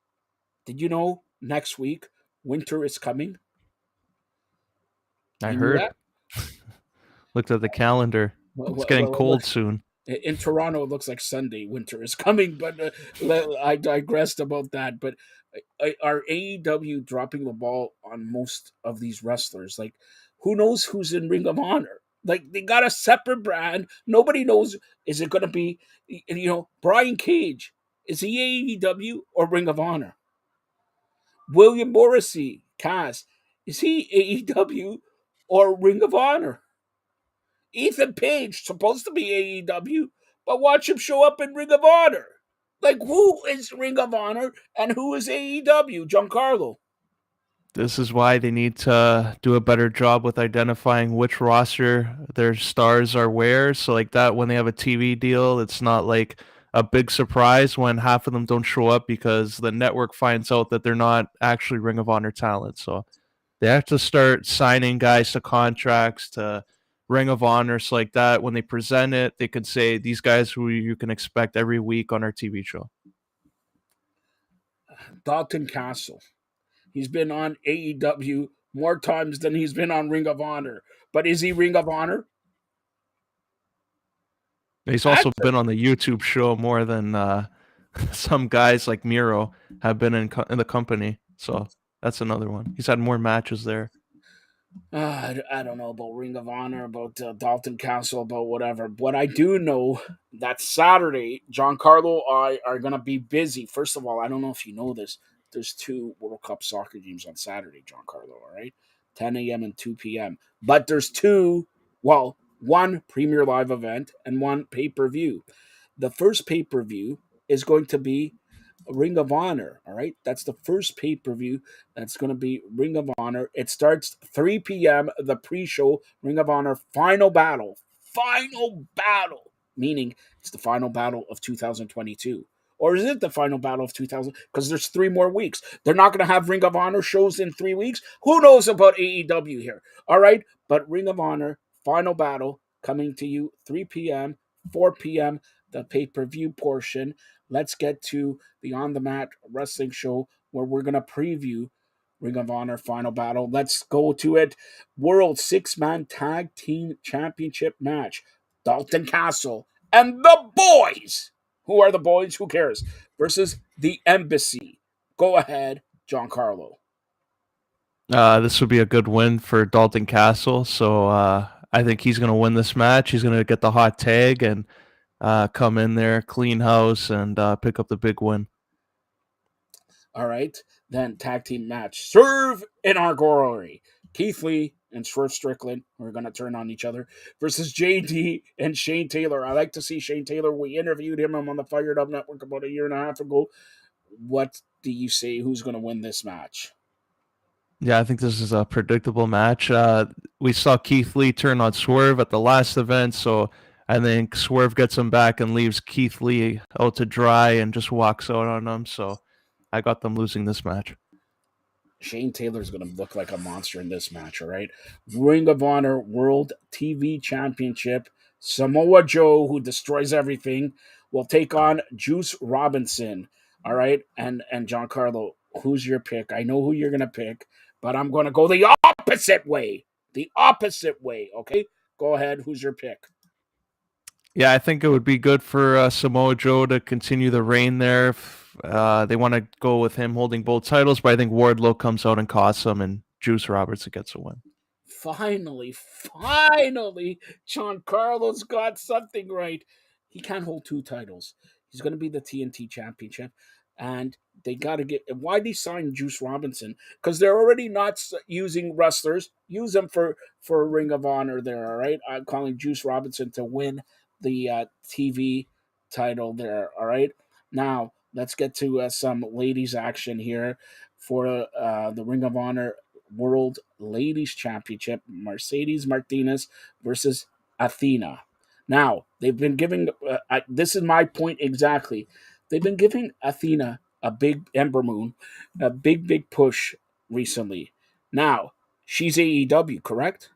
did you know next week winter is coming? I You knew heard. that? Looked at the calendar. It's getting cold soon. In Toronto, it looks like Sunday winter is coming, but I digressed about that. But are AEW dropping the ball on most of these wrestlers? Like, who knows who's in Ring of Honor? Like, they got a separate brand. Nobody knows. Is it going to be, Brian Cage? Is he AEW or Ring of Honor? William Morrissey, Cass, is he AEW or Ring of Honor? Ethan Page, supposed to be AEW, but watch him show up in Ring of Honor. Like, who is Ring of Honor and who is AEW? Giancarlo. This is why they need to do a better job with identifying which roster their stars are where. So like that, when they have a TV deal, it's not like a big surprise when half of them don't show up because the network finds out that they're not actually Ring of Honor talent. So they have to start signing guys to contracts to Ring of Honor. So like that, when they present it, they could say these guys who you can expect every week on our TV show. Dalton Castle. He's been on AEW more times than he's been on Ring of Honor. But is he Ring of Honor? He's also been on the YouTube show more than some guys like Miro have been in the company. So that's another one. He's had more matches there. I don't know about Ring of Honor, about Dalton Castle, about whatever. What I do know that Saturday, Giancarlo and I are going to be busy. First of all, I don't know if you know this. There's 2 World Cup soccer games on Saturday, Giancarlo, all right? 10 a.m. and 2 p.m. But there's 2, well, 1 Premier Live event and 1 pay-per-view. The first pay-per-view is going to be Ring of Honor, all right? That's the first pay-per-view that's going to be Ring of Honor. It starts 3 p.m., the pre-show, Ring of Honor Final Battle. Final Battle, meaning it's the final battle of 2022. Or is it the final battle of 2000? Because there's 3 more weeks. They're not going to have Ring of Honor shows in 3 weeks. Who knows about AEW here? All right? But Ring of Honor Final Battle coming to you 3 p.m., 4 p.m., the pay-per-view portion. Let's get to the On the Mat wrestling show where we're going to preview Ring of Honor Final Battle. Let's go to it. World 6-man Tag Team Championship match. Dalton Castle and the boys. Who are the boys? Who cares? Versus the Embassy. Go ahead, Giancarlo. This would be a good win for Dalton Castle. So I think he's going to win this match. He's going to get the hot tag and come in there, clean house, and pick up the big win. All right. Then tag team match. Serve in our glory. Keith Lee and Swerve Strickland, who are going to turn on each other, versus JD and Shane Taylor. I like to see Shane Taylor. We interviewed him on the Fired Up Network about a year and a half ago. What do you say? Who's going to win this match? Yeah, I think this is a predictable match. We saw Keith Lee turn on Swerve at the last event, so I think Swerve gets him back and leaves Keith Lee out to dry and just walks out on him. So I got them losing this match. Shane Taylor's going to look like a monster in this match, all right? Ring of Honor World TV Championship. Samoa Joe, who destroys everything, will take on Juice Robinson, all right? And Giancarlo, who's your pick? I know who you're going to pick, but I'm going to go the opposite way. The opposite way, okay? Go ahead. Who's your pick? Yeah, I think it would be good for Samoa Joe to continue the reign there. If, they want to go with him holding both titles, but I think Wardlow comes out and costs him, and Juice Robertson gets a win. Finally, Giancarlo's got something right. He can't hold 2 titles. He's going to be the TNT championship. and they got to get. Why they sign Juice Robinson? Because they're already not using wrestlers. Use them for Ring of Honor. There, all right. I'm calling Juice Robinson to win the TV title. There, all right. Now let's get to some ladies action here for the Ring of Honor World Ladies Championship. Mercedes Martinez versus Athena. Now they've been giving. This is my point exactly. They've been giving Athena a big Ember Moon, a big push recently. Now she's AEW, correct?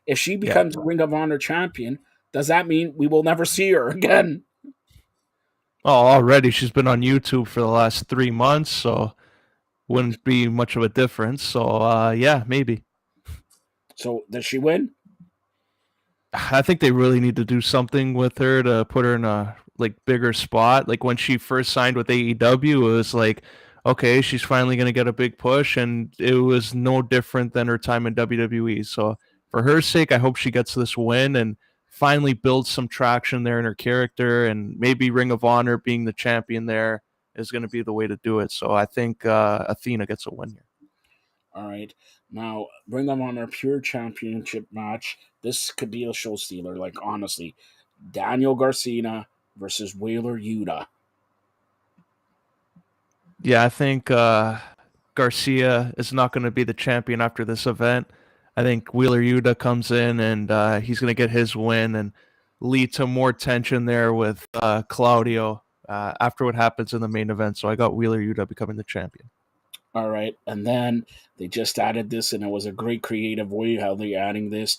If she Yeah. becomes Ring of Honor champion, does that mean we will never see her again? Oh, already she's been on YouTube for the last 3 months, so wouldn't be much of a difference. So, yeah, maybe. So does she win? I think they really need to do something with her to put her in a like bigger spot. Like when she first signed with AEW, it was like, okay, she's finally going to get a big push, and it was no different than her time in WWE. So for her sake, I hope she gets this win and finally builds some traction there in her character, and maybe Ring of Honor being the champion there is going to be the way to do it. So I think Athena gets a win here. All right. Now, Ring of Honor Pure Championship match. This could be a show stealer. Like honestly, Daniel Garcia versus Wheeler Yuta. Yeah, I think Garcia is not going to be the champion after this event. I think Wheeler Yuta comes in and he's going to get his win and lead to more tension there with Claudio after what happens in the main event. So I got Wheeler Yuta becoming the champion. All right. And then they just added this, and it was a great creative way how they're adding this.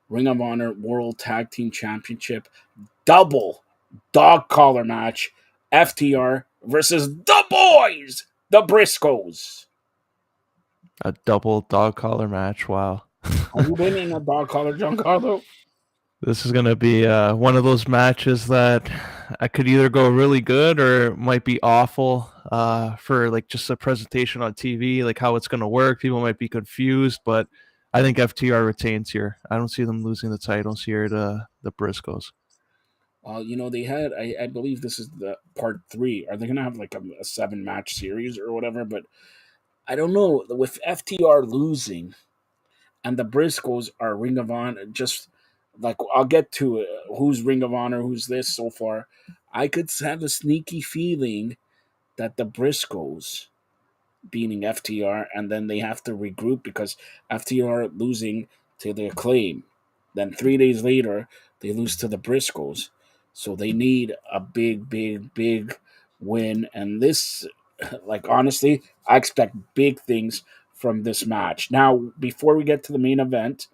Ring of Honor World Tag Team Championship double dog collar match. FTR versus the boys, the Briscoes. A double dog collar match. Wow. Have you been in a dog collar, Giancarlo? This is going to be one of those matches that I could either go really good or it might be awful for like just a presentation on TV, like how it's going to work. People might be confused, but I think FTR retains here. I don't see them losing the titles here to the Briscoes. They had, I believe this is the part 3. Are they going to have like a 7-match series or whatever? But I don't know. With FTR losing and the Briscoes are Ring of Honor, just like I'll get to it, who's Ring of Honor, who's this so far. I could have a sneaky feeling that the Briscoes beating FTR, and then they have to regroup because FTR losing to the Acclaim. Then 3 days later, they lose to the Briscoes. So they need a big win. And this, like, honestly, I expect big things from this match. Now, before we get to the main event,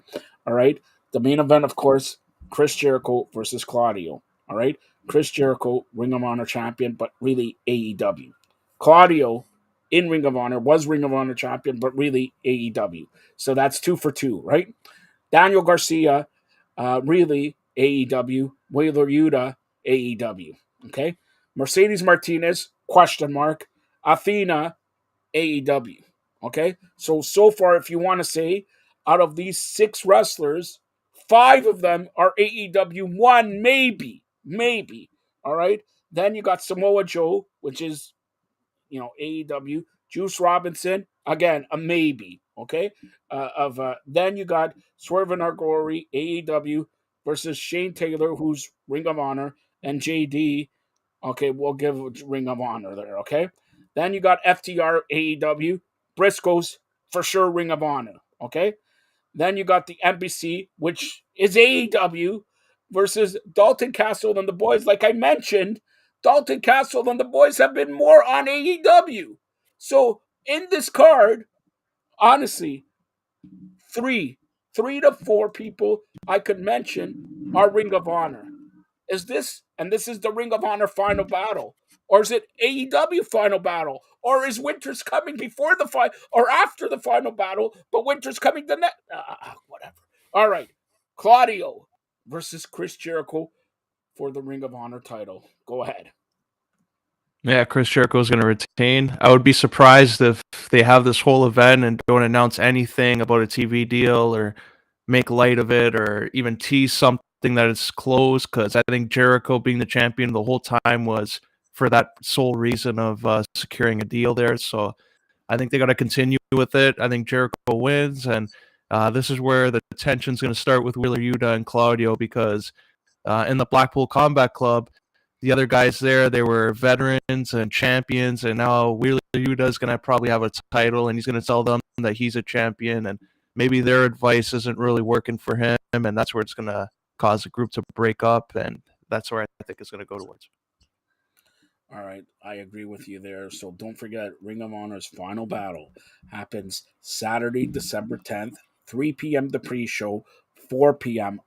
all right, the main event, of course, Chris Jericho versus Claudio. All right, Chris Jericho, Ring of Honor champion, but really AEW. Claudio, in Ring of Honor, was Ring of Honor champion, but really AEW. So that's 2 for 2, right? Daniel Garcia, really AEW. Wheeler Yuta, AEW. Okay. Mercedes Martinez, question mark. Athena, AEW. Okay. So far, if you want to say, out of these 6 wrestlers, 5 of them are AEW. 1, maybe. All right. Then you got Samoa Joe, which is AEW. Juice Robinson, again, a maybe. Okay. Then you got Swerve and Glory, AEW versus Shane Taylor, who's Ring of Honor, and JD. Okay, we'll give Ring of Honor there. Okay. Then you got FTR, AEW, Briscoes for sure, Ring of Honor. Okay. Then you got the NBC, which is AEW, versus Dalton Castle and the boys. Like I mentioned, Dalton Castle and the boys have been more on AEW. So in this card, honestly, three to four people I could mention are Ring of Honor. Is this the Ring of Honor final battle? Or is it AEW final battle? Or is Winter's coming before the final or after the final battle, but Winter's coming the next? Whatever. All right. Claudio versus Chris Jericho for the Ring of Honor title. Go ahead. Yeah, Chris Jericho is going to retain. I would be surprised if they have this whole event and don't announce anything about a TV deal or make light of it or even tease something that is closed, because I think Jericho being the champion the whole time was for that sole reason of securing a deal there. So I think they got to continue with it. I think Jericho wins, and this is where the tension's going to start with Wheeler Yuta and Claudio, because in the Blackpool Combat Club, the other guys there, they were veterans and champions, and now Wheeler Yuta is going to probably have a title, and he's going to tell them that he's a champion, and maybe their advice isn't really working for him, and that's where it's going to cause the group to break up, and that's where I think it's going to go towards. All right, I agree with you there. So don't forget, Ring of Honor's final battle happens Saturday, December 10th, 3 p.m. the pre-show, 4 p.m.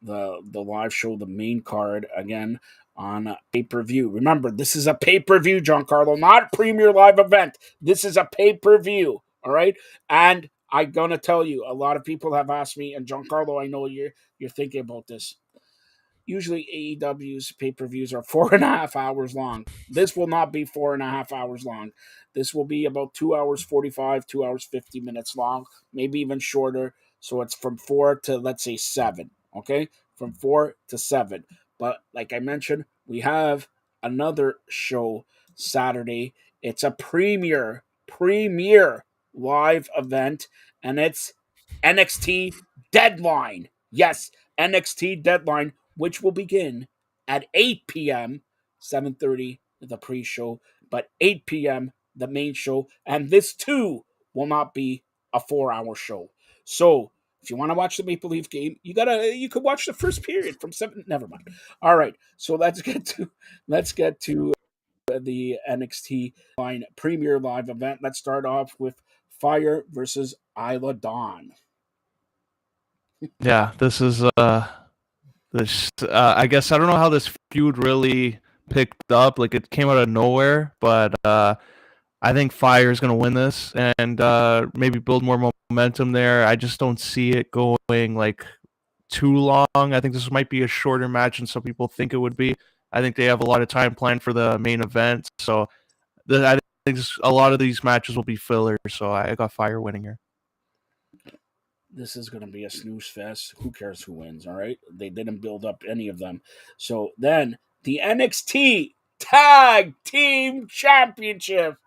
the live show, the main card again on pay-per-view. Remember, this is a pay-per-view, Giancarlo, not premier live event. This is a pay-per-view. All right, and I'm gonna tell you, a lot of people have asked me, and Giancarlo, I know you're thinking about this. Usually AEW's pay-per-views are 4.5 hours long. This will not be 4.5 hours long. This will be about 2 hours 45, 2 hours 50 minutes long, maybe even shorter. So it's from 4 to, let's say, 7. Okay? From 4 to 7. But like I mentioned, we have another show Saturday. It's a premier live event, and it's NXT Deadline. Yes, NXT Deadline, which will begin at 8 p.m., 7:30 the pre-show, but 8 p.m. the main show, and this too will not be a 4-hour show. So if you want to watch the Maple Leaf game, you could watch the first period from 7. Never mind. All right, so let's get to the NXT line premier live event. Let's start off with Fire versus Isla Dawn. Yeah, this is this. I guess I don't know how this feud really picked up. Like, it came out of nowhere, but I think Fire is going to win this and maybe build more momentum there. I just don't see it going like too long. I think this might be a shorter match than some people think it would be. I think they have a lot of time planned for the main event, so I think a lot of these matches will be filler. So I got Fire winning here. This is going to be a snooze fest. Who cares who wins? All right, they didn't build up any of them. So then the NXT Tag Team Championship,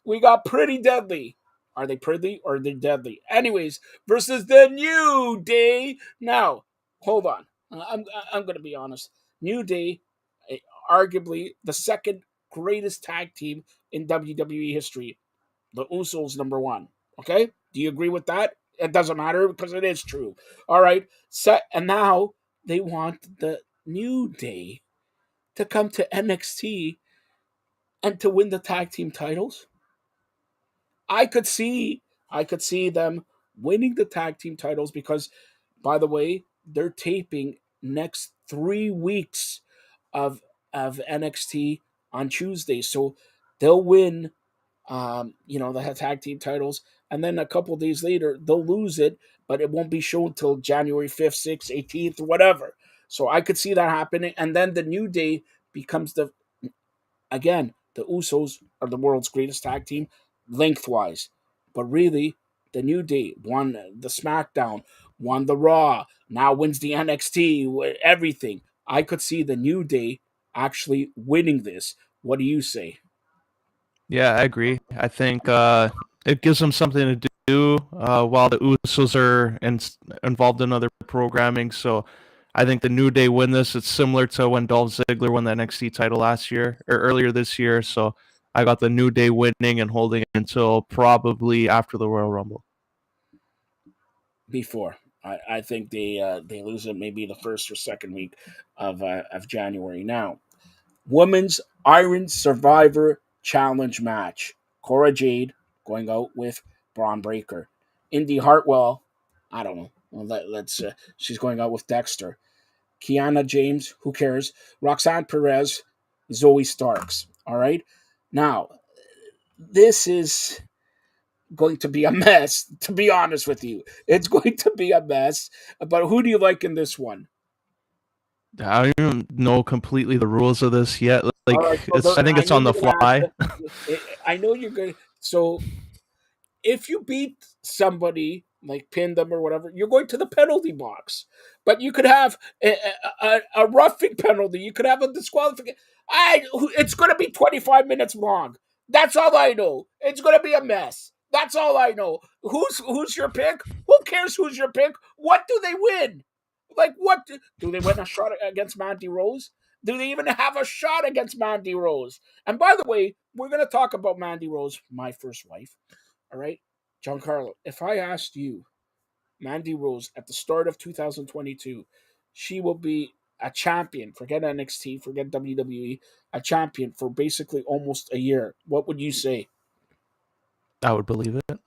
we got Pretty Deadly. Are they pretty or are they deadly? Anyways, versus the New Day. Now, hold on. I'm going to be honest. New Day, arguably the second greatest tag team in WWE history. The Usos number one. Okay, do you agree with that? It doesn't matter because it is true. All right, and now they want the New Day to come to NXT and to win the tag team titles. I could see them winning the tag team titles because, by the way, they're taping next 3 weeks of NXT on Tuesday, so they'll win the tag team titles, and then a couple days later they'll lose it, but it won't be shown till January 5th, 6th, 18th, whatever. So I could see that happening, and then the New Day becomes the Usos are the world's greatest tag team lengthwise, but really the New Day won the SmackDown, won the Raw, now wins the NXT, everything. I could see the New Day actually winning this. What do you say? Yeah, I agree. I think it gives them something to do while the Usos are involved in other programming. So I think the New Day win this. It's similar to when Dolph Ziggler won the NXT title last year or earlier this year. So I got the New Day winning and holding it until probably after the Royal Rumble. Before. I think they lose it maybe the first or second week of January. Now, Women's Iron Survivor Challenge match. Cora Jade going out with Braun Breaker. Indy Hartwell, I don't know. Well, let's. She's going out with Dexter. Kiana James, who cares? Roxanne Perez, Zoe Starks. All right. Now, this is going to be a mess, to be honest with you. It's going to be a mess. But who do you like in this one? I don't know completely the rules of this yet. Like, All right, so I think I it's know on the you're gonna fly. I know you're going to. So if you beat somebody, like pin them or whatever, you're going to the penalty box. But you could have a roughing penalty. You could have a disqualification. It's going to be 25 minutes long. That's all I know. It's going to be a mess. That's all I know. Who's your pick? Who cares who's your pick? What do they win? Like, what? Do they win a shot against Mandy Rose? Do they even have a shot against Mandy Rose? And by the way, we're going to talk about Mandy Rose, my first wife. All right? Giancarlo, if I asked you, Mandy Rose, at the start of 2022, she will be a champion. Forget NXT, forget WWE, a champion for basically almost a year. What would you say? I would believe it.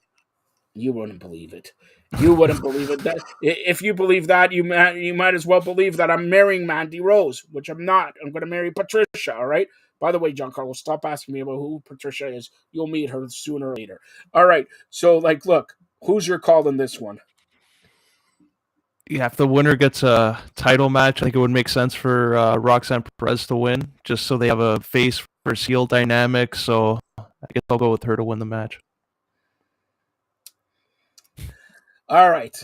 You wouldn't believe it. You wouldn't believe it. If you believe that, you might as well believe that I'm marrying Mandy Rose, which I'm not. I'm going to marry Patricia. All right. By the way, Giancarlo, stop asking me about who Patricia is. You'll meet her sooner or later. All right. So, look, who's your call in this one? Yeah, if the winner gets a title match, I think it would make sense for Roxanne Perez to win, just so they have a face versus heel dynamic. So I guess I'll go with her to win the match. All right,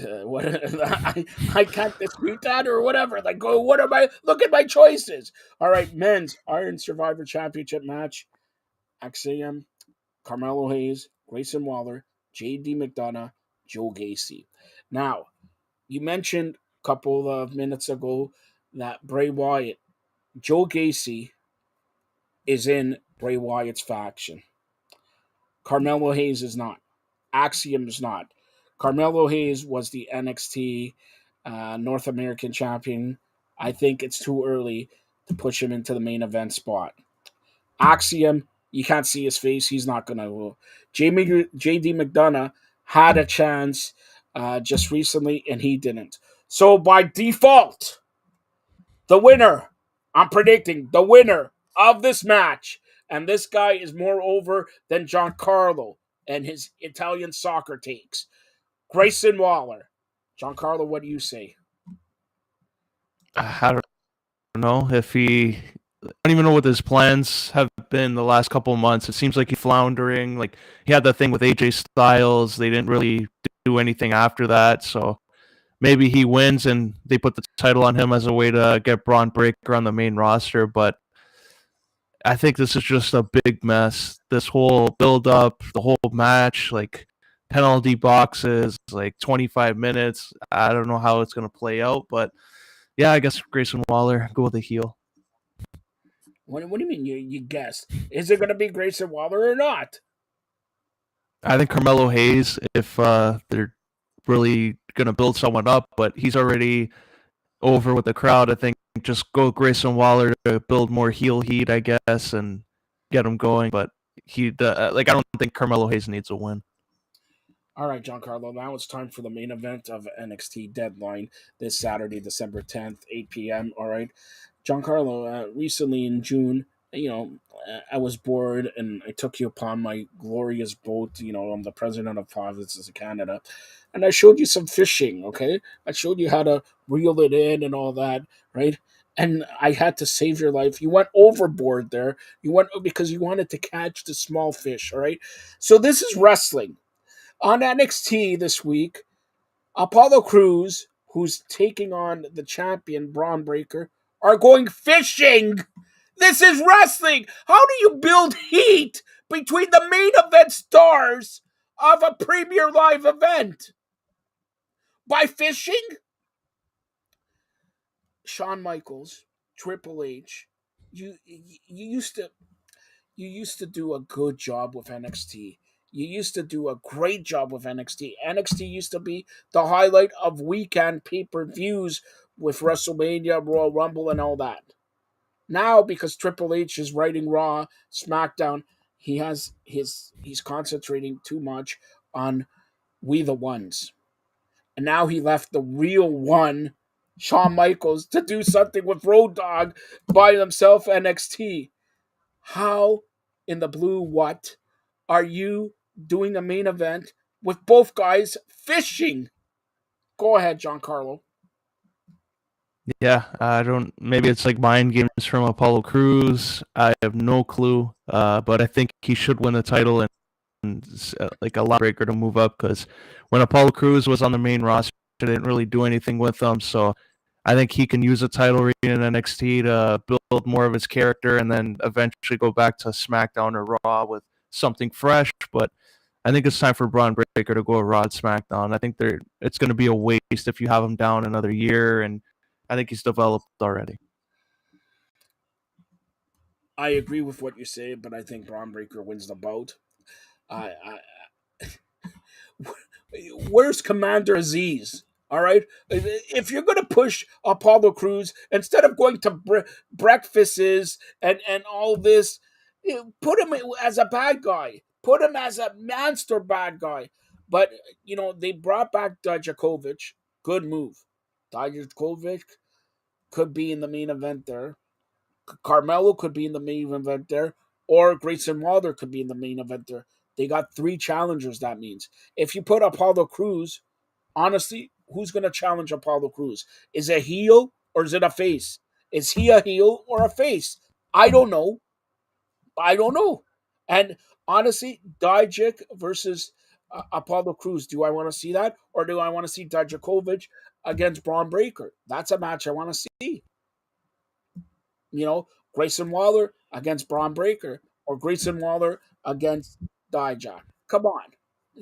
I can't dispute that or whatever. What am I? Look at my choices. All right, men's Iron Survivor Championship match: Axiom, Carmelo Hayes, Grayson Waller, J.D. McDonough, Joe Gacy. Now, you mentioned a couple of minutes ago that Bray Wyatt, Joe Gacy, is in Bray Wyatt's faction. Carmelo Hayes is not. Axiom is not. Carmelo Hayes was the NXT North American champion. I think it's too early to push him into the main event spot. Axiom, you can't see his face. He's not going to. JD McDonough had a chance just recently, and he didn't. So by default, the winner, I'm predicting the winner of this match, and this guy is more over than Giancarlo and his Italian soccer takes. Grayson Waller. Giancarlo, what do you say? I don't know if he. I don't even know what his plans have been the last couple of months. It seems like he's floundering. Like he had that thing with AJ Styles. They didn't really do anything after that. So maybe he wins and they put the title on him as a way to get Braun Breaker on the main roster. But I think this is just a big mess. This whole build up, the whole match, like penalty boxes, like 25 minutes. I don't know how it's going to play out, but yeah, I guess Grayson Waller, go with the heel. What do you mean you guessed? Is it going to be Grayson Waller or not? I think Carmelo Hayes, if they're really going to build someone up, but he's already over with the crowd. I think just go with Grayson Waller to build more heel heat, I guess, and get him going. But I don't think Carmelo Hayes needs a win. All right, Giancarlo, now it's time for the main event of NXT Deadline this Saturday, December 10th, 8 p.m. All right. Giancarlo, recently in June, I was bored and I took you upon my glorious boat. I'm the president of Provinces of Canada. And I showed you some fishing, okay? I showed you how to reel it in and all that, right? And I had to save your life. You went overboard there. You went because you wanted to catch the small fish, all right? So this is wrestling. On NXT this week, Apollo Crews, who's taking on the champion Braun Breaker, are going fishing. This is wrestling. How do you build heat between the main event stars of a premier live event? By fishing? Shawn Michaels, Triple H, you used to do a good job with NXT. You used to do a great job with NXT. NXT used to be the highlight of weekend pay-per-views with WrestleMania, Royal Rumble, and all that. Now, because Triple H is writing Raw, SmackDown, he's concentrating too much on We the Ones. And now he left the real one, Shawn Michaels, to do something with Road Dogg by himself NXT. How in the blue what are you doing a main event with both guys fishing? Go ahead, Giancarlo. Yeah, I don't. Maybe it's like mind games from Apollo Crews. I have no clue. But I think he should win the title and like a lot breaker to move up because when Apollo Crews was on the main roster, they didn't really do anything with them. So I think he can use a title reign in NXT to build more of his character and then eventually go back to SmackDown or Raw with something fresh. But I think it's time for Braun Breaker to go Raw SmackDown. I think it's going to be a waste if you have him down another year, and I think he's developed already. I agree with what you say, but I think Braun Breaker wins the bout. I where's Commander Aziz? All right, if you're going to push Apollo Crews instead of going to breakfasts and all this, put him as a bad guy. Put him as a monster bad guy. But they brought back Dijakovic. Good move. Dijakovic could be in the main event there. Carmelo could be in the main event there, or Grayson Waller could be in the main event there. They got 3 challengers. That means if you put Apollo Crews, honestly, who's going to challenge Apollo Crews? Is it a heel or is it a face? Is he a heel or a face? I don't know. And honestly, Dijak versus Apollo Crews. Do I want to see that, or do I want to see Dijakovic against Braun Breaker? That's a match I want to see. Grayson Waller against Braun Breaker, or Grayson Waller against Dijak. Come on.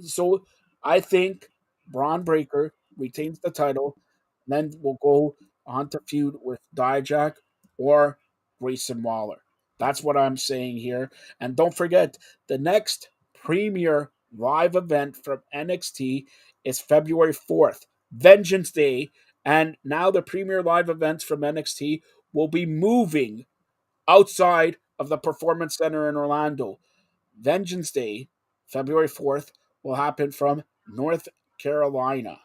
So I think Braun Breaker retains the title, then we'll go on to feud with Dijak or Grayson Waller. That's what I'm saying here. And don't forget, the next premier live event from NXT is February 4th, Vengeance Day. And now the premier live events from NXT will be moving outside of the Performance Center in Orlando. Vengeance Day, February 4th, will happen from North Carolina.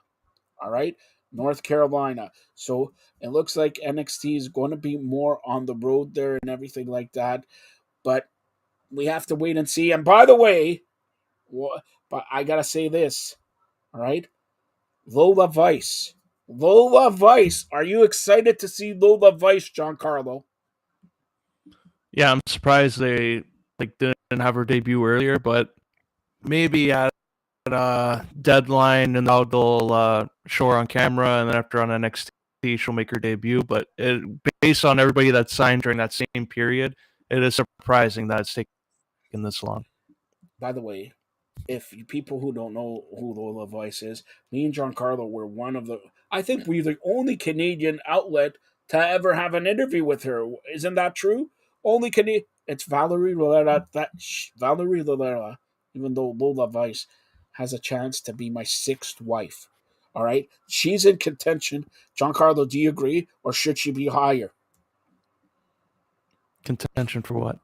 All right? North Carolina. So it looks like NXT is going to be more on the road there and everything like that. But we have to wait and see. And by the way, but I got to say this. All right? Lola Vice. Lola Vice. Are you excited to see Lola Vice, Giancarlo? Yeah, I'm surprised they didn't have her debut earlier, but maybe at Deadline and now they'll show her on camera, and then after on NXT she'll make her debut. But based on everybody that signed during that same period, it is surprising that it's taken this long. By the way, if people who don't know who Lola Vice is, me and Giancarlo were one of the. I think we're the only Canadian outlet to ever have an interview with her. Isn't that true? Only Canadian. It's Valerie Lolera. Valerie Lolera. Even though Lola Vice has a chance to be my 6th wife. All right, she's in contention. Giancarlo, do you agree, or should she be higher? Contention for what?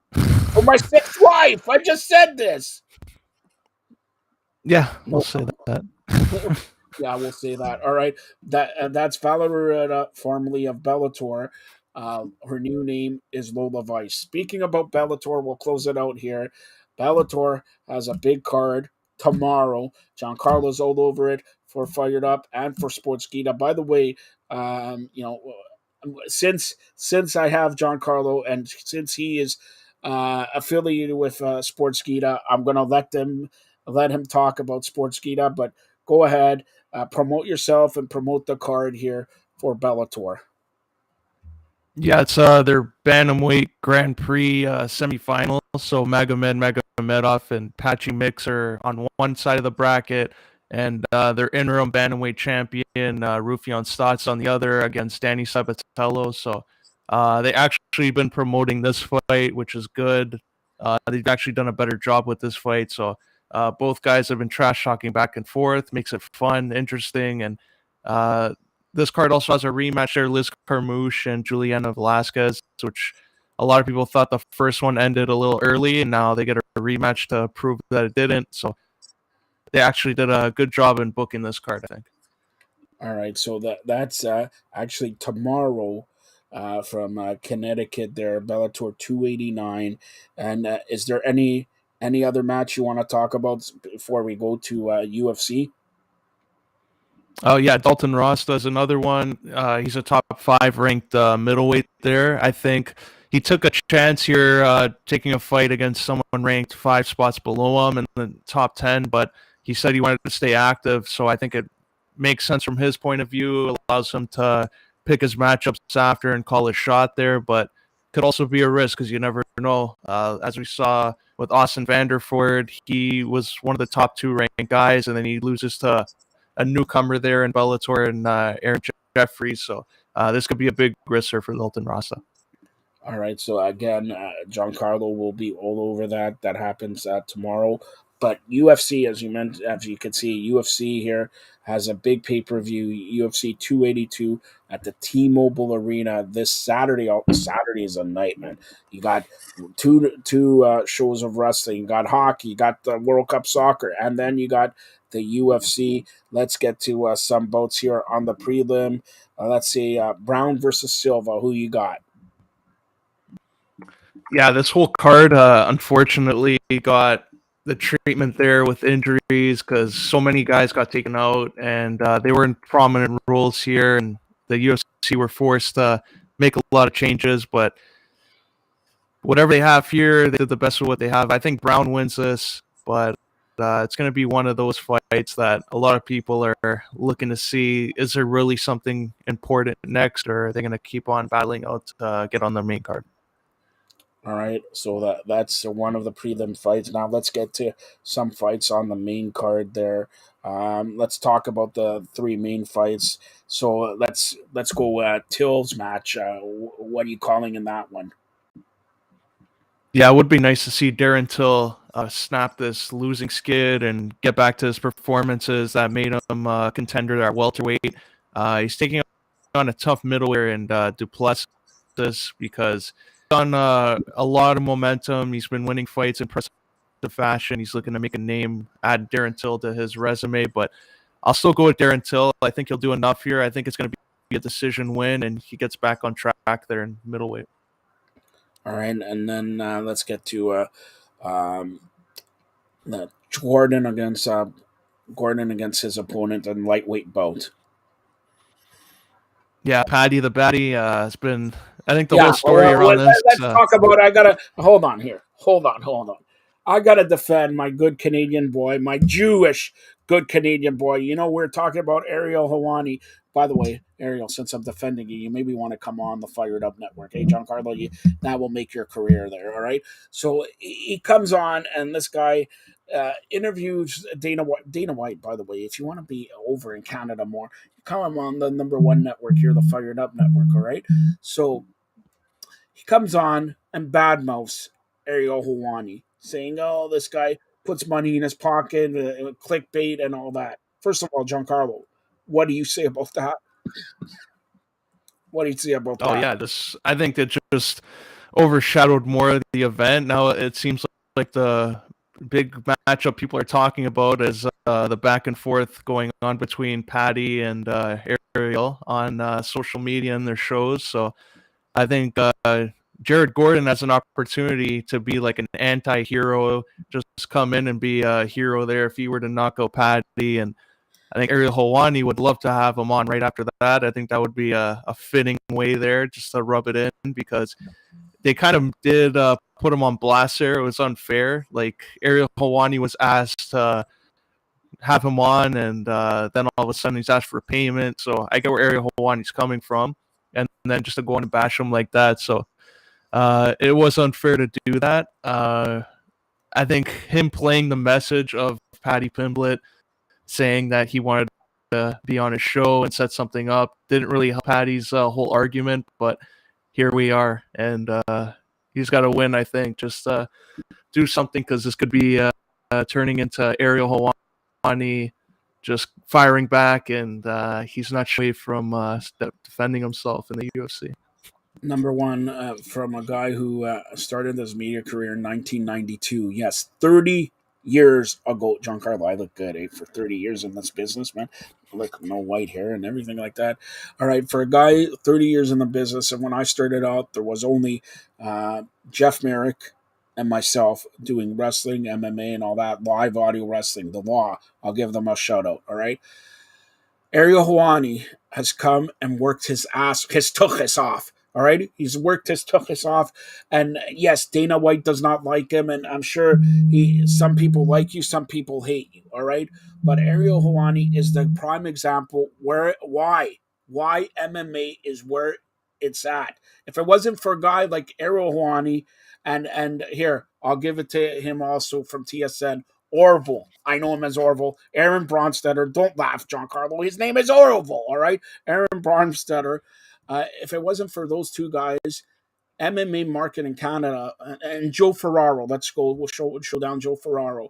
For my 6th wife. I just said this. Yeah, we'll say that. Yeah, we'll say that. All right, that's Valerie, formerly of Bellator. Her new name is Lola Vice. Speaking about Bellator, we'll close it out here. Bellator has a big card tomorrow. Giancarlo's all over it for Fired Up and for Sportskeeda. By the way, since I have Giancarlo and since he is affiliated with Sportskeeda, I'm gonna let him talk about Sportskeeda. But go ahead, promote yourself and promote the card here for Bellator. Yeah, it's their Bantamweight Grand Prix semifinal. So Magomedov, and Patchy Mix are on one side of the bracket, and their interim Bantamweight champion, Rufion Stotts, on the other against Danny Sabatello. So they actually been promoting this fight, which is good. They've actually done a better job with this fight. So both guys have been trash talking back and forth, makes it fun, interesting, and this card also has a rematch there, Liz Carmouche and Juliana Velasquez, which a lot of people thought the first one ended a little early, and now they get a rematch to prove that it didn't. So they actually did a good job in booking this card, I think. All right, so that's actually tomorrow from Connecticut there, Bellator 289. And is there any other match you want to talk about before we go to UFC? Oh, yeah, Dalton Ross does another one. He's a top 5 ranked middleweight there. I think he took a chance here taking a fight against someone ranked 5 spots below him in the top 10, but he said he wanted to stay active, so I think it makes sense from his point of view, allows him to pick his matchups after and call his shot there, but could also be a risk because you never know. As we saw with Austin Vanderford, he was one of the top 2 ranked guys, and then he loses to a newcomer there in Bellator and Aaron Jeffries. So this could be a big risk for Lilton Rasa. All right. So again, Giancarlo will be all over that. That happens tomorrow. But UFC, as you mentioned, as you can see, UFC here has a big pay per view. UFC 282 at the T-Mobile Arena this Saturday. Saturday is a night, man. You got two shows of wrestling. You got hockey. You got the World Cup soccer, and then you got the UFC. Let's get to some boats here on the prelim. Let's see, Brown versus Silva. Who you got? Yeah, this whole card unfortunately got the treatment there with injuries because so many guys got taken out, and they were in prominent roles here, and the UFC were forced to make a lot of changes. But whatever they have here, they did the best with what they have. I think Brown wins this, but it's going to be one of those fights that a lot of people are looking to see. Is there really something important next, or are they going to keep on battling out to get on the main card? All right, so that's one of the prelim fights. Now let's get to some fights on the main card there. Let's talk about the 3 main fights. So let's go Till's match. What are you calling in that one? Yeah, it would be nice to see Darren Till snap this losing skid and get back to his performances that made him a contender at welterweight. He's taking on a tough middleweight and Duplessis because he's on a lot of momentum. He's been winning fights in impressive fashion. He's looking to make a name, add Darren Till to his resume, but I'll still go with Darren Till. I think he'll do enough here. I think it's going to be a decision win, and he gets back on track there in middleweight. All right, and then let's get to Gordon against his opponent in lightweight bout. Yeah, Paddy the Batty has been. I think the whole story around this. Let's talk about. I gotta hold on here. Hold on. I gotta defend my good Canadian boy, my Jewish good Canadian boy. You know, we're talking about Ariel Helwani. By the way, Ariel, since I'm defending you, you maybe want to come on the Fired Up Network. Hey, Giancarlo, that will make your career there. All right. So he comes on, and this guy interviews Dana White. Dana White, by the way, if you want to be over in Canada more, you come on the #1 network here, the Fired Up Network. All right. So he comes on and badmouths Ariel Helwani, saying, "Oh, this guy puts money in his pocket, clickbait, and all that." First of all, Giancarlo, what do you say about that? What do you say about that? Oh yeah, I think it just overshadowed more of the event. Now it seems like the big matchup people are talking about is the back and forth going on between Paddy and Ariel on social media and their shows. So I think Jared Gordon has an opportunity to be like an anti-hero, just come in and be a hero there if he were to knock out Paddy. And I think Ariel Helwani would love to have him on right after that. I think that would be a fitting way there just to rub it in because they kind of did put him on blast there. It was unfair. Like Ariel Helwani was asked to have him on, and then all of a sudden he's asked for payment. So I get where Ariel Helwani's coming from, and then just to go on and bash him like that. So it was unfair to do that. I think him playing the message of Paddy Pimblett saying that he wanted to be on his show and set something up didn't really help Paddy's whole argument, but here we are, and he's got to win, I think. Just do something because this could be turning into Ariel Helwani just firing back, and he's not away from defending himself in the UFC. #1 from a guy who started his media career in 1992. Yes, 30 years ago. Giancarlo, I look good for 30 years in this business, man. Like no white hair and everything like that. All right, for a guy 30 years in the business, and when I started out, there was only Jeff Merrick and myself doing wrestling, MMA, and all that, live audio wrestling, the Law. I'll give them a shout out. All right. Ariel Helwani has come and worked his tuchus off. All right, he's worked his tuchus off, and yes, Dana White does not like him, and I'm sure some people like you, some people hate you. All right, but Ariel Helwani is the prime example why why MMA is where it's at. If it wasn't for a guy like Ariel Helwani, and here I'll give it to him also from TSN, Orville. I know him as Orville. Aaron Bronstetter. Don't laugh, John Carlo. His name is Orville. All right, Aaron Bronstetter. If it wasn't for those two guys, MMA market in Canada, and Joe Ferraro. Let's go. We'll show down Joe Ferraro.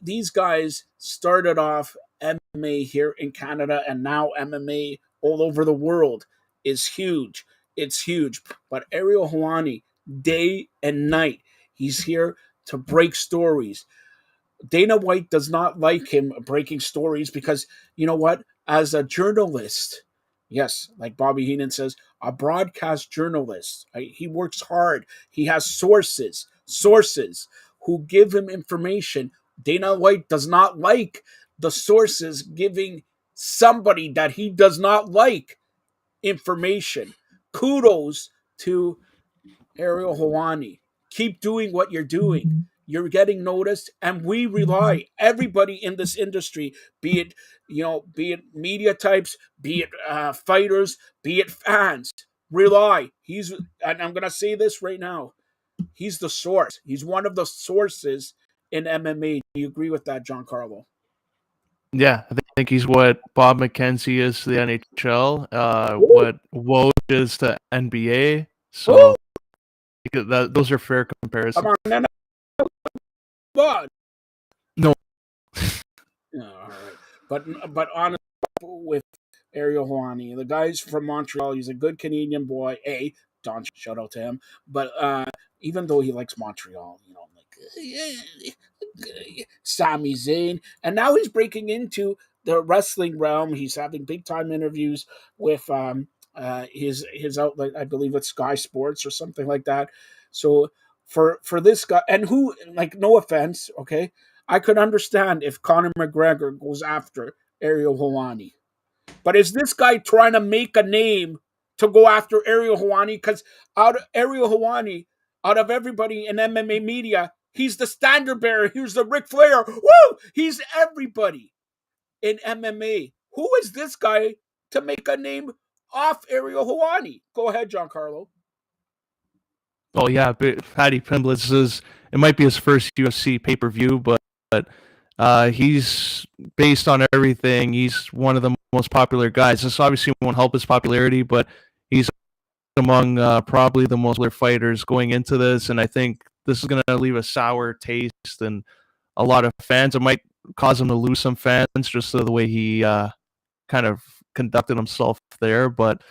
These guys started off MMA here in Canada, and now MMA all over the world is huge. It's huge. But Ariel Helwani, day and night, he's here to break stories. Dana White does not like him breaking stories because, you know what? As a journalist, yes, like Bobby Heenan says, a broadcast journalist, right? He works hard. He has sources who give him information. Dana White does not like the sources giving somebody that he does not like information. Kudos to Ariel Helwani. Keep doing what you're doing. You're getting noticed, and we rely. Everybody in this industry, be it be it media types, be it fighters, be it fans, rely. And I'm gonna say this right now. He's the source. He's one of the sources in MMA. Do you agree with that, John Carlo? Yeah, I think he's what Bob McKenzie is to the NHL, what Woj is to NBA. So those are fair Come comparisons. on, no, but No. all right. But honestly, with Ariel Helwani, the guy's from Montreal. He's a good Canadian boy. Don, shout out to him. But even though he likes Montreal, Sami Zayn, and now he's breaking into the wrestling realm. He's having big time interviews with his outlet. I believe it's Sky Sports or something like that. So for this guy, and who, like, no offense, okay, I could understand if Conor McGregor goes after Ariel Helwani. But is this guy trying to make a name to go after Ariel Helwani? Because Ariel Helwani, out of everybody in MMA media, he's the standard bearer. He's the Ric Flair. Woo! He's everybody in MMA. Who is this guy to make a name off Ariel Helwani? Go ahead, John Carlo. Oh yeah, Paddy Pimblett is. It might be his first UFC pay-per-view, but he's based on everything. He's one of the most popular guys. This obviously won't help his popularity, but he's among probably the most popular fighters going into this, and I think this is going to leave a sour taste in a lot of fans. It might cause him to lose some fans just the way he kind of conducted himself there, but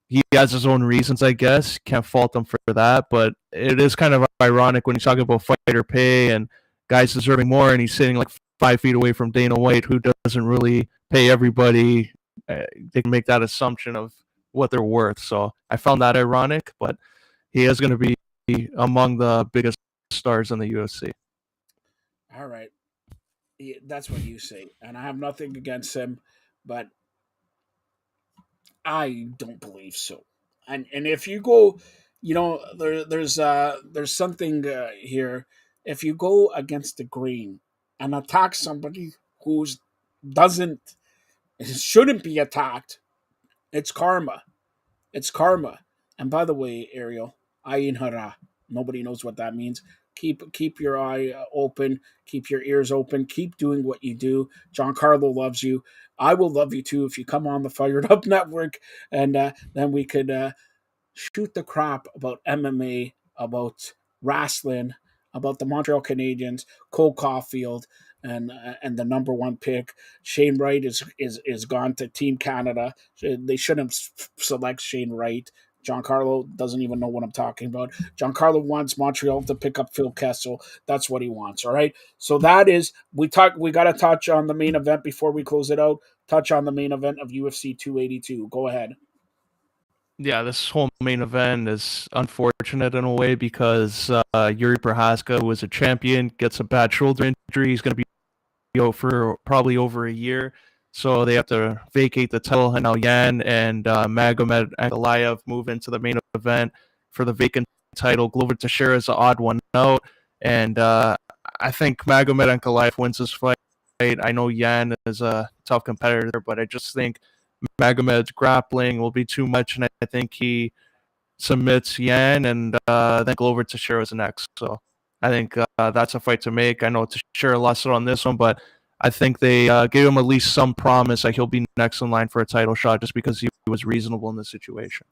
he has his own reasons, I guess. Can't fault him for that, but it is kind of ironic when he's talking about fighter pay and guys deserving more, and he's sitting like 5 feet away from Dana White, who doesn't really pay everybody. They can make that assumption of what they're worth. So I found that ironic, but he is going to be among the biggest stars in the UFC. All right. Yeah, that's what you say. And I have nothing against him, but I don't believe so. And if you go, there's something here. If you go against the grain and attack somebody who's doesn't shouldn't be attacked, it's karma. It's karma. And by the way, Ariel, ayin hara. Nobody knows what that means. Keep your eye open. Keep your ears open. Keep doing what you do. John Carlo loves you. I will love you too if you come on the Fired Up Network, and then we could shoot the crap about MMA, about wrestling, about the Montreal Canadiens, Cole Caulfield, and the number one pick. Shane Wright is gone to Team Canada. They shouldn't select Shane Wright. John Carlo doesn't even know what I'm talking about. John Carlo wants Montreal to pick up Phil Kessel. That's what he wants. All right. So that is we got to touch on the main event before we close it out. Touch on the main event of UFC 282. Go ahead. Yeah, this whole main event is unfortunate in a way because Yuri Prohaska was a champion, gets a bad shoulder injury. He's going to be out for probably over a year. So they have to vacate the title, and now Yan and Magomed Ankalaev move into the main event for the vacant title. Glover Teixeira is the odd one out, and I think Magomed Ankalaev wins this fight. I know Yan is a tough competitor, but I just think Magomed's grappling will be too much, and I think he submits Yan and then go over to Shero's next. So I think that's a fight to make. I know Shero lost it on this one, but I think they gave him at least some promise that he'll be next in line for a title shot just because he was reasonable in the situation.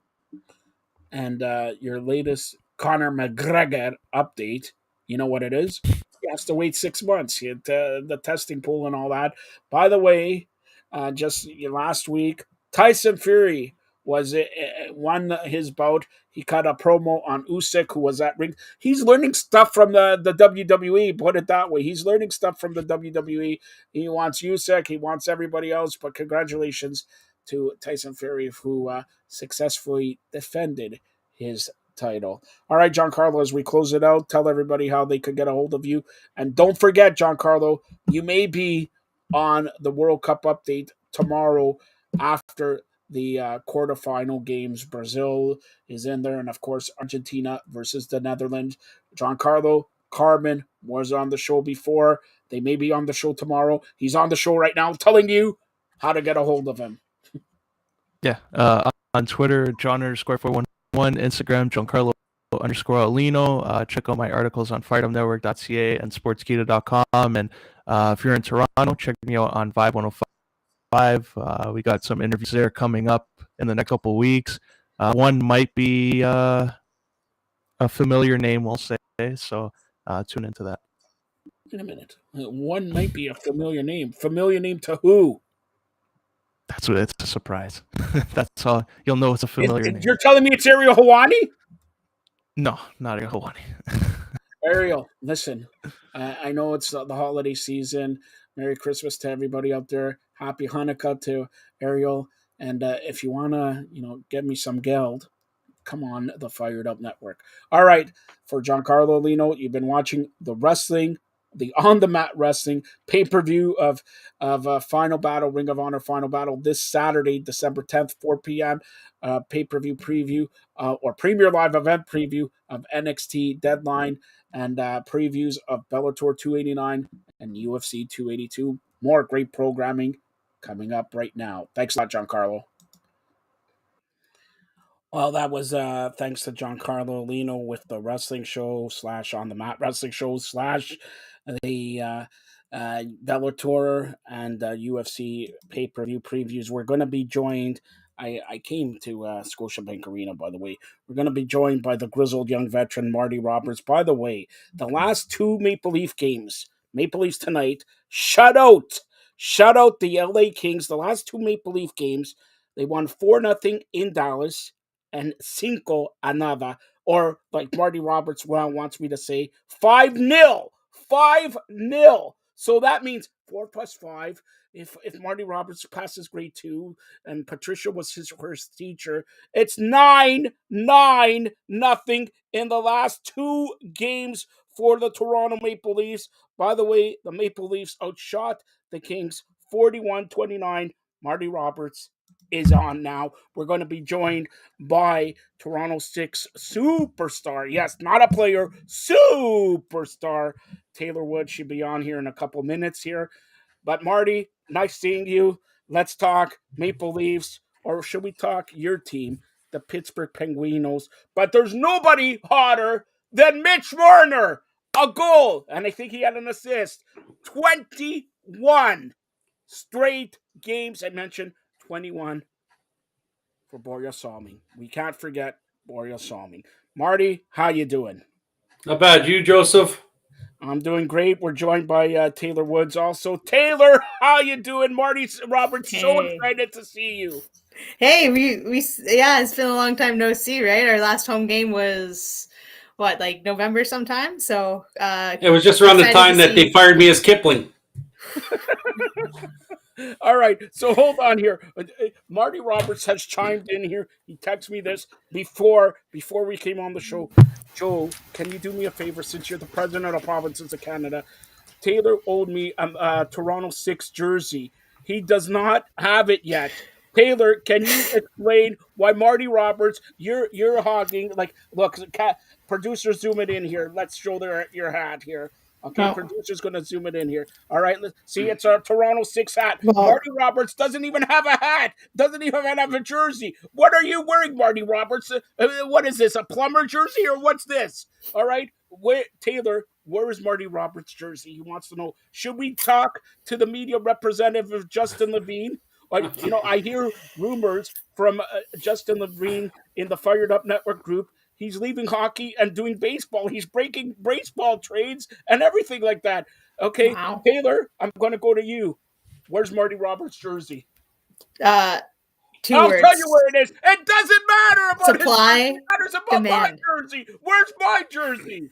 And your latest Conor McGregor update, you know what it is? He has to wait 6 months. The testing pool and all that. By the way, just last week, Tyson Fury won his bout. He cut a promo on Usyk, who was at ring. He's learning stuff from the WWE. Put it that way. He's learning stuff from the WWE. He wants Usyk. He wants everybody else. But congratulations to Tyson Fury, who successfully defended his title. All right, Giancarlo, as we close it out, tell everybody how they could get a hold of you. And don't forget, Giancarlo, you may be on the World Cup update tomorrow after the quarterfinal games. Brazil is in there, and of course, Argentina versus the Netherlands. Giancarlo Carmen was on the show before. They may be on the show tomorrow. He's on the show right now telling you how to get a hold of him. Yeah, on Twitter, John_411, Instagram, Giancarlo_Alino. Check out my articles on FireDupNetwork.ca and Sportskeeda.com. And if you're in Toronto, check me out on Vibe 105. We got some interviews there coming up in the next couple of weeks. One might be a familiar name, we'll say. So tune into that. Wait a minute. One might be a familiar name. Familiar name to who? That's what it's a surprise. That's all. You'll know it's a familiar name. You're telling me it's Ariel Hawani? No, not Ariel Hawani. Ariel, listen. I know it's the holiday season. Merry Christmas to everybody out there. Happy Hanukkah to Ariel. And if you want to, get me some geld, come on the Fired Up Network. All right. For Giancarlo Lino, you've been watching the wrestling, the on-the-mat wrestling pay-per-view of Final Battle, Ring of Honor Final Battle this Saturday, December 10th, 4 p.m. Pay-per-view preview or Premier Live event preview of NXT Deadline and previews of Bellator 289 and UFC 282. More great programming coming up right now. Thanks a lot, Giancarlo. Well, that was thanks to Giancarlo Lino with the wrestling show / on the mat wrestling show / the Bellator and UFC pay-per-view previews. We're going to be joined. I came to Scotiabank Arena, by the way. We're going to be joined by the grizzled young veteran Marty Roberts. By the way, the last two Maple Leaf games, Maple Leafs tonight, shut out the LA Kings. The last two Maple Leaf games, they won 4-0 in Dallas and 5-0, or like Marty Roberts wants me to say, 5-0. 5-0. So that means 4 plus 5. If Marty Roberts passes grade 2 and Patricia was his first teacher, it's 9-0 in the last two games for the Toronto Maple Leafs. By the way, the Maple Leafs outshot the Kings 41-29. Marty Roberts is on now. We're going to be joined by Toronto 6 superstar. Yes, not a player, superstar. Taylor Wood should be on here in a couple minutes here. But Marty, nice seeing you. Let's talk Maple Leafs, or should we talk your team, the Pittsburgh Penguinos? But there's nobody hotter than Mitch Marner. A goal, and I think he had an assist. 21 straight games. I mentioned 21 for Boreal Salming. We can't forget Boreal Salming. Marty, how you doing? Not bad. You, Joseph? I'm doing great. We're joined by Taylor Woods also. Taylor, how you doing? Marty Roberts, so excited to see you. Hey, we yeah, it's been a long time no see, right? Our last home game was like November sometime. So it was just around the time that they fired me as Kipling. All right, so hold on here. Marty Roberts has chimed in here. He texted me this before we came on the show. Joe, can you do me a favor since you're the president of the provinces of Canada? Taylor owed me a Toronto 6 jersey. He does not have it yet. Taylor, can you explain why Marty Roberts, you're hogging? Like, look, producer, zoom it in here. Let's show your hat here. Okay, No. producer's going to zoom it in here. All right, let's see. It's a Toronto 6 hat. Well, Marty Roberts doesn't even have a hat. Doesn't even have a jersey. What are you wearing, Marty Roberts? What is this? A plumber jersey or what's this? All right, Taylor. Where is Marty Roberts' jersey? He wants to know. Should we talk to the media representative of Justin Levine? I hear rumors from Justin Levine in the Fired Up Network group. He's leaving hockey and doing baseball. He's breaking baseball trades and everything like that. Okay, wow. Taylor, I'm going to go to you. Where's Marty Roberts' jersey? 2 I'll words. tell you where it is. It doesn't matter about his Supply, jersey. It matters about demand. my jersey. Where's my jersey?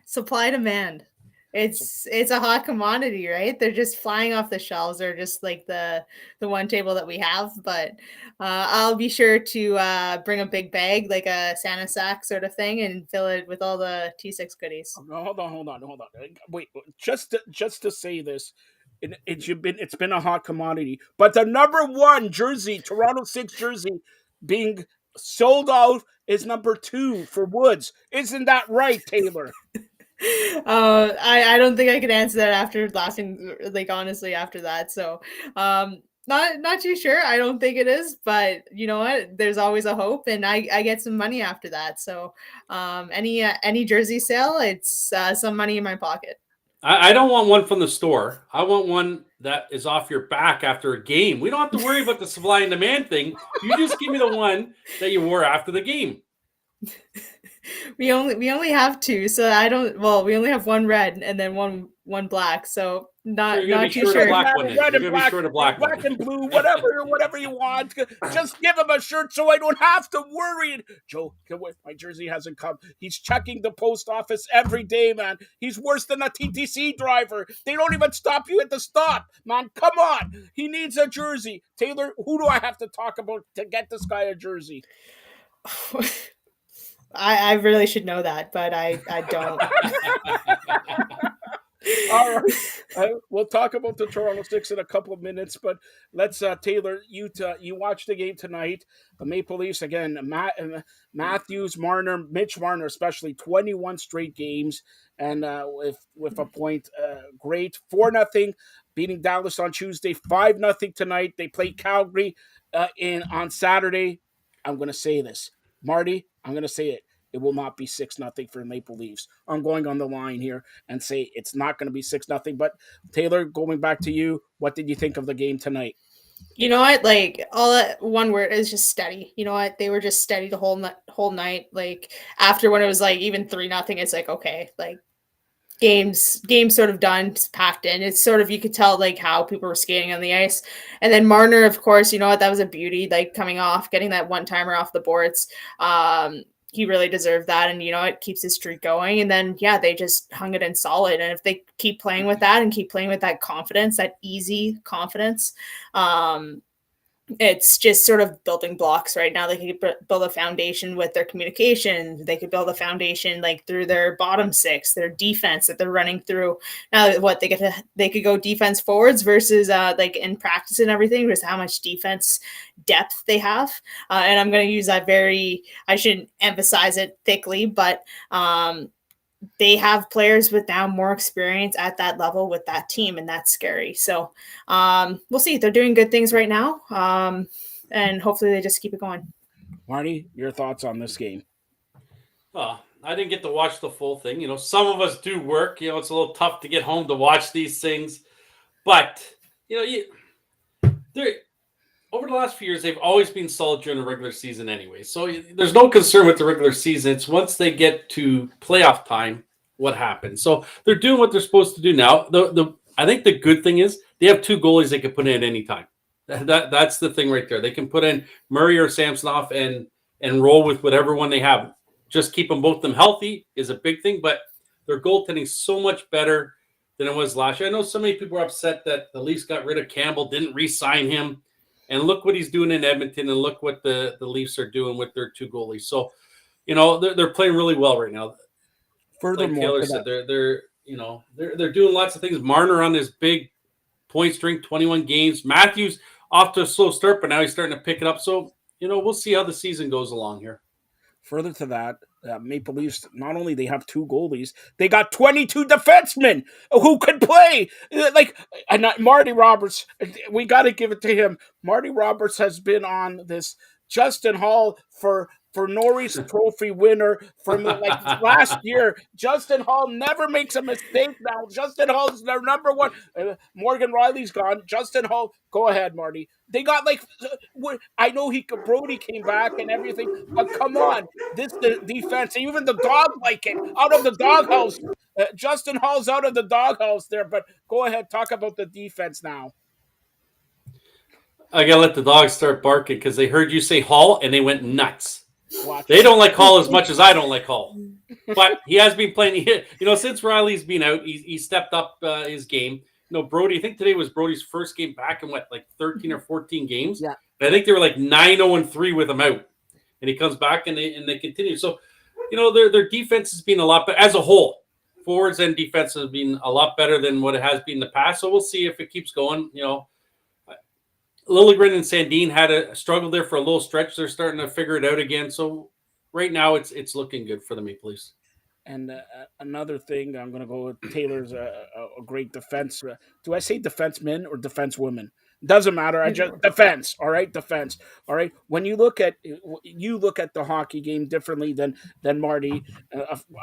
Supply demand. It's a hot commodity, right? They're just flying off the shelves. They're just like the one table that we have. But I'll be sure to bring a big bag, like a Santa sack sort of thing, and fill it with all the T6 goodies. No, hold on. Wait, just to say this, it's been a hot commodity, but the number one jersey, Toronto 6 jersey, being sold out is number 2 for Woods. Isn't that right, Taylor? I don't think I can answer that after laughing, like honestly after that. So not too sure. I don't think it is, but you know what? There's always a hope, and I get some money after that. So any jersey sale, it's some money in my pocket. I don't want one from the store. I want one that is off your back after a game. We don't have to worry about the supply and demand thing. You just give me the one that you wore after the game. We only have 2, so I don't. Well, we only have one red and then one black. So not too sure. Red and black, black and blue, whatever you want. Just give him a shirt so I don't have to worry. Joe, my jersey hasn't come. He's checking the post office every day, man. He's worse than a TTC driver. They don't even stop you at the stop, man. Come on. He needs a jersey. Taylor, who do I have to talk about to get this guy a jersey? I really should know that, but I don't. All right, we'll talk about the Toronto 6 in a couple of minutes, but let's Taylor, you watched the game tonight. The Maple Leafs again, Matthews, Marner, Mitch Marner, especially 21 straight games, and with a point, great 4-0 beating Dallas on Tuesday, 5-0 tonight. They play Calgary on Saturday. I'm going to say this, Marty. I'm going to say it. It will not be 6-0 for the Maple Leafs. I'm going on the line here and say it's not going to be 6-0. But Taylor, going back to you, what did you think of the game tonight? You know what? Like all that one word is just steady. You know what? They were just steady the whole night. Like after when it was like even 3-0, it's like okay, like games sort of done, packed in. It's sort of you could tell like how people were skating on the ice. And then Marner, of course, you know what? That was a beauty. Like coming off, getting that one-timer off the boards. He really deserved that, and you know it keeps his streak going. And then they just hung it in solid, and if they keep playing with that and keep playing with that confidence, that easy confidence, it's just sort of building blocks right now. They could build a foundation with their communication. They could build a foundation like through their bottom six, their defense that they're running through. Now, what they could go defense forwards versus like in practice and everything, versus how much defense depth they have. And I'm going to use that I shouldn't emphasize it thickly, but they have players with now more experience at that level with that team, and that's scary. So we'll see. They're doing good things right now, and hopefully they just keep it going. Marty, your thoughts on this game? I didn't get to watch the full thing. You know, some of us do work. You know, it's a little tough to get home to watch these things. But, you know, over the last few years, they've always been solid during the regular season anyway. So there's no concern with the regular season. It's once they get to playoff time, what happens. So they're doing what they're supposed to do now. I think the good thing is they have 2 goalies they can put in at any time. That's the thing right there. They can put in Murray or Samsonov and roll with whatever one they have. Just keep them healthy is a big thing, but their goaltending is so much better than it was last year. I know so many people are upset that the Leafs got rid of Campbell, didn't re-sign him. And look what he's doing in Edmonton, and look what the Leafs are doing with their 2 goalies. So, you know, they're playing really well right now. Furthermore, like Taylor said, they're doing lots of things. Marner on this big point string, 21 games. Matthews off to a slow start, but now he's starting to pick it up. So, you know, we'll see how the season goes along here. Further to that, Maple Leafs, not only they have 2 goalies, they got 22 defensemen who could play. And Marty Roberts, we got to give it to him. Marty Roberts has been on this Justin Hall for Norris Trophy winner from last year. Justin Hall never makes a mistake now. Justin Hall's their number one. Morgan Riley's gone. Justin Hall, go ahead, Marty. They got I know Brody came back and everything, but come on, the defense, even the dog like it out of the doghouse. Justin Hall's out of the doghouse there, but go ahead, talk about the defense now. I gotta let the dogs start barking because they heard you say Hall and they went nuts. Watch They it. don't like Hall as much as I don't like Hall, but he has been playing. Since Riley's been out, he stepped up his game. Brody. I think today was Brody's first game back in 13 or 14 games. Yeah, I think they were 9-0-3 with him out, and he comes back and they continue. So, their defense has been a lot better as a whole. Forwards and defense has been a lot better than what it has been in the past. So we'll see if it keeps going. Liljegren and Sandin had a struggle there for a little stretch. They're starting to figure it out again. So right now it's looking good for the Maple Leafs. And another thing, I'm going to go with Taylor's a great defense. Do I say defenseman or defensewoman? Doesn't matter. I just defense. All right, defense. All right. When you look at the hockey game differently than Marty.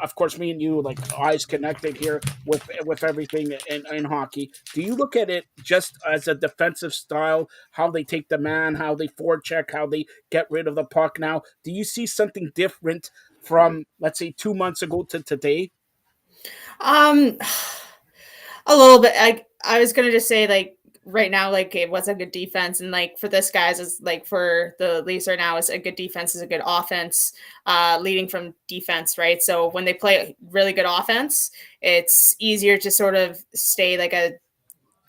Of course, me and you eyes connected here with everything in hockey. Do you look at it just as a defensive style? How they take the man, how they forecheck, how they get rid of the puck? Now, do you see something different from, let's say, 2 months ago to today? A little bit. I was gonna just say right now, it was a good defense, and for this guys is for the Leafs right now is a good defense is a good offense, leading from defense, right? So when they play really good offense, it's easier to sort of stay a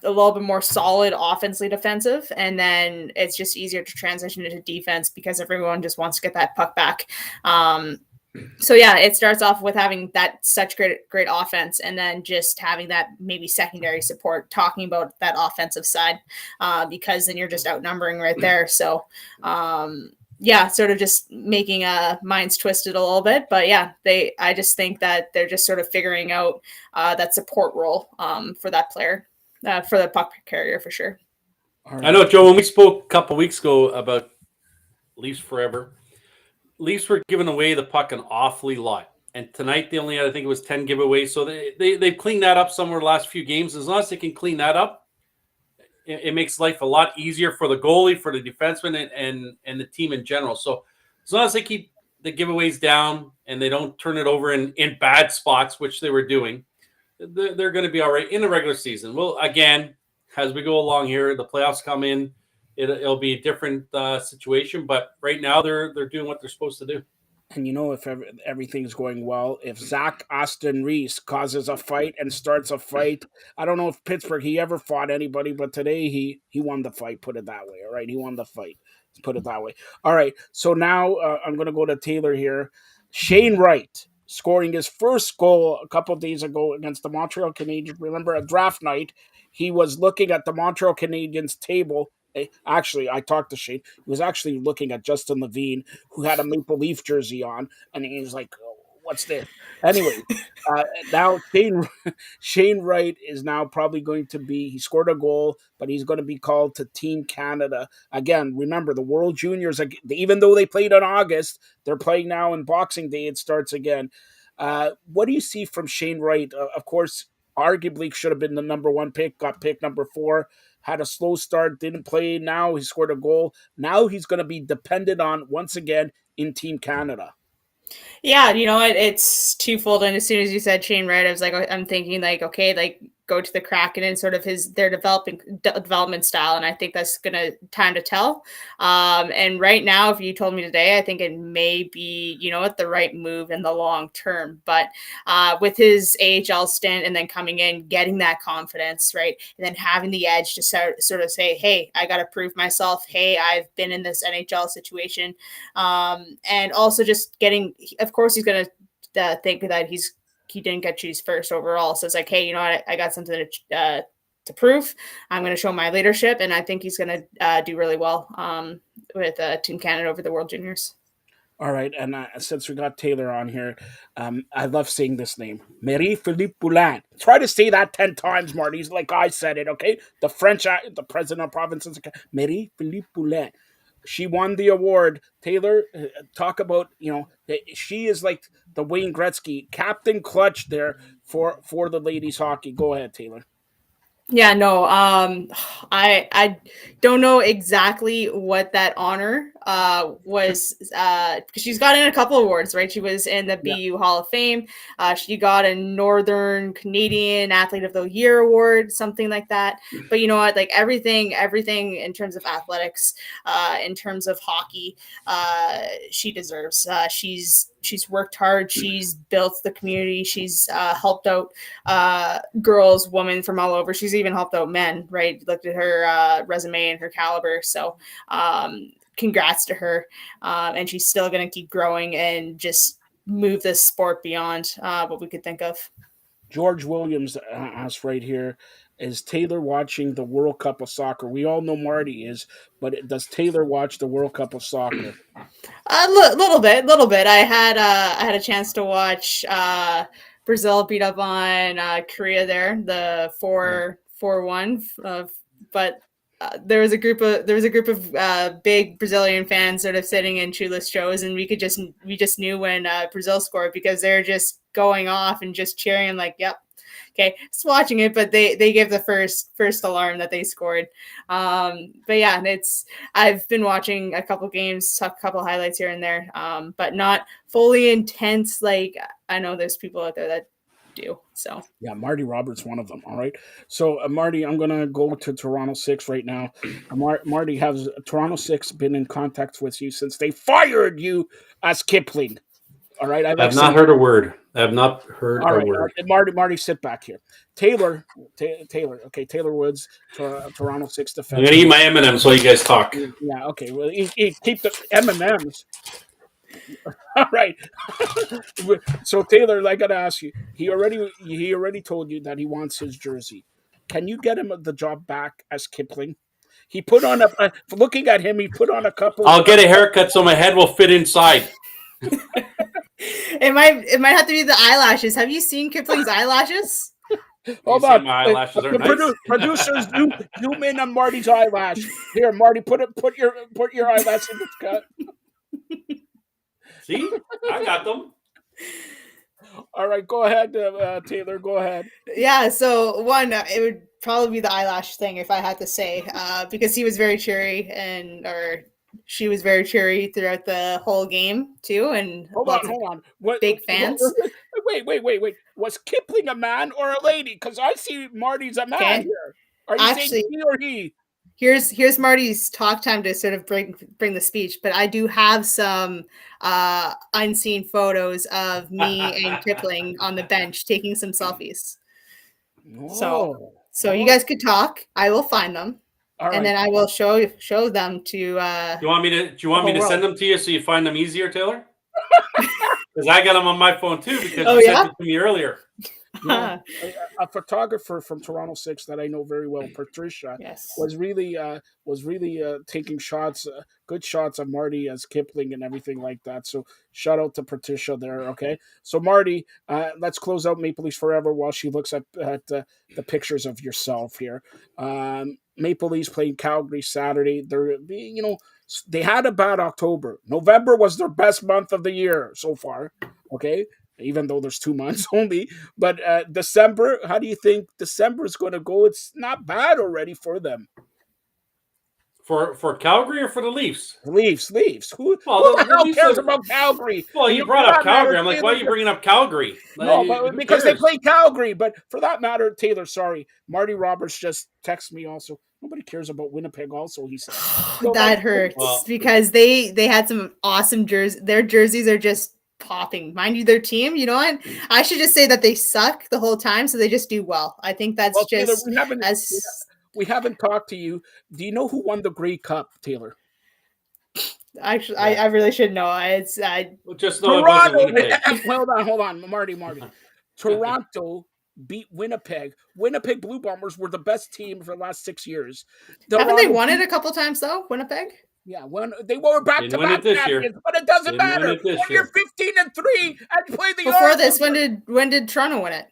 little bit more solid offensively defensive, and then it's just easier to transition into defense because everyone just wants to get that puck back. So yeah, it starts off with having that such great offense, and then just having that maybe secondary support, talking about that offensive side, because then you're just outnumbering right there. So yeah, sort of just making minds twisted a little bit, but yeah, I just think that they're just sort of figuring out that support role for that player, for the puck carrier for sure. Right. I know, Joe, when we spoke a couple weeks ago about Leafs forever, Leafs were giving away the puck an awfully lot. And tonight they only had, I think it was 10 giveaways. So they've cleaned that up somewhere the last few games. As long as they can clean that up, it makes life a lot easier for the goalie, for the defenseman, and the team in general. So as long as they keep the giveaways down and they don't turn it over in bad spots, which they were doing, they're going to be all right in the regular season. Well, again, as we go along here, the playoffs come in. It'll be a different situation, but right now they're doing what they're supposed to do. And if everything's going well, if Zach Aston Reese causes a fight and starts a fight, I don't know if Pittsburgh he ever fought anybody, but today he won the fight. Put it that way, all right? He won the fight. Let's put it that way. All right. So now I'm going to go to Taylor here. Shane Wright scoring his first goal a couple of days ago against the Montreal Canadiens. Remember, a draft night, he was looking at the Montreal Canadiens table. Actually, I talked to Shane. He was actually looking at Justin Levine, who had a Maple Leaf jersey on, and he was like, oh, what's this? Anyway, now Shane Wright is now probably going to be, he scored a goal, but he's going to be called to Team Canada. Again, remember, the World Juniors, even though they played in August, they're playing now in Boxing Day. It starts again. What do you see from Shane Wright? Of course, arguably should have been the number 1 pick, got pick number 4. Had a slow start, didn't play. Now he scored a goal. Now he's going to be dependent on, once again, in Team Canada. Yeah, it's twofold. And as soon as you said Shane Wright, I was I'm thinking okay, go to the Kraken and sort of their development style, and I think that's gonna time to tell. And right now, if you told me today, I think it may be the right move in the long term. But with his AHL stint and then coming in, getting that confidence, right, and then having the edge to sort of say, hey, I got to prove myself. Hey, I've been in this NHL situation, and also just getting. Of course, he's gonna think that he didn't get choose first overall. So it's hey, I got something to prove. I'm going to show my leadership, and I think he's going to do really well with Team Canada over the World Juniors. All right, and since we got Taylor on here, I love saying this name, Marie-Philippe Poulin. Try to say that 10 times, Marty. Like I said it, okay? The French, the president of provinces, Marie-Philippe Poulin. She won the award. Taylor, talk about she is like the Wayne Gretzky, Captain Clutch there for the ladies hockey. Go ahead, Taylor. Yeah, no, I don't know exactly what that honor was because she's gotten a couple awards, right? She was in the Yeah. BU Hall of Fame. She got a Northern Canadian Athlete of the Year award, something like that. But you know what? Like everything in terms of athletics, in terms of hockey, she deserves. She's worked hard. She's built the community. She's helped out girls, women from all over. She's even helped out men, right? Looked at her resume and her caliber. So congrats to her. And she's still going to keep growing and just move this sport beyond what we could think of. George Williams asked right here, is Taylor watching the World Cup of Soccer? We all know Marty is, but does Taylor watch the World Cup of Soccer? A little bit. I had a chance to watch Brazil beat up on Korea there, the 4-1. But there was a group of big Brazilian fans sort of sitting in shoeless shows, and we just knew when Brazil scored because they're just going off and just cheering like, yep. Okay, just watching it, but they gave the first alarm that they scored. But yeah, I've been watching a couple games, a couple highlights here and there, but not fully intense. Like I know there's people out there that do. So yeah, Marty Roberts, one of them. All right. So Marty, I'm gonna go to Toronto 6 right now. Marty, has Toronto 6 been in contact with you since they fired you as Kipling? All right, I have not heard a word. I have not heard all a right, word. Marty, sit back here. Taylor, okay, Taylor Woods, Toronto 6 I'm gonna eat defenseman. my M&Ms while you guys talk. Yeah, okay. Well, keep the M&Ms. All right. So Taylor, I gotta ask you. He already told you that he wants his jersey. Can you get him the job back as Kipling? He put on looking at him. He put on a couple. I'll get a haircut so my head will fit inside. it might have to be the eyelashes. Have you seen Kipling's eyelashes? Hold You on. see my eyelashes are nice. Producers, zoom in on Marty's eyelash. Here, Marty, put your eyelash in the cut. See, I got them. All right, go ahead, Taylor. Go ahead. Yeah, so one, it would probably be the eyelash thing if I had to say, because he was very cheery or she was very cheery throughout the whole game too, and Hold on. big fans. Wait. Was Kipling a man or a lady? Because I see Marty's a man Okay. here. Are you saying he or he? Here's Marty's talk time to sort of bring the speech, but I do have some unseen photos of me and Kipling on the bench taking some selfies. So you guys could talk. I will find them, and then I will show them to. Do you want me to send them to you so you find them easier, Taylor? Because I got them on my phone too because you sent it to me earlier. No, a photographer from Toronto 6 that I know very well, Patricia, was really taking shots, good shots of Marty as Kipling and everything like that. So shout out to Patricia there. Okay, so Marty, let's close out Maple Leafs Forever while she looks at the pictures of yourself here. Maple Leafs playing Calgary Saturday. They had a bad October. November was their best month of the year so far. Okay. Even though there's 2 months only. But December, how do you think December is going to go? It's not bad already for them. For Calgary or for the Leafs? Leafs. Who the hell cares about Calgary? Well, you brought up Calgary. I'm like, why are you bringing up Calgary? No, but because they play Calgary. But for that matter, Taylor, sorry. Marty Roberts just texted me also. Nobody cares about Winnipeg also, he said. That hurts because they had some awesome jerseys. Their jerseys are just popping. Mind you, their team, you know what? I should just say that they suck the whole time, so they just do well. I think that's just Taylor, we haven't talked to you. Do you know who won the Grey Cup, Taylor? Actually, I really should know. It's just know Toronto. Hold on, Marty. Toronto beat Winnipeg. Winnipeg Blue Bombers were the best team for the last 6 years. Haven't they won it a couple times though? Winnipeg. Yeah, when they were Didn't win back-to-back it this year. champions, but it doesn't Didn't win matter. it this When you're year. 15-3 and you play the Before this, Argos when did Toronto win it?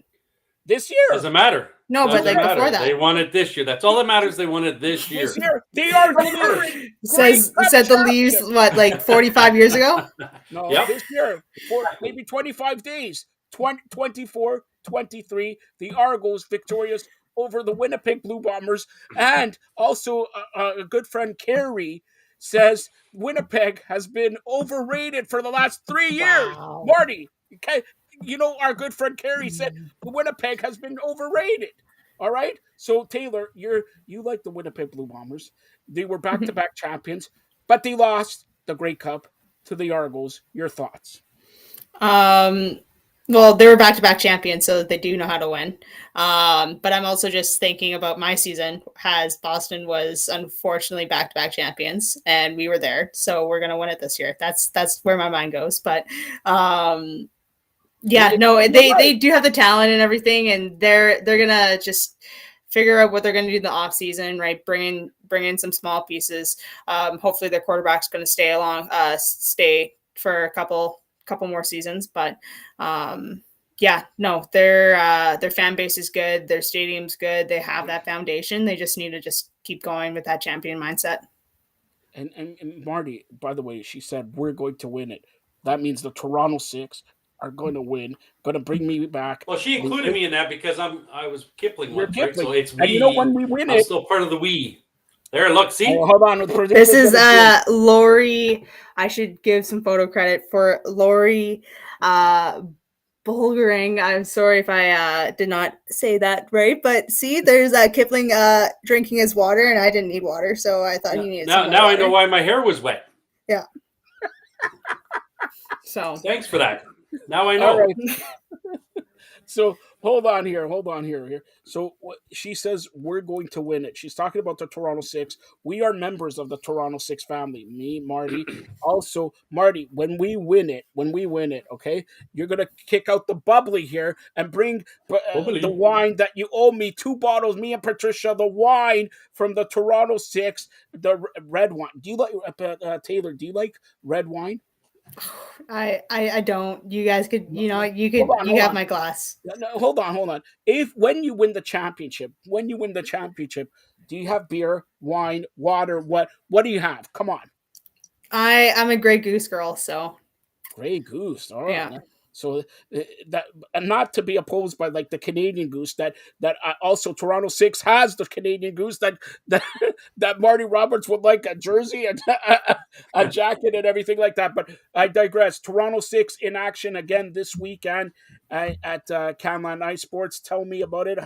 this year, Doesn't matter. No, but Doesn't like before matter. They that. won it this year. That's all that matters. They won it this this year. year, they are Doesn't matter. great cup Said the Leafs champions. what, like 45 years ago? No, Yep. this year, for maybe 25 days, 24-23, the Argos victorious over the Winnipeg Blue Bombers. And also, a good friend, Carey, says Winnipeg has been overrated for the last 3 years. Wow. Marty, okay, you know, our good friend Carey said Winnipeg has been overrated. All right. So Taylor, you like the Winnipeg Blue Bombers. They were back-to-back champions, but they lost the Grey Cup to the Argos. Your thoughts? Well, they were back-to-back champions, so they do know how to win. But I'm also just thinking about my season, as Boston was unfortunately back-to-back champions, and we were there, so we're gonna win it this year. That's where my mind goes. But yeah, no, they do have the talent and everything, and they're gonna just figure out what they're gonna do in the off season, right? Bring in some small pieces. Hopefully, their quarterback's gonna stay for a couple more seasons. But yeah, no, their fan base is good. Their stadium's good. They have that foundation. They just need to just keep going with that champion mindset. And Marty, by the way, she said we're going to win it. That means the Toronto Six are going to win. Going to bring me back. Well, she included me in that because I was Kipling You're once, right? Kipling. So it's we. And you know when we win I'm it. still part of the we. There, look, see. Oh, hold on. This is Lori. I should give some photo credit for Lori Bulgering. I'm sorry if I did not say that right, but see, there's Kipling drinking his water, and I didn't need water, so I thought he needed some Now water. I know why my hair was wet. Yeah. So thanks for that. Now I know. All right. So hold on here. So she says we're going to win it. She's talking about the Toronto Six. We are members of the Toronto Six family. Me, Marty. Also, Marty, when we win it, okay, you're gonna kick out the bubbly here and bring the wine that you owe me 2 bottles. Me and Patricia, the wine from the Toronto Six, the red wine. Do you like Taylor? Do you like red wine? I don't. You guys could, you Hold have on. my glass. No, hold on. If when you win the championship, do you have beer, wine, water? What do you have? Come on. I'm a Grey Goose girl, so. Grey Goose. All right. Yeah. So that, and not to be opposed by like the Canadian Goose, that also Toronto Six has the Canadian Goose that that Marty Roberts would like a jersey and a jacket and everything like that. But I digress. Toronto Six in action again this weekend at Canlan Ice Sports. Tell me about it.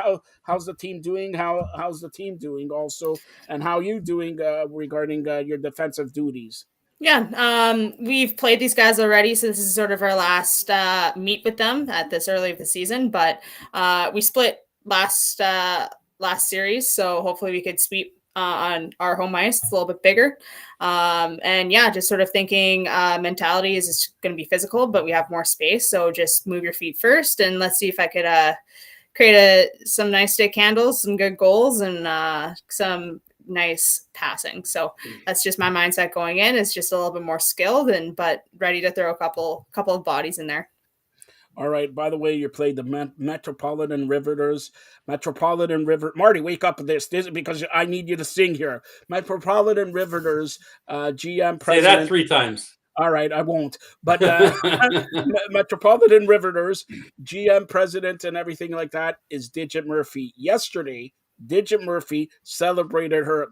How's the team doing? How's the team doing also, and how you doing regarding your defensive duties? Yeah, we've played these guys already, so this is sort of our last meet with them at this early of the season. But we split last series, so hopefully we could sweep on our home ice. It's a little bit bigger, and yeah, just sort of thinking mentality is going to be physical, but we have more space, so just move your feet first, and let's see if I could create some nice stick handles, some good goals, and some nice passing. So that's just my mindset going in. It's just a little bit more skilled but ready to throw a couple of bodies in there. All right. By the way, you played the Metropolitan Riveters. Marty, wake up with this. This is because I need you to sing here. Metropolitan Riveters, GM president. Say that 3 times. All right, I won't. But Metropolitan Riveters, GM president and everything like that is Digit Murphy. Yesterday, Digit Murphy celebrated her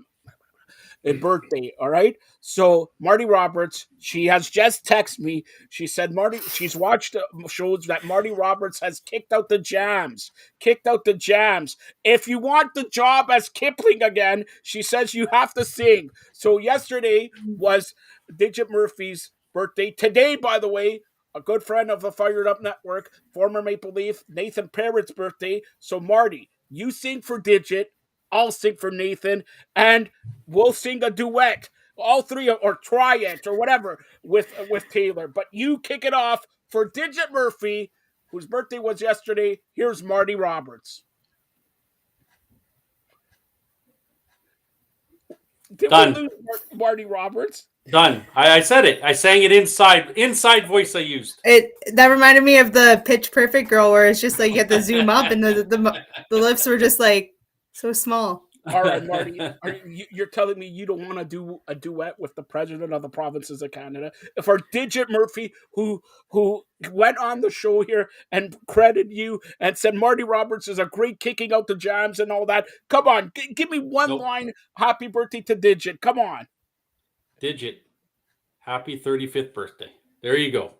birthday. All right. So Marty Roberts, she has just texted me. She said she's watched shows that Marty Roberts has kicked out the jams. If you want the job as Kipling again, she says you have to sing. So yesterday was Digit Murphy's birthday. Today, by the way, a good friend of the Fired Up Network, former Maple Leaf, Nathan Parrott's birthday. So Marty, you sing for Digit. I'll sing for Nathan, and we'll sing a duet, all three, or triet, or whatever, with Taylor. But you kick it off for Digit Murphy, whose birthday was yesterday. Here's Marty Roberts. Did we Done. lose Marty Roberts? Done. I said it. I sang it inside voice I used. That reminded me of the Pitch Perfect girl, where it's just like you have to zoom up, and the lips were just like so small. All right, Marty, you're telling me you don't want to do a duet with the president of the provinces of Canada? If our Digit Murphy, who went on the show here and credited you and said Marty Roberts is a great kicking out the jams and all that, come on, give me one Nope. line. Happy birthday to Digit. Come on. Digit. Happy 35th birthday. There you go.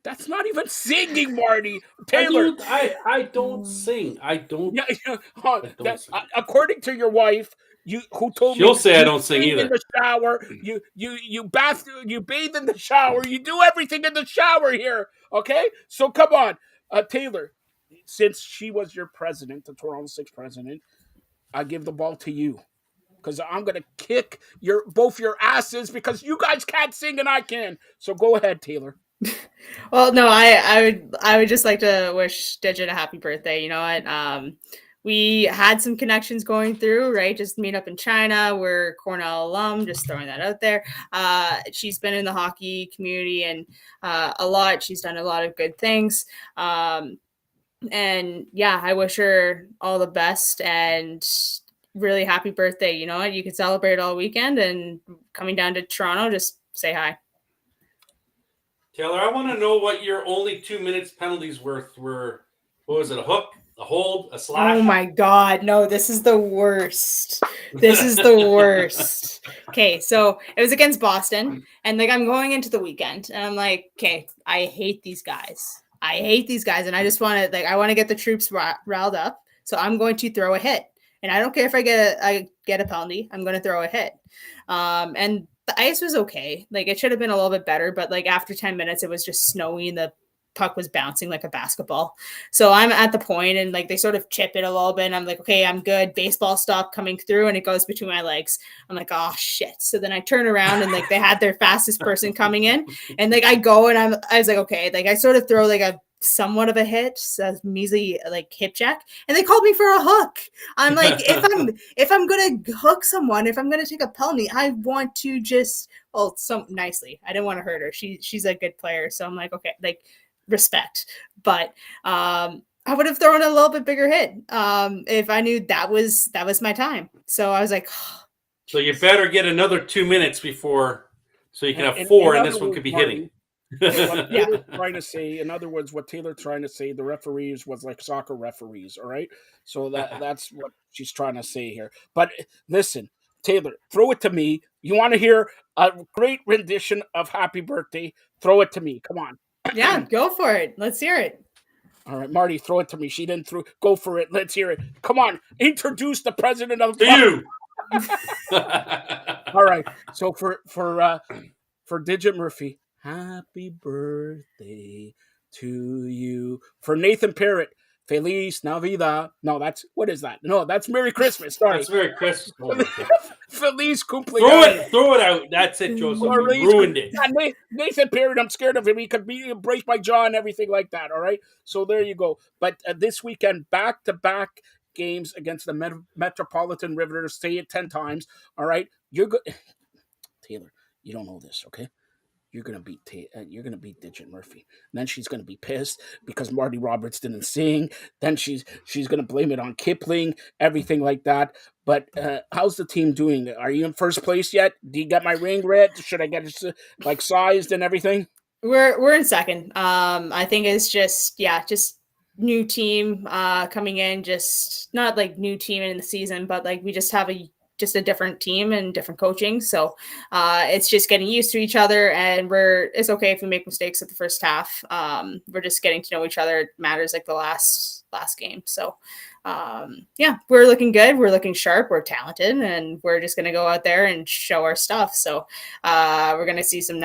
That's not even singing, Marty. Taylor. I don't sing. I don't. Yeah, I don't sing. according to your wife, who told me She'll say I you don't sing bathe in either. the shower, you bathe in the shower, you do everything in the shower here. Okay, so come on, Taylor. Since she was your president, the Toronto Six president, I give the ball to you because I'm gonna kick both your asses because you guys can't sing and I can. So go ahead, Taylor. Well, no, I would just like to wish Digit a happy birthday. You know what? We had some connections going through, right? Just meet up in China. We're Cornell alum, just throwing that out there. She's been in the hockey community and a lot. She's done a lot of good things. And yeah, I wish her all the best and really happy birthday. You know what? You can celebrate all weekend, and coming down to Toronto, just say hi. Taylor, I want to know what your only 2 minutes penalties were. What was it? A hook, a hold, a slash? Oh my God. No, this is the worst. This is the worst. Okay. So it was against Boston, and like I'm going into the weekend, and I'm like, okay, I hate these guys. And I just want to I want to get the troops riled up. So I'm going to throw a hit, and I don't care if I get a penalty. I'm going to throw a hit. And the ice was okay. Like it should have been a little bit better, but like after 10 minutes, it was just snowy and the puck was bouncing like a basketball. So I'm at the point and like they sort of chip it a little bit. And I'm like, okay, I'm good. Baseball stop coming through and it goes between my legs. I'm like, oh shit. So then I turn around and like they had their fastest person coming in and like I go and I was like, okay, like I sort of throw like a somewhat of a hit, a measly like hip check, and they called me for a hook. I'm like, if I'm gonna hook someone, if I'm gonna take a penalty, I want to just some nicely. I didn't want to hurt her. She's a good player, so I'm like, okay, like respect. But I would have thrown a little bit bigger hit if I knew that was my time. So I was like, so you better get another 2 minutes before, so you can have four, and this one could be hitting. What Taylor's trying to say, in other words, what Taylor's trying to say, the referees was like soccer referees, all right? So that's what she's trying to say here. But listen, Taylor, throw it to me. You want to hear a great rendition of Happy Birthday? Throw it to me. Come on. Yeah, go for it. Let's hear it. All right, Marty, throw it to me. She didn't go for it. Let's hear it. Come on, introduce the president of to you. All right. So for Digit Murphy, happy birthday to you. For Nathan Parrott, Feliz Navidad. No, what is that? No, that's Merry Christmas. Sorry. That's Merry Christmas. Oh Feliz cumpleaños. Throw it out. That's it, Joseph. You ruined it. Yeah, Nathan Parrott, I'm scared of him. He could break my jaw and everything like that. All right. So there you go. But this weekend, back-to-back games against the Metropolitan Riveters. Say it 10 times. All right. You're good. Taylor, you don't know this, okay? You're gonna beat Digit Murphy. And then she's gonna be pissed because Marty Roberts didn't sing. Then she's gonna blame it on Kipling, everything like that. But how's the team doing? Are you in first place yet? Do you get my ring red? Should I get it like sized and everything? We're in second. I think it's just new team coming in, just not like new team in the season, but like we just have a different team and different coaching. So it's just getting used to each other, and it's okay if we make mistakes at the first half. We're just getting to know each other. It matters like the last game. So we're looking good. We're looking sharp. We're talented, and we're just going to go out there and show our stuff. So we're going to see some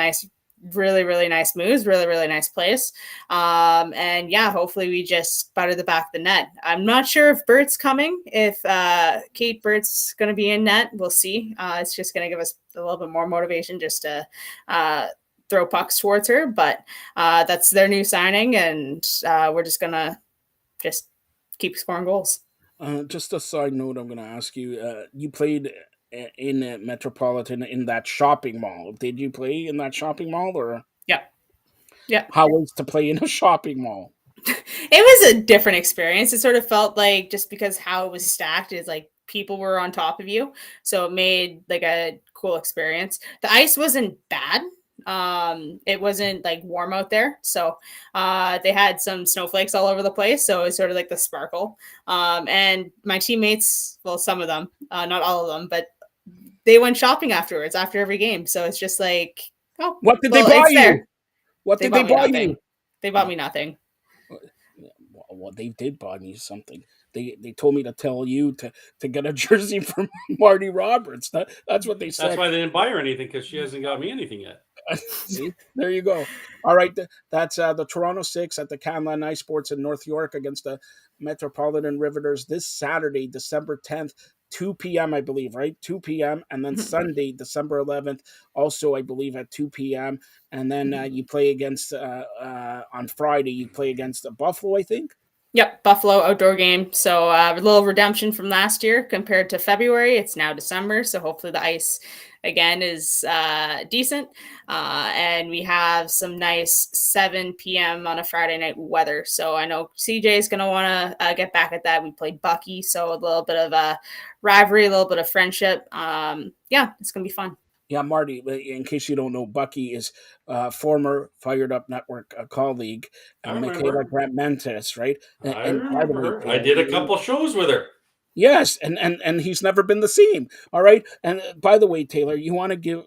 really, really nice moves, really, really nice plays. And hopefully we just butter the back of the net. I'm not sure if Bert's coming, if Kate Bert's going to be in net. We'll see. It's just going to give us a little bit more motivation just to throw pucks towards her. But that's their new signing, and we're just going to just keep scoring goals. Just a side note, I'm going to ask you, you played in Metropolitan in that shopping mall. Did you play in that shopping mall, or Yeah. Yeah. how was to play in a shopping mall? It was a different experience. It sort of felt like, just because how it was stacked, is like people were on top of you, so it made like a cool experience. The ice wasn't bad. It wasn't like warm out there, so they had some snowflakes all over the place, so it was sort of like the sparkle. And my teammates, well, some of them, not all of them, but they went shopping afterwards after every game, so it's just like, oh, What did well, they buy it's you? there. What They did they bought me buy nothing. you? They bought me nothing. Well, they did buy me something. They told me to tell you to get a jersey from Marty Roberts. That's what they That's said. why they didn't buy her anything, because she hasn't got me anything yet. See, there you go. All right, that's the Toronto Six at the Canlan Ice Sports in North York against the Metropolitan Riveters this Saturday, December 10th, 2 p.m. I believe, right? 2 p.m. And then Sunday, December 11th, also I believe at 2 p.m. And then you play against on Friday. You play against Buffalo, I think. Yep, Buffalo outdoor game. So a little redemption from last year compared to February. It's now December, so hopefully the ice again is decent. And we have some nice 7 p.m. on a Friday night weather. So I know CJ is going to want to get back at that. We played Bucky, so a little bit of a rivalry, a little bit of friendship. Yeah, it's going to be fun. Yeah, Marty, in case you don't know, Bucky is former Fired Up Network colleague, I remember. Michaela Grant Mentes, right? I And by the remember way, her. I did a couple shows with her. yes, and he's never been the same. All right. And by the way, Taylor, you want to give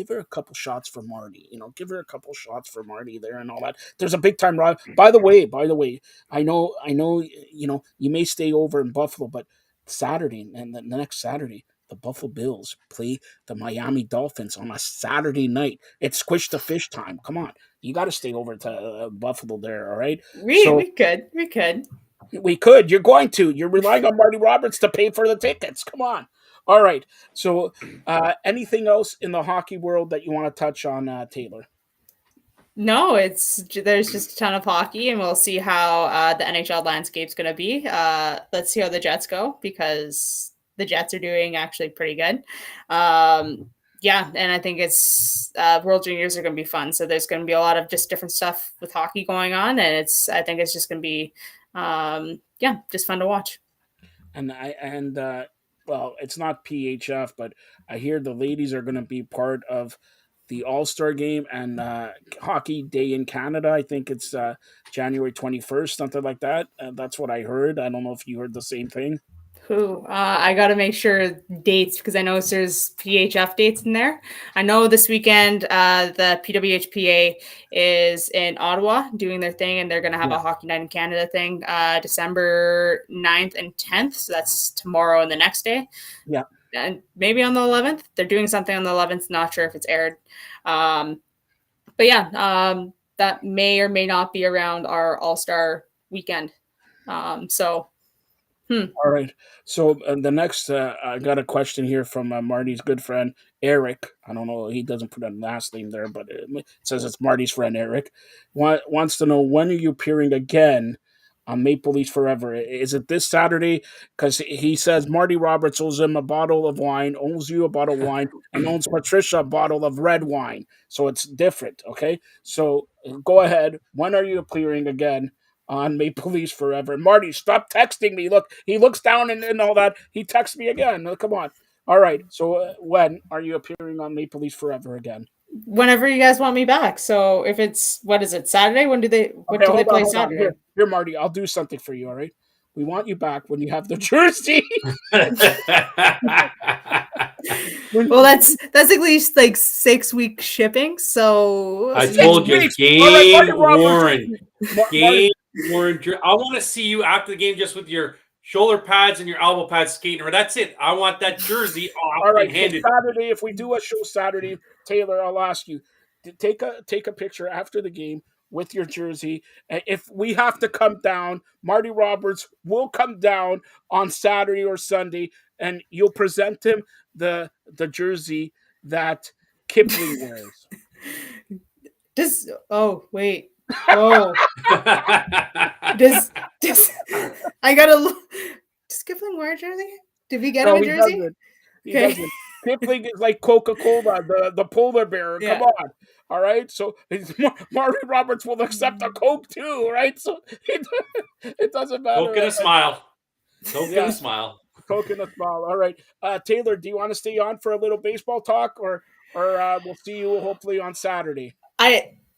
her a couple shots for Marty. Give her a couple shots for Marty there and all that. There's a big time rival. By the way, I know. You may stay over in Buffalo, but Saturday and the next Saturday, the Buffalo Bills play the Miami Dolphins on a Saturday night. It's squish the fish time. Come on, you got to stay over to Buffalo there. All right. We could. We could. You're going to. You're relying on Marty Roberts to pay for the tickets. Come on. All right. So, anything else in the hockey world that you want to touch on, Taylor? No, there's just a ton of hockey, and we'll see how the NHL landscape's going to be. Let's see how the Jets go, because the Jets are doing actually pretty good. Yeah, and I think it's World Juniors are going to be fun. So there's going to be a lot of just different stuff with hockey going on, and I think it's just going to be just fun to watch. And well, it's not PHF, but I hear the ladies are going to be part of the All-Star game and Hockey Day in Canada. I think it's January 21st, something like that. That's what I heard. I don't know if you heard the same thing. I got to make sure dates, because I know there's PHF dates in there. I know this weekend the PWHPA is in Ottawa doing their thing, and they're going to have a Hockey Night in Canada thing December 9th and 10th. So that's tomorrow and the next day. Yeah. And maybe on the 11th. They're doing something on the 11th. Not sure if it's aired. But yeah, that may or may not be around our All-Star weekend. All right. So the next, I got a question here from Marty's good friend Eric. I don't know. He doesn't put a last name there, but it says it's Marty's friend Eric. Wants to know, when are you appearing again on Maple Leafs Forever? Is it this Saturday? Because he says Marty Roberts owes him a bottle of wine, owes you a bottle of wine, and owns Patricia a bottle of red wine. So it's different. Okay. So go ahead. When are you appearing again on Maple Leafs Forever? Marty, stop texting me. Look, he looks down and all that. He texts me again. Come on. All right. So when are you appearing on Maple Leafs Forever again? Whenever you guys want me back. So if it's, what is it, Saturday? When do they play Saturday? Here, Marty, I'll do something for you. All right. We want you back when you have the jersey. Well, that's at least like 6-week shipping. So I told you, game Warren. Game Warren. I want to see you after the game just with your shoulder pads and your elbow pads skating. Or that's it. I want that jersey off. All right. And handed. Saturday, if we do a show Saturday, Taylor, I'll ask you to take a picture after the game with your jersey. If we have to come down, Marty Roberts will come down on Saturday or Sunday, and you'll present him the jersey that Kipling wears. Wait. Oh. does I gotta look. Does Kipling wear a jersey? Did we get him a jersey? He Okay. doesn't. Kipling is like Coca-Cola, the polar bear. Come Yeah. on. All right. So Marty Roberts will accept a Coke too, right? So it doesn't matter. Coke and a smile. Coke and Yeah. a smile. Coke and a smile. All right. Taylor, do you want to stay on for a little baseball talk, or we'll see you hopefully on Saturday?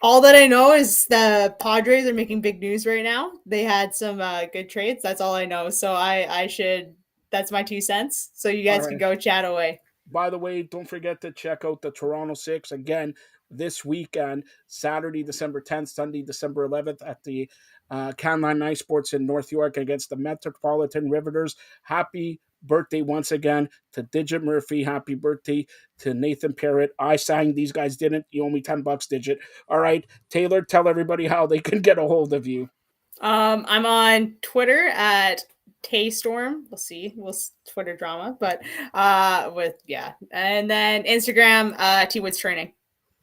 All that I know is the Padres are making big news right now. They had some good trades. That's all I know. So I should. That's my 2 cents. So you All guys can right. go chat away. By the way, don't forget to check out the Toronto Six again this weekend, Saturday, December 10th, Sunday, December 11th at the Canline Night Sports in North York against the Metropolitan Riveters. Happy birthday once again to Digit Murphy. Happy birthday to Nathan Parrott. I sang, these guys didn't. You owe me $10, Digit. All right, Taylor, tell everybody how they can get a hold of you. I'm on Twitter at Taystorm. We'll Twitter drama, but and then Instagram T Woods Training.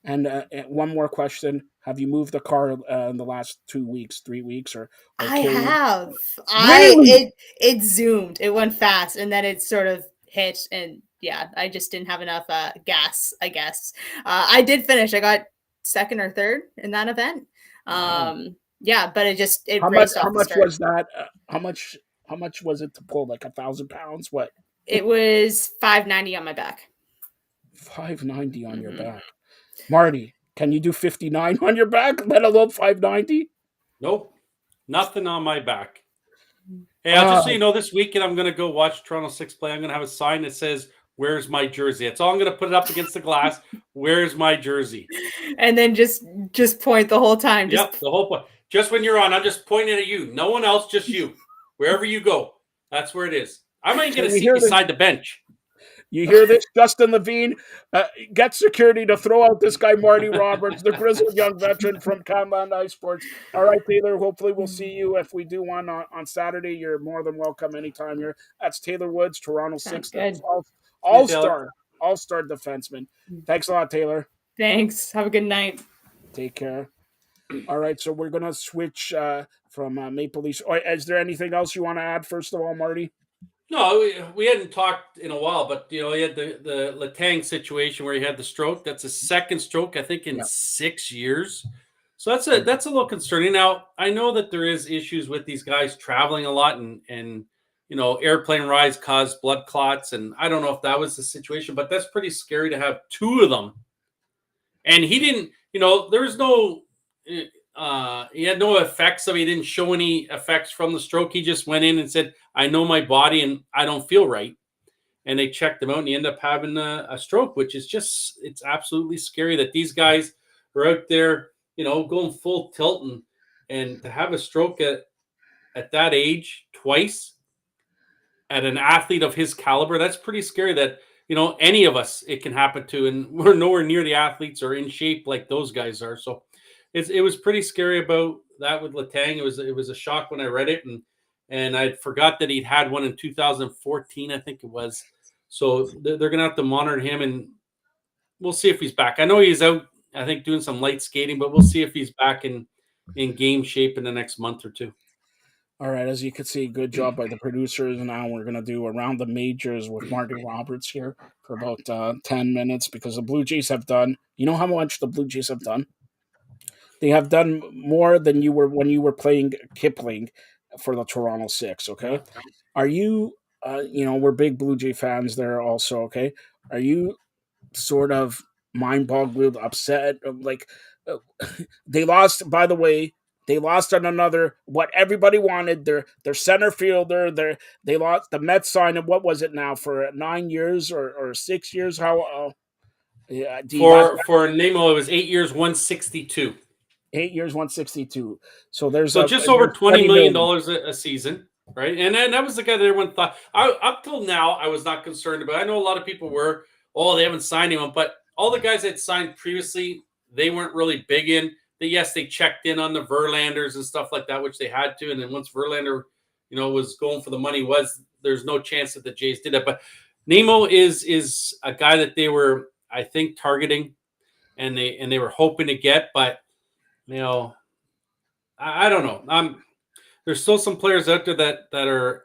And one more question: have you moved the car in the last 2 weeks, 3 weeks, or I carried? have. Really? It zoomed. It went fast, and then it sort of hit, and yeah, I just didn't have enough gas. I guess I did finish. I got second or third in that event. Yeah, but it raced off How the much start. was that? How much was it to pull? Like 1,000 pounds? What? It was 590 on my back. 590 on your back, Marty. Can you do 59 on your back? Let alone 590. Nope, nothing on my back. Hey, I'll just so you know, this weekend I'm going to go watch Toronto Six play. I'm going to have a sign that says, "Where's my jersey?" That's all I'm going to put it up against the glass. Where's my jersey? And then just point the whole time. Yep, the whole point. Just when you're on, I'm just pointing at you. No one else, just you. Wherever you go, that's where it is. I might get a seat beside the bench. You hear this, Justin Levine? Get security to throw out this guy, Marty Roberts, the grizzled young veteran from Canland Ice Sports. All right, Taylor, hopefully we'll see you if we do one on Saturday. You're more than welcome anytime. That's Taylor Woods, Toronto Six, all-star defenseman. Thanks a lot, Taylor. Thanks. Have a good night. Take care. All right, so we're going to switch from Maple Leafs. Is there anything else you want to add, first of all, Marty? No, we hadn't talked in a while, but he had the Letang situation where he had the stroke. That's a second stroke, I think, in 6 years. So that's a little concerning. Now, I know that there is issues with these guys traveling a lot, and airplane rides cause blood clots, and I don't know if that was the situation, but that's pretty scary to have two of them. And he didn't, there was no. He had no effects. He didn't show any effects from the stroke. He just went in and said, "I know my body and I don't feel right." And they checked him out and he ended up having a stroke, which is it's absolutely scary that these guys are out there, going full tilt and to have a stroke at that age twice at an athlete of his caliber, that's pretty scary that, any of us, it can happen to, and we're nowhere near the athletes or in shape like those guys are. So it was pretty scary about that with Letang. It was a shock when I read it, and I forgot that he'd had one in 2014, I think it was. So they're going to have to monitor him, and we'll see if he's back. I know he's out, I think, doing some light skating, but we'll see if he's back in game shape in the next month or two. All right, as you can see, good job by the producers. Now we're going to do Around the Majors with Marty Roberts here for about 10 minutes because the Blue Jays have done, you know how much the Blue Jays have done? They have done more than you were when you were playing Kipling for the Toronto Six, okay? Yeah. Are you, we're big Blue Jay fans there also, okay? Are you sort of mind-boggled, upset? Like, they lost, by the way, they lost on another, what everybody wanted, their center fielder, they lost, the Mets signed him, what was it now, for 9 years or 6 years? How, for Nemo, it was 8 years, 162. 8 years, 162. So there's just over $20 million a season, right? And that was the guy that everyone thought. Up till now, I was not concerned about. I know a lot of people were. Oh, they haven't signed him, but all the guys that signed previously, they weren't really big in. Yes, they checked in on the Verlanders and stuff like that, which they had to. And then once Verlander, was going for the money, there's no chance that the Jays did it. But Nemo is a guy that they were, I think, targeting, and they were hoping to get, but. I don't know. There's still some players out there that are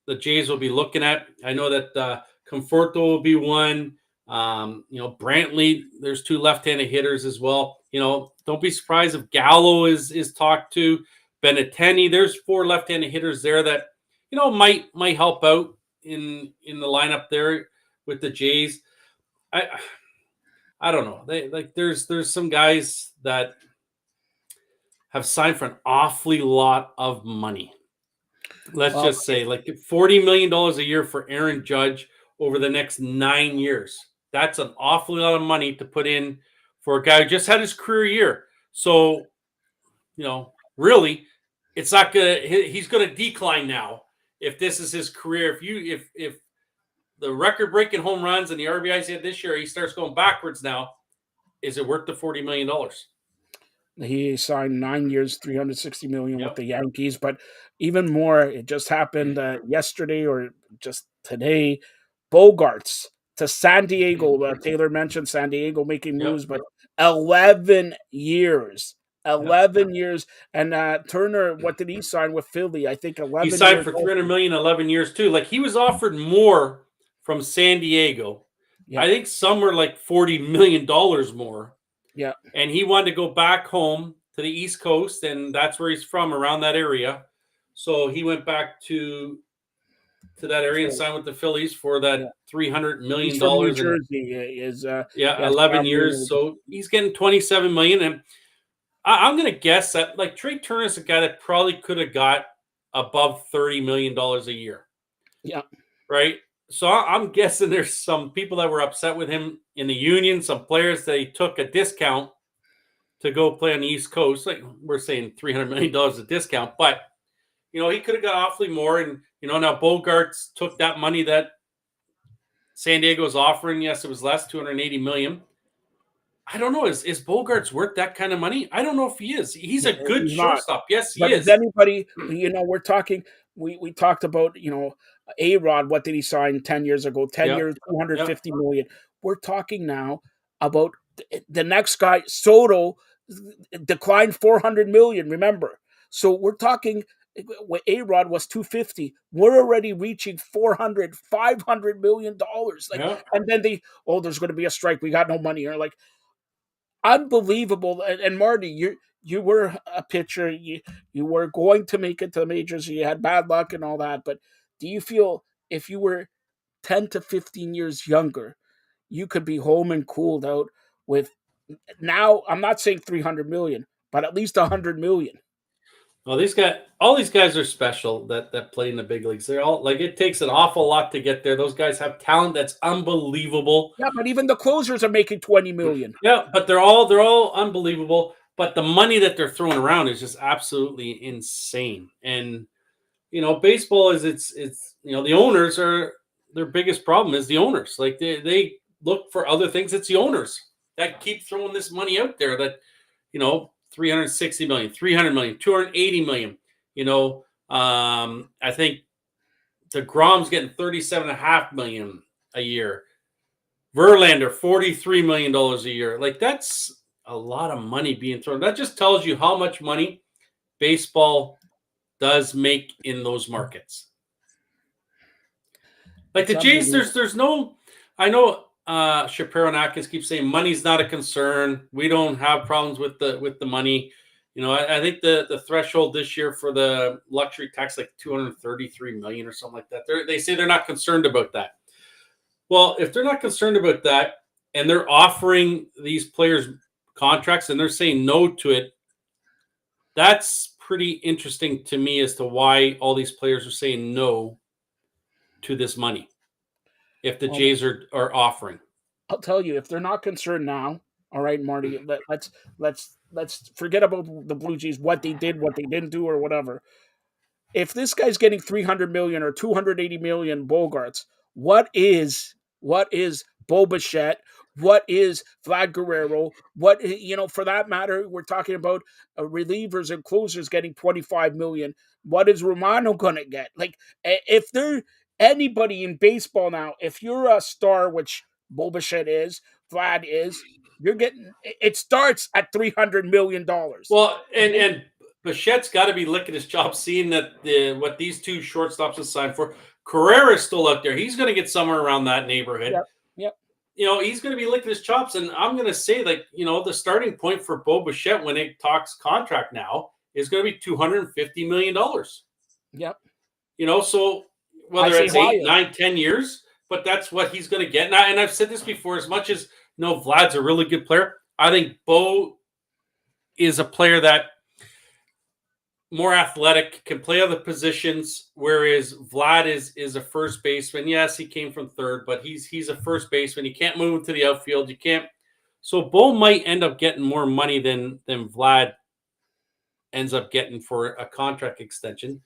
the Jays will be looking at. I know that Conforto will be one. Brantley, there's 2 left-handed hitters as well. Don't be surprised if Gallo is talked to. Benintendi, there's 4 left-handed hitters there that might help out in the lineup there with the Jays. I don't know. There's some guys that have signed for an awfully lot of money. Let's just say like $40 million a year for Aaron Judge over the next 9 years. That's an awfully lot of money to put in for a guy who just had his career year. So, really, it's not gonna. He's gonna decline now if this is his career. If the record-breaking home runs and the RBIs he had this year, he starts going backwards now. Is it worth the $40 million? He signed 9 years, $360 million with the Yankees. But even more, it just happened yesterday or just today. Bogarts to San Diego. Taylor mentioned San Diego making moves, but 11 years. 11 years. And Turner, what did he sign with Philly? I think 11 He signed years for $300 million, 11 years too. Like he was offered more from San Diego. Yeah. I think somewhere like $40 million more. Yeah. And he wanted to go back home to the East Coast, and that's where he's from, around that area. So he went back to that area and signed with the Phillies for that $300 million. He's from New Jersey. Is 11 years. So he's getting $27 million. And I'm going to guess that like Trey Turner's a guy that probably could have got above $30 million a year. Yeah. Right. So I'm guessing there's some people that were upset with him in the union, some players that he took a discount to go play on the East Coast. Like we're saying $300 million a discount, but he could have got awfully more. And, now Bogarts took that money that San Diego was offering. Yes, it was less, $280 million. I don't know. Is Bogarts worth that kind of money? I don't know if he is. He's a good shortstop. Yes, he is. But anybody, we're talking, we talked about, A-Rod, what did he sign 10 years ago? 10 years, $250 million. We're talking now about the next guy, Soto, declined $400 million, remember. So we're talking, A-Rod was $250. We're already reaching $400-500 million. And then there's going to be a strike. We got no money. You're like, unbelievable. And Marty, you were a pitcher. You were going to make it to the majors. You had bad luck and all that. But do you feel if you were 10 to 15 years younger, you could be home and cooled out with now? I'm not saying 300 million, but at least 100 million. Well, all these guys are special that play in the big leagues. They're all like, it takes an awful lot to get there. Those guys have talent that's unbelievable. Yeah, but even the closers are making 20 million. Yeah, but they're all unbelievable. But the money that they're throwing around is just absolutely insane. And baseball is it's the owners are their biggest problem is the owners. Like they look for other things. It's the owners that keep throwing this money out there that 360 million, 300 million, 280 million. I think DeGrom's getting $37.5 million a year. Verlander, $43 million a year. Like that's a lot of money being thrown. That just tells you how much money baseball does make in those markets. Like the Jays, there's no. I know Shapiro and Atkins keep saying money's not a concern. We don't have problems with the money. I think the threshold this year for the luxury tax like $233 million or something like that. They say they're not concerned about that. Well, if they're not concerned about that and they're offering these players contracts and they're saying no to it, that's pretty interesting to me as to why all these players are saying no to this money. If the Jays are offering, I'll tell you, if they're not concerned now, all right, Marty, let's forget about the Blue Jays, what they did, what they didn't do, or whatever. If this guy's getting 300 million or 280 million Bogarts, what is Bo Bichette? What is Vlad Guerrero? What, for that matter, we're talking about relievers and closers getting 25 million. What is Romano going to get? Like, if they're anybody in baseball now, if you're a star, which Bo Bichette is, Vlad is, you're getting, it starts at $300 million. Well, and Bichette's got to be licking his chops, seeing that what these two shortstops have signed for. Carrera's still out there. He's going to get somewhere around that neighborhood. Yep. Yep. He's going to be licking his chops. And I'm going to say, the starting point for Bo Bichette when it talks contract now is going to be $250 million. Yep. So whether it's 8, 9, 10 years, but that's what he's going to get. And I've said this before, as much as Vlad's a really good player, I think Bo is a player that more athletic, can play other positions, whereas Vlad is a first baseman. Yes, he came from third, but he's a first baseman. You can't move him to the outfield. You can't. So Bo might end up getting more money than Vlad ends up getting for a contract extension.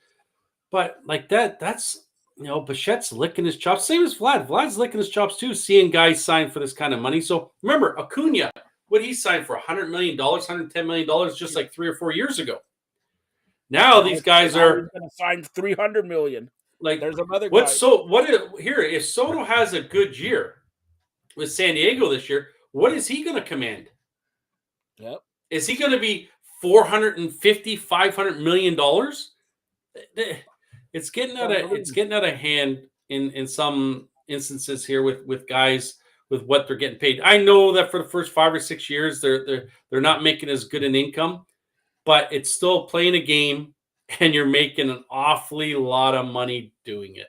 But that's Bichette's licking his chops. Same as Vlad. Vlad's licking his chops too, seeing guys sign for this kind of money. So remember, Acuna, what he signed for $100 million, $110 million just like 3 or 4 years ago. Now these guys are going to sign $300 million. There's another guy. If Soto has a good year with San Diego this year, what is he going to command? Yep. Is he going to be $450, $500 million? It's getting out of hand in some instances here with guys with what they're getting paid. I know that for the first 5 or 6 years they're not making as good an income, but it's still playing a game, and you're making an awfully lot of money doing it.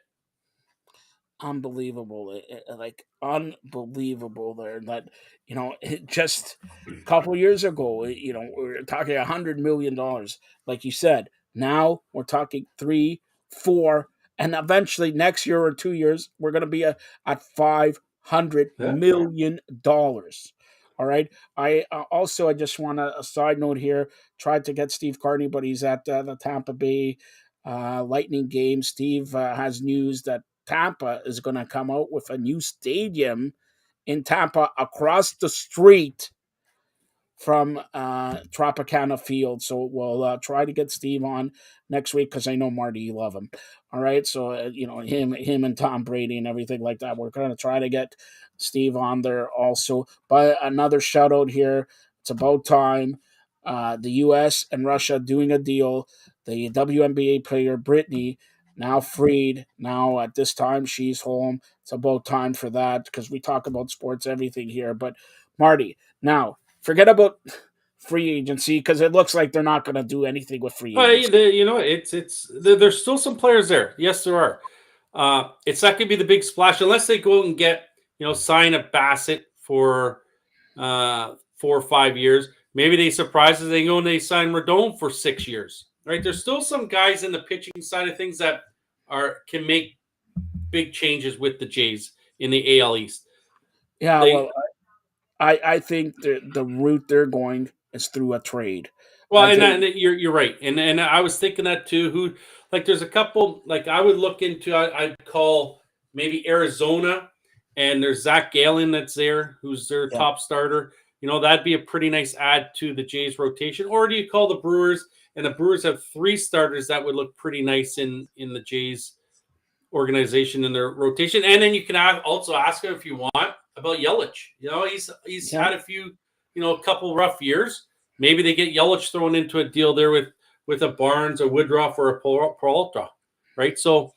Unbelievable, unbelievable there. That just a couple years ago, we were talking $100 million, like you said. Now we're talking 3, 4, and eventually next year or 2 years we're going to be at $500 million. All right. I just want a side note here. Tried to get Steve Carney, but he's at the Tampa Bay Lightning game. Steve has news that Tampa is going to come out with a new stadium in Tampa across the street from Tropicana Field. So we'll try to get Steve on next week because I know, Marty, you love him. All right. So, him and Tom Brady and everything like that. We're going to try to get Steve on there also. But another shout out here. It's about time. The U.S. and Russia doing a deal. The WNBA player Brittany now freed. Now at this time she's home. It's about time for that because we talk about sports, everything here. But Marty, now forget about free agency because it looks like they're not going to do anything with free agency. There's still some players there. Yes, there are. It's not going to be the big splash unless they go out and get sign a Bassett for 4 or 5 years. Maybe they surprise us. They go and they sign Rodon for 6 years. Right? There's still some guys in the pitching side of things that can make big changes with the Jays in the AL East. Yeah, I think the route they're going is through a trade. Well, and you're right, and I was thinking that too. There's a couple I would look into. I'd call maybe Arizona, and there's Zach Gallen that's there, who's their top starter. That'd be a pretty nice add to the Jays rotation. Or do you call the Brewers? And the Brewers have 3 starters that would look pretty nice in the Jays organization in their rotation. And then you can also ask him if you want about Yelich. He's had a few, a couple rough years. Maybe they get Yelich thrown into a deal there with a Barnes, a Woodruff, or a Peralta, right? So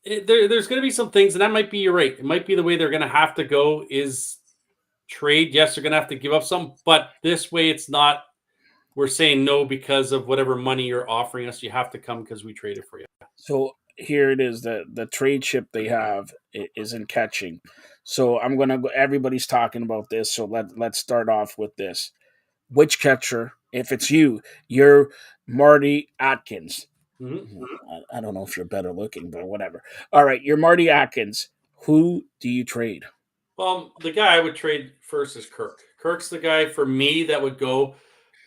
there's going to be some things, and that might be, you're right. It might be the way they're going to have to go is trade. Yes, they're going to have to give up some, but this way it's not. We're saying no because of whatever money you're offering us. You have to come because we traded for you. So here it is. The trade chip they have isn't catching. So I'm going to go. Everybody's talking about this. So let's start off with this. Which catcher, if it's you're Marty Atkins. Mm-hmm. I don't know if you're better looking, but whatever. All right, you're Marty Atkins. Who do you trade? Well, the guy I would trade first is Kirk. Kirk's the guy for me that would go.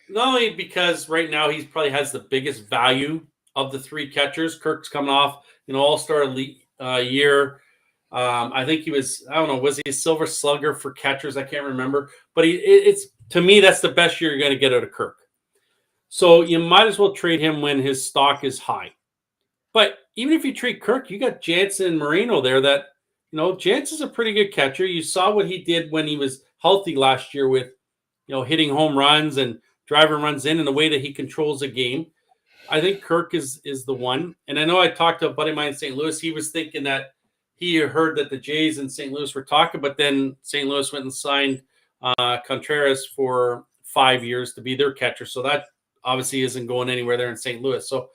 Not only because right now he probably has the biggest value of the 3 catchers. Kirk's coming off, all-star year. I think he was, I don't know, was he a silver slugger for catchers? I can't remember. But it's to me, that's the best year you're going to get out of Kirk. So you might as well trade him when his stock is high. But even if you trade Kirk, you got Jansen and Moreno there that, Jansen's a pretty good catcher. You saw what he did when he was healthy last year with, hitting home runs and driving runs in and the way that he controls the game. I think Kirk is the one. And I know I talked to a buddy of mine in St. Louis. He was thinking that he heard that the Jays in St. Louis were talking, but then St. Louis went and signed Contreras for 5 years to be their catcher. So that obviously isn't going anywhere there in St. Louis. So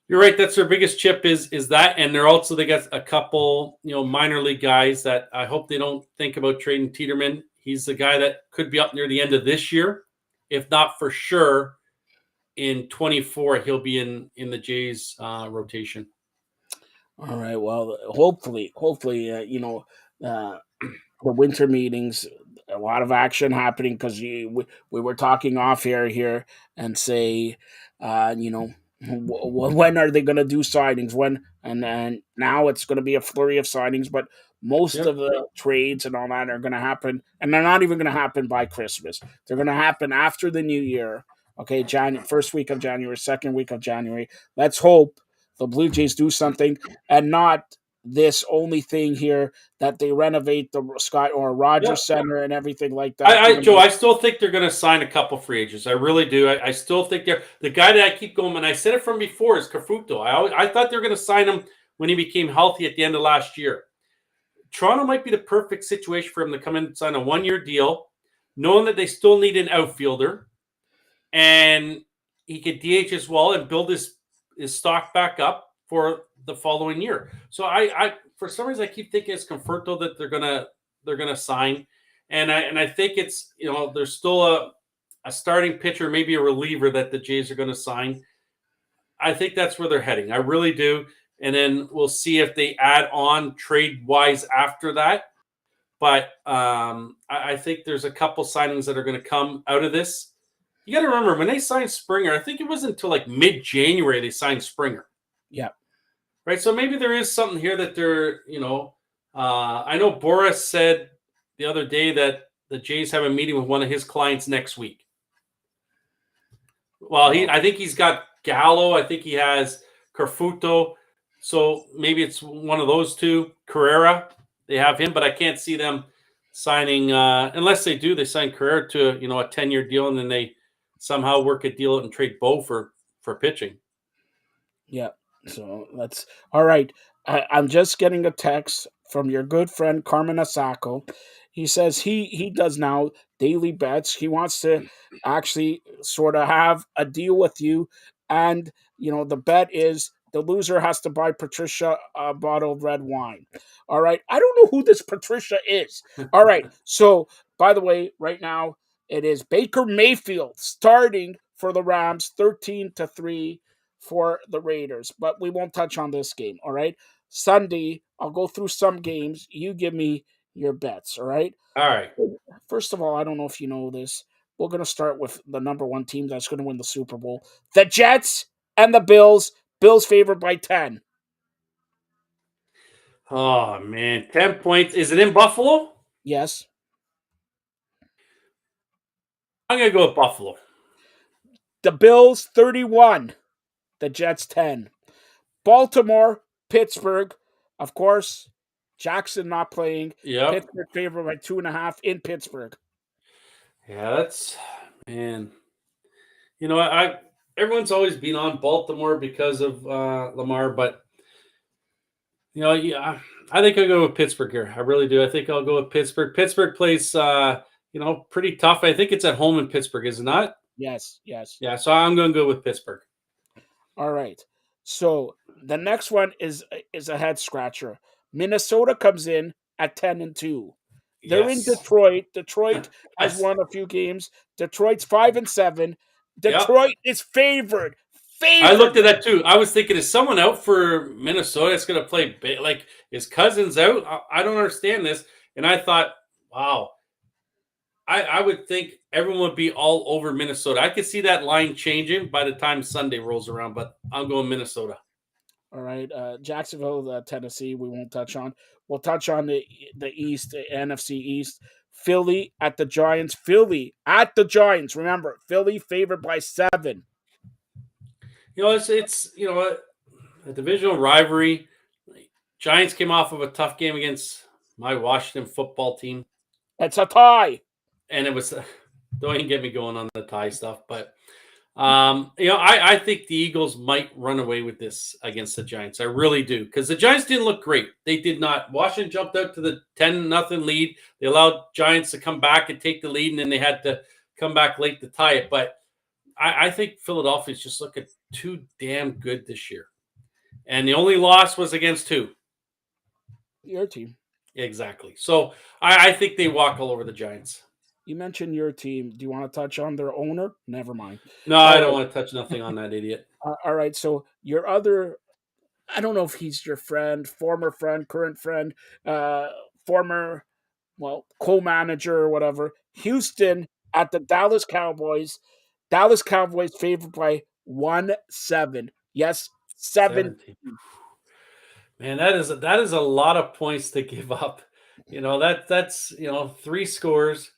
you're right. That's their biggest chip is that, and they got a couple minor league guys that I hope they don't think about trading. Tiedemann, he's the guy that could be up near the end of this year, if not for sure. In 24, he'll be in the Jays rotation. All right. Well, hopefully, the winter meetings, a lot of action happening because we were talking off air here and say, when are they going to do signings? When and now it's going to be a flurry of signings, but most of the trades and all that are going to happen, and they're not even going to happen by Christmas. They're going to happen after the new year. Okay, first week of January, second week of January. Let's hope the Blue Jays do something and not this only thing here that they renovate the Scott or Rogers Center and everything like that. Joe, I still think they're going to sign a couple free agents. I really do. I still think they're the guy that I keep going. And I said it from before is Cafuto. I thought they were going to sign him when he became healthy at the end of last year. Toronto might be the perfect situation for him to come in and sign a 1-year deal, knowing that they still need an outfielder, and he could DH as well and build his stock back up for the following year. So I for some reason I keep thinking it's Conforto that they're gonna sign, and I think it's there's still a starting pitcher, maybe a reliever that the Jays are going to sign. I think that's where they're heading. I really do. And then we'll see if they add on trade wise after that. But I think there's a couple signings that are going to come out of this. You got to remember when they signed Springer, I think it wasn't until like mid-January they signed Springer. Yeah. Right. So maybe there is something here that they're, I know Boris said the other day that the Jays have a meeting with one of his clients next week. Well, I think he's got Gallo. I think he has Carfuto. So maybe it's one of those two. Carrera, they have him, but I can't see them signing unless they do. They sign Carrera to a 10-year deal, and then they somehow work a deal and trade Bo for pitching. Yeah. So that's all right. I'm just getting a text from your good friend Carmen Asako. He says he does now daily bets. He wants to actually sort of have a deal with you, and the bet is the loser has to buy Patricia a bottle of red wine. All right. I don't know who this Patricia is. All right. So by the way, right now it is Baker Mayfield starting for the Rams, 13-3 for the Raiders, but we won't touch on this game. All right. Sunday, I'll go through some games. You give me your bets. All right. All right. First of all, I don't know if you know this. We're going to start with the number one team that's going to win the Super Bowl. The Jets and the Bills. Bills favored by 10. Oh, man. 10 points. Is it in Buffalo? Yes. I'm going to go with Buffalo. The Bills 31. The Jets 10. Baltimore, Pittsburgh. Of course, Jackson not playing. Yep. Pittsburgh favored by 2.5 in Pittsburgh. Yeah, that's, man. Everyone's always been on Baltimore because of Lamar, but I think I'll go with Pittsburgh here. I really do. I think I'll go with Pittsburgh. Pittsburgh plays pretty tough. I think it's at home in Pittsburgh, is it not? Yes. Yeah, so I'm going to go with Pittsburgh. All right. So the next one is a head scratcher. Minnesota comes in at 10-2. They're in Detroit. Detroit has won a few games. Detroit's 5-7. Detroit is favored. I looked at that too. I was thinking, is someone out for Minnesota? It's going to play like is Cousins out? I don't understand this. And I thought, wow. I would think everyone would be all over Minnesota. I could see that line changing by the time Sunday rolls around, but I'm going Minnesota. All right. Jacksonville, Tennessee, we won't touch on. We'll touch on the East, the NFC East. Philly at the Giants. Philly at the Giants. Remember, Philly favored by 7. It's a divisional rivalry. Giants came off of a tough game against my Washington football team. It's a tie. And it was, don't even get me going on the tie stuff, but I think the Eagles might run away with this against the Giants. I really do, because the Giants didn't look great. They did not. Washington jumped out to the 10-0 lead. They allowed Giants to come back and take the lead, and then they had to come back late to tie it. But I think Philadelphia's just looking too damn good this year. And the only loss was against who? Your team. Exactly. So I think they walk all over the Giants. You mentioned your team. Do you want to touch on their owner? Never mind. No, I don't want to touch nothing on that idiot. All right. So your other, I don't know if he's your friend, former friend, current friend, former, co-manager or whatever. Houston at the Dallas Cowboys. Dallas Cowboys favored by 1-7. Yes, 17. Man, that is a lot of points to give up. That's 3 scores.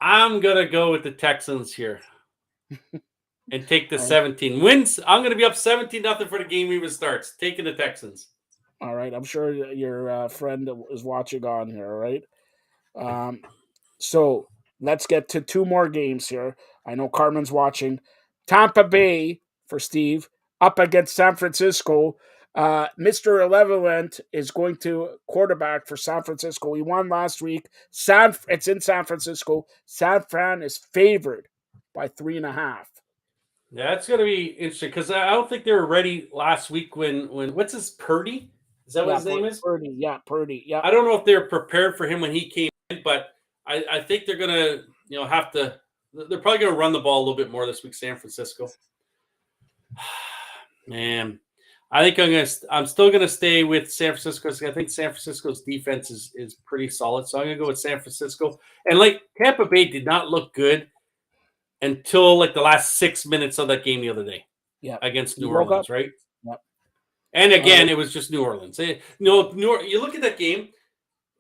I'm gonna go with the Texans here and take the 17 wins. I'm gonna be up 17-0 for the game even starts. Taking the Texans. All right, I'm sure your friend is watching on here. All right, so let's get to 2 more games here. I know Carmen's watching. Tampa Bay for Steve up against San Francisco. Mr. Elevalent is going to quarterback for San Francisco. He won last week. It's in San Francisco. San Fran is favored by 3.5. Yeah, it's gonna be interesting because I don't think they were ready last week when what's his Purdy? Is that what his name is? Purdy. Yeah, Purdy. Yeah. I don't know if they were prepared for him when he came in, but I think they're gonna have to. They're probably gonna run the ball a little bit more this week. San Francisco. Man, I think I'm still gonna stay with San Francisco because I think San Francisco's defense is pretty solid. So I'm gonna go with San Francisco. And like Tampa Bay did not look good until like the last 6 minutes of that game the other day. Yeah, against New Orleans, right? Yep. And again, it was just New Orleans. You look at that game.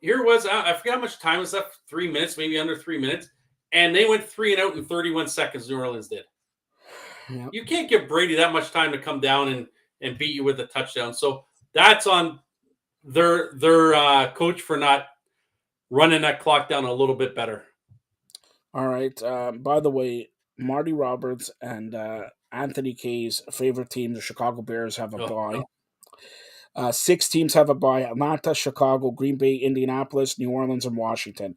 Here it was. I forget how much time was left. 3 minutes, maybe under 3 minutes, and they went 3 and out in 31 seconds. New Orleans did. Yep. You can't give Brady that much time to come down and beat you with a touchdown. So that's on their coach for not running that clock down a little bit better. All right. By the way, Marty Roberts and Anthony Kay's favorite team, the Chicago Bears, have a bye. 6 teams have a bye: Atlanta, Chicago, Green Bay, Indianapolis, New Orleans, and Washington.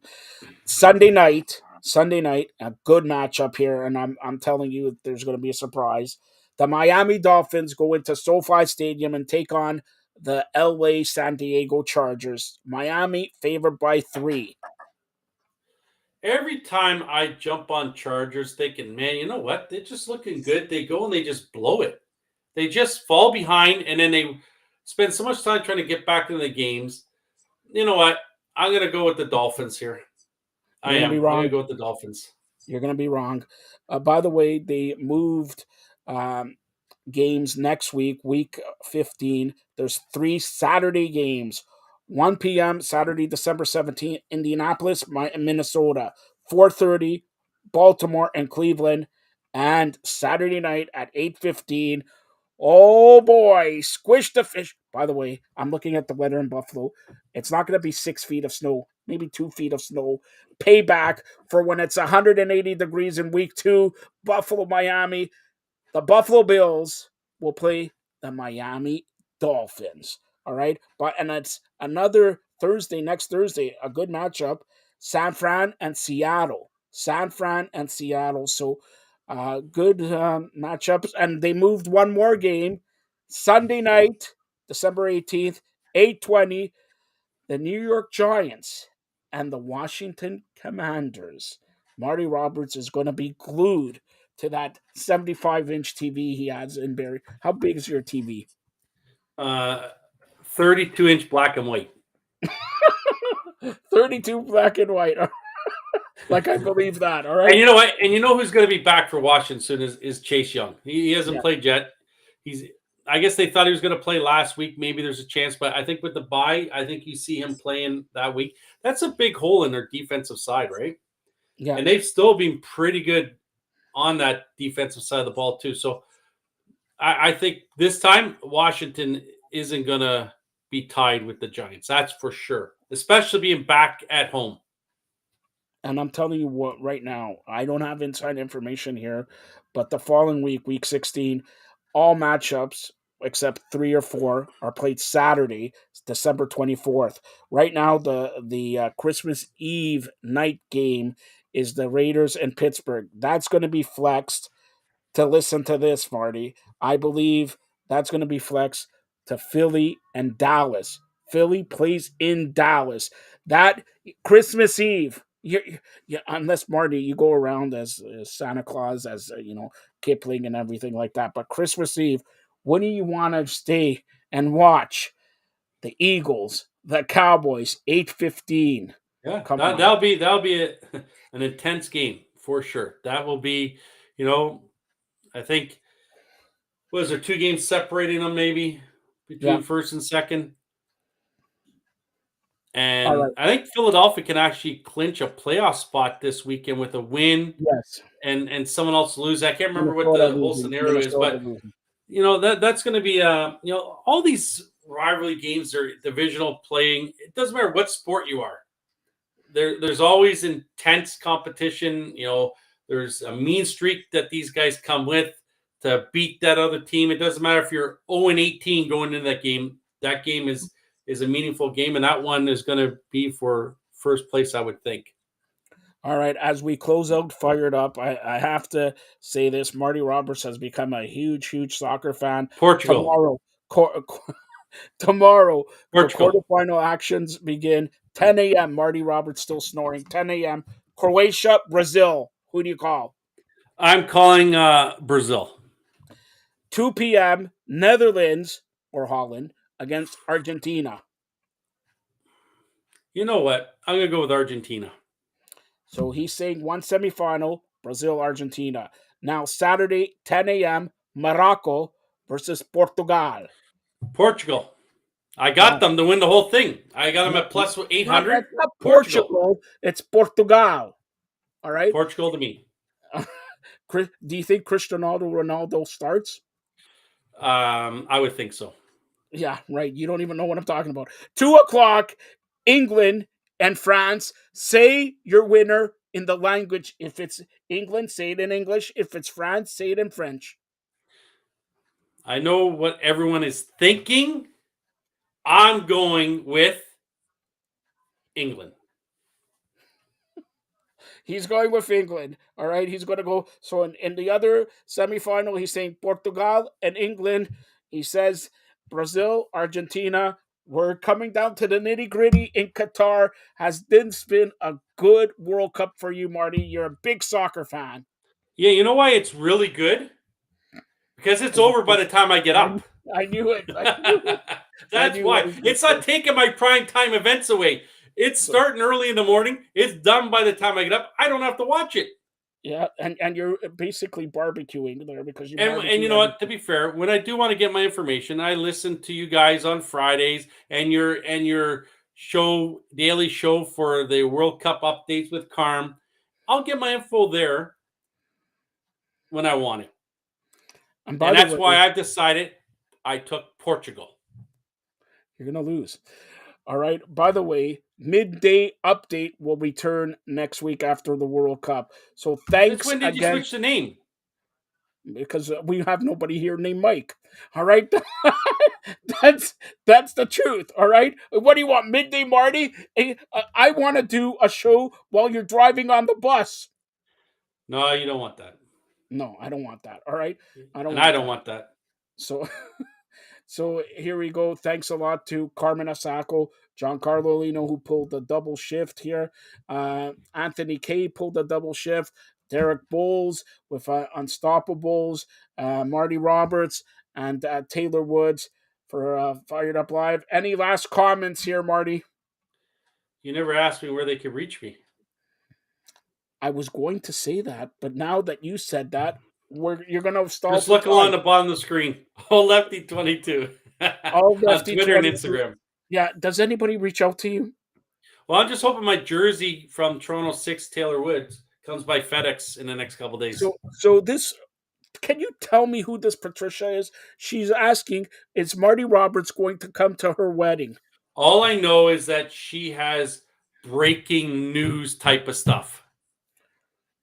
Sunday night, a good matchup here, and I'm telling you, there's going to be a surprise. The Miami Dolphins go into SoFi Stadium and take on the LA San Diego Chargers. Miami favored by 3. Every time I jump on Chargers thinking, man, you know what? They're just looking good. They go and they just blow it. They just fall behind, and then they spend so much time trying to get back into the games. You know what? I'm going to go with the Dolphins here. I'm going to go with the Dolphins. You're going to be wrong. By the way, they moved games next week, week 15. There's 3 Saturday games. 1 p.m. Saturday, December 17th, Indianapolis, Minnesota. 4:30, Baltimore and Cleveland. And Saturday night at 8:15. Oh boy, squish the fish. By the way, I'm looking at the weather in Buffalo. It's not going to be 6 feet of snow, maybe 2 feet of snow. Payback for when it's 180 degrees in week 2, Buffalo, Miami. The Buffalo Bills will play the Miami Dolphins. All right. And it's another Thursday, next Thursday, a good matchup. San Fran and Seattle. So good matchups. And they moved one more game. Sunday night, December 18th, 8:20, the New York Giants and the Washington Commanders. Marty Roberts is going to be glued to that 75-inch TV he has in Barrie. How big is your TV? 32-inch black and white. 32 black and white. Like, I believe that. All right. And you know what? And you know who's going to be back for Washington soon is Chase Young. He hasn't played yet. I guess they thought he was going to play last week. Maybe there's a chance, but I think with the bye, I think you see him playing that week. That's a big hole in their defensive side, right? Yeah. And they've still been pretty good on that defensive side of the ball too. So I think this time Washington isn't going to be tied with the Giants. That's for sure, especially being back at home. And I'm telling you what, right now, I don't have inside information here, but the following week, week 16, all matchups except 3 or 4 are played Saturday, December 24th. Right now, the Christmas Eve night game is the Raiders and Pittsburgh. That's going to be flexed to listen to this, Marty. I believe that's going to be flexed to Philly and Dallas. Philly plays in Dallas. That Christmas Eve. Unless Marty, you go around as Santa Claus, as Kipling and everything like that. But Christmas Eve, when do you want to stay and watch the Eagles, the Cowboys, 8:15? Yeah, Come that on. that'll be an intense game for sure. That will be, you know, I think was there 2 games separating them maybe Yeah. between first and second, All and right. I think Philadelphia can actually clinch a playoff spot this weekend with a win Yes. and someone else lose. I can't remember what Minnesota the whole losing. scenario is, Minnesota but losing. that's going to be all these rivalry games are divisional playing. It doesn't matter what sport you are. There's always intense competition. There's a mean streak that these guys come with to beat that other team. It doesn't matter if you're 0-18 going into that game. That game is a meaningful game, and that one is going to be for first place, I would think. All right, as we close out Fired Up, I have to say this. Marty Roberts has become a huge soccer fan. Portugal. Tomorrow, tomorrow, the Portugal. quarterfinal actions begin. 10 a.m. Marty Roberts still snoring. 10 a.m. Croatia, Brazil. Who do you call? I'm calling Brazil. 2 p.m. Netherlands or Holland against Argentina. You know what? I'm going to go with Argentina. So he's saying one semifinal, Brazil, Argentina. Now, Saturday, 10 a.m., Morocco versus Portugal. Portugal. I got them to win the whole thing. I got them No, at plus no, 800. that's not Portugal. Portugal. It's Portugal. All right. Portugal to me. Do you think Cristiano Ronaldo starts? I would think so. Yeah, right. You don't even know what I'm talking about. 2 o'clock, England and France. Say your winner in the language. If it's England, say it in English. If it's France, say it in French. I know what everyone is thinking. I'm going with England. He's going with England. All right. He's going to go. So in the other semifinal, he's saying Portugal and England. He says Brazil, Argentina. We're coming down to the nitty gritty in Qatar. Has this been a good World Cup for you, Marty? You're a big soccer fan. Yeah, you know why it's really good? Because it's over by the time I get up. I knew it. I knew it. That's why. It's not taking my prime time events away. It's starting early in the morning. It's done by the time I get up. I don't have to watch it. Yeah, and you're basically barbecuing there because and you know what? To be fair, when I do want to get my information, I listen to you guys on Fridays and your show daily show for the World Cup updates with Carm. I'll get my info there when I want it, And that's why I've decided I took Portugal. You're gonna lose. All right. By the way, midday update will return next week after the World Cup. So thanks Since when did you again. switch the name? Because we have nobody here named Mike. All right. that's the truth. All right. What do you want, midday Marty? I want to do a show while you're driving on the bus. No, you don't want that. No, I don't want that. All right. I don't want that. So here we go. Thanks a lot to Carmen Asako, Giancarlo Lino, who pulled the double shift here. Anthony K pulled the double shift. Derek Bowles with Unstoppables. Marty Roberts and Taylor Woods for Fired Up Live. Any last comments here, Marty? You never asked me where they could reach me. I was going to say that, but now that you said that, you're going to stall. Just look along the bottom of the screen. Oh, Lefty 22 on Twitter and Instagram. Yeah. Does anybody reach out to you? Well, I'm just hoping my jersey from Toronto 6 Taylor Woods comes by FedEx in the next couple of days. So this, can you tell me who this Patricia is? She's asking, is Marty Roberts going to come to her wedding? All I know is that she has breaking news type of stuff.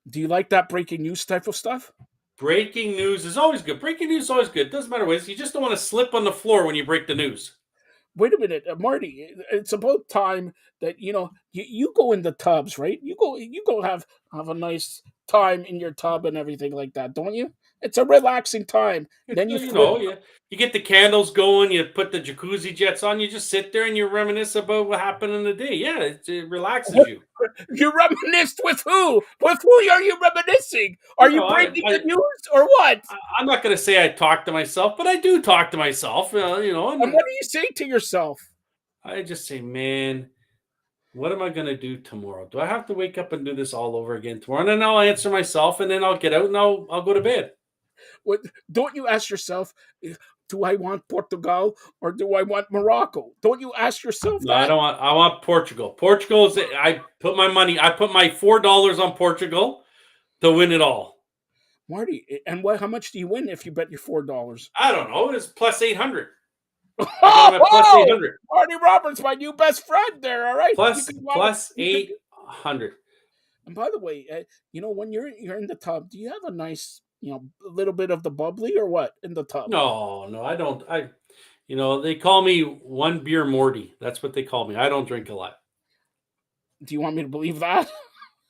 Do you like that breaking news type of stuff? Breaking news is always good. Breaking news is always good. Doesn't matter what it is. You just don't want to slip on the floor when you break the news. Wait a minute, Marty. It's about time that you go in the tubs, right? You go have a nice time in your tub and everything like that, don't you? It's a relaxing time. Then you flip. You get the candles going. You put the jacuzzi jets on. You just sit there and you reminisce about what happened in the day. Yeah, it relaxes you. You reminisced with who? With who are you reminiscing? Are you breaking the news or what? I'm not going to say I talk to myself, but I do talk to myself. And what do you say to yourself? I just say, man, what am I going to do tomorrow? Do I have to wake up and do this all over again tomorrow? And then I'll answer myself, and then I'll get out and I'll go to bed. What, don't you ask yourself, do I want Portugal or do I want Morocco? Don't you ask yourself that? I don't want. I want Portugal. Portugal is. I put my $4 on Portugal to win it all. Marty, and how much do you win if you bet your $4? I don't know. It's plus 800. Plus 800. Marty Roberts, my new best friend there. All right, plus 800. And by the way, when you're in the tub, do you have a nice, a little bit of the bubbly or what in the tub? No, I don't. They call me one beer Morty. That's what they call me. I don't drink a lot. Do you want me to believe that?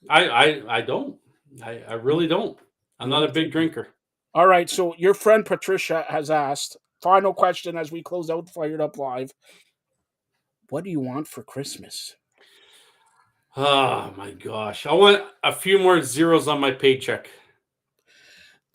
I don't. I really don't. I'm not a big drinker. All right. So your friend Patricia has asked, final question as we close out Fired Up Live. What do you want for Christmas? Oh my gosh. I want a few more zeros on my paycheck.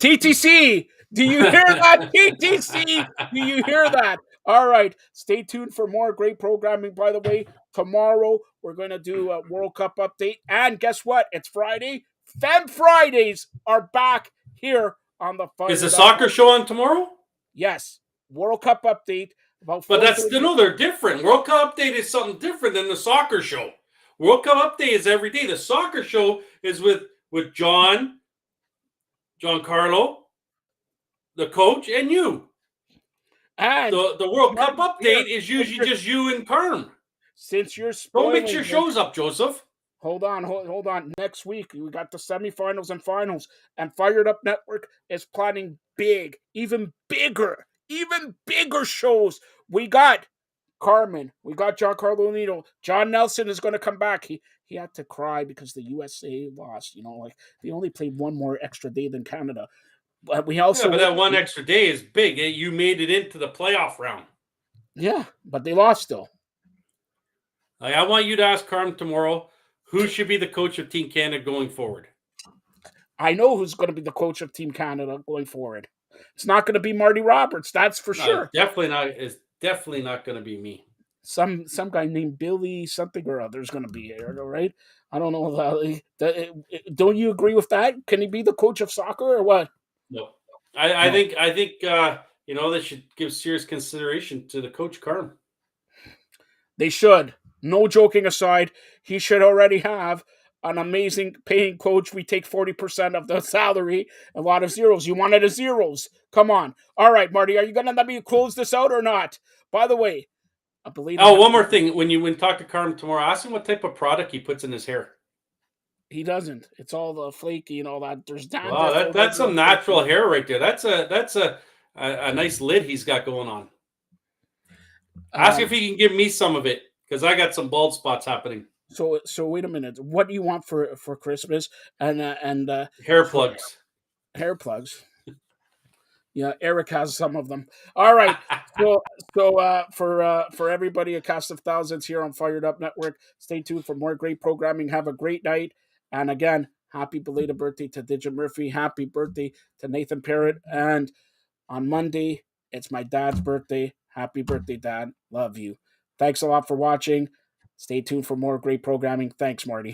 TTC, do you hear that? TTC, do you hear that? All right, stay tuned for more great programming. By the way, tomorrow we're going to do a World Cup update. And guess what? It's Friday. Fem Fridays are back here on the Fired Up. Is the soccer show on tomorrow? Yes. World Cup update. But they're different. World Cup update is something different than the soccer show. World Cup update is every day. The soccer show is with Giancarlo, the coach, and you. And the World Cup update is usually just you and Carm. Since you're don't mix your shows up, Joseph. Hold on. Next week we got the semifinals and finals, and Fired Up Network is planning big, even bigger shows. We got Carmen. We got Giancarlo Nino. John Nelson is going to come back. He had to cry because the USA lost. They only played one more extra day than Canada. But we also but that one extra day is big. You made it into the playoff round. Yeah, but they lost still. I want you to ask Carm tomorrow who should be the coach of Team Canada going forward. I know who's going to be the coach of Team Canada going forward. It's not going to be Marty Roberts, that's for sure. Definitely not. It's definitely not going to be me. Some guy named Billy something or other is going to be here, right? I don't know. Don't you agree with that? Can he be the coach of soccer or what? No, I think they should give serious consideration to the coach Carm. They should. No joking aside, he should already have an amazing paying coach. We take 40% of the salary, a lot of zeros. You wanted a zeros. Come on. All right, Marty, are you going to let me close this out or not? By the way, I believe. One more thing. When you talk to Carm tomorrow, ask him what type of product he puts in his hair. He doesn't. It's all the flaky and all that. There's that's some natural hair right there. That's a nice lid he's got going on. Ask if he can give me some of it because I got some bald spots happening. So wait a minute. What do you want for Christmas? And hair plugs. Hair plugs. Yeah, Eric has some of them. All right. So for everybody, a cast of thousands here on Fired Up Network. Stay tuned for more great programming. Have a great night. And again, happy belated birthday to Digit Murphy. Happy birthday to Nathan Parrott. And on Monday, it's my dad's birthday. Happy birthday, Dad. Love you. Thanks a lot for watching. Stay tuned for more great programming. Thanks, Marty.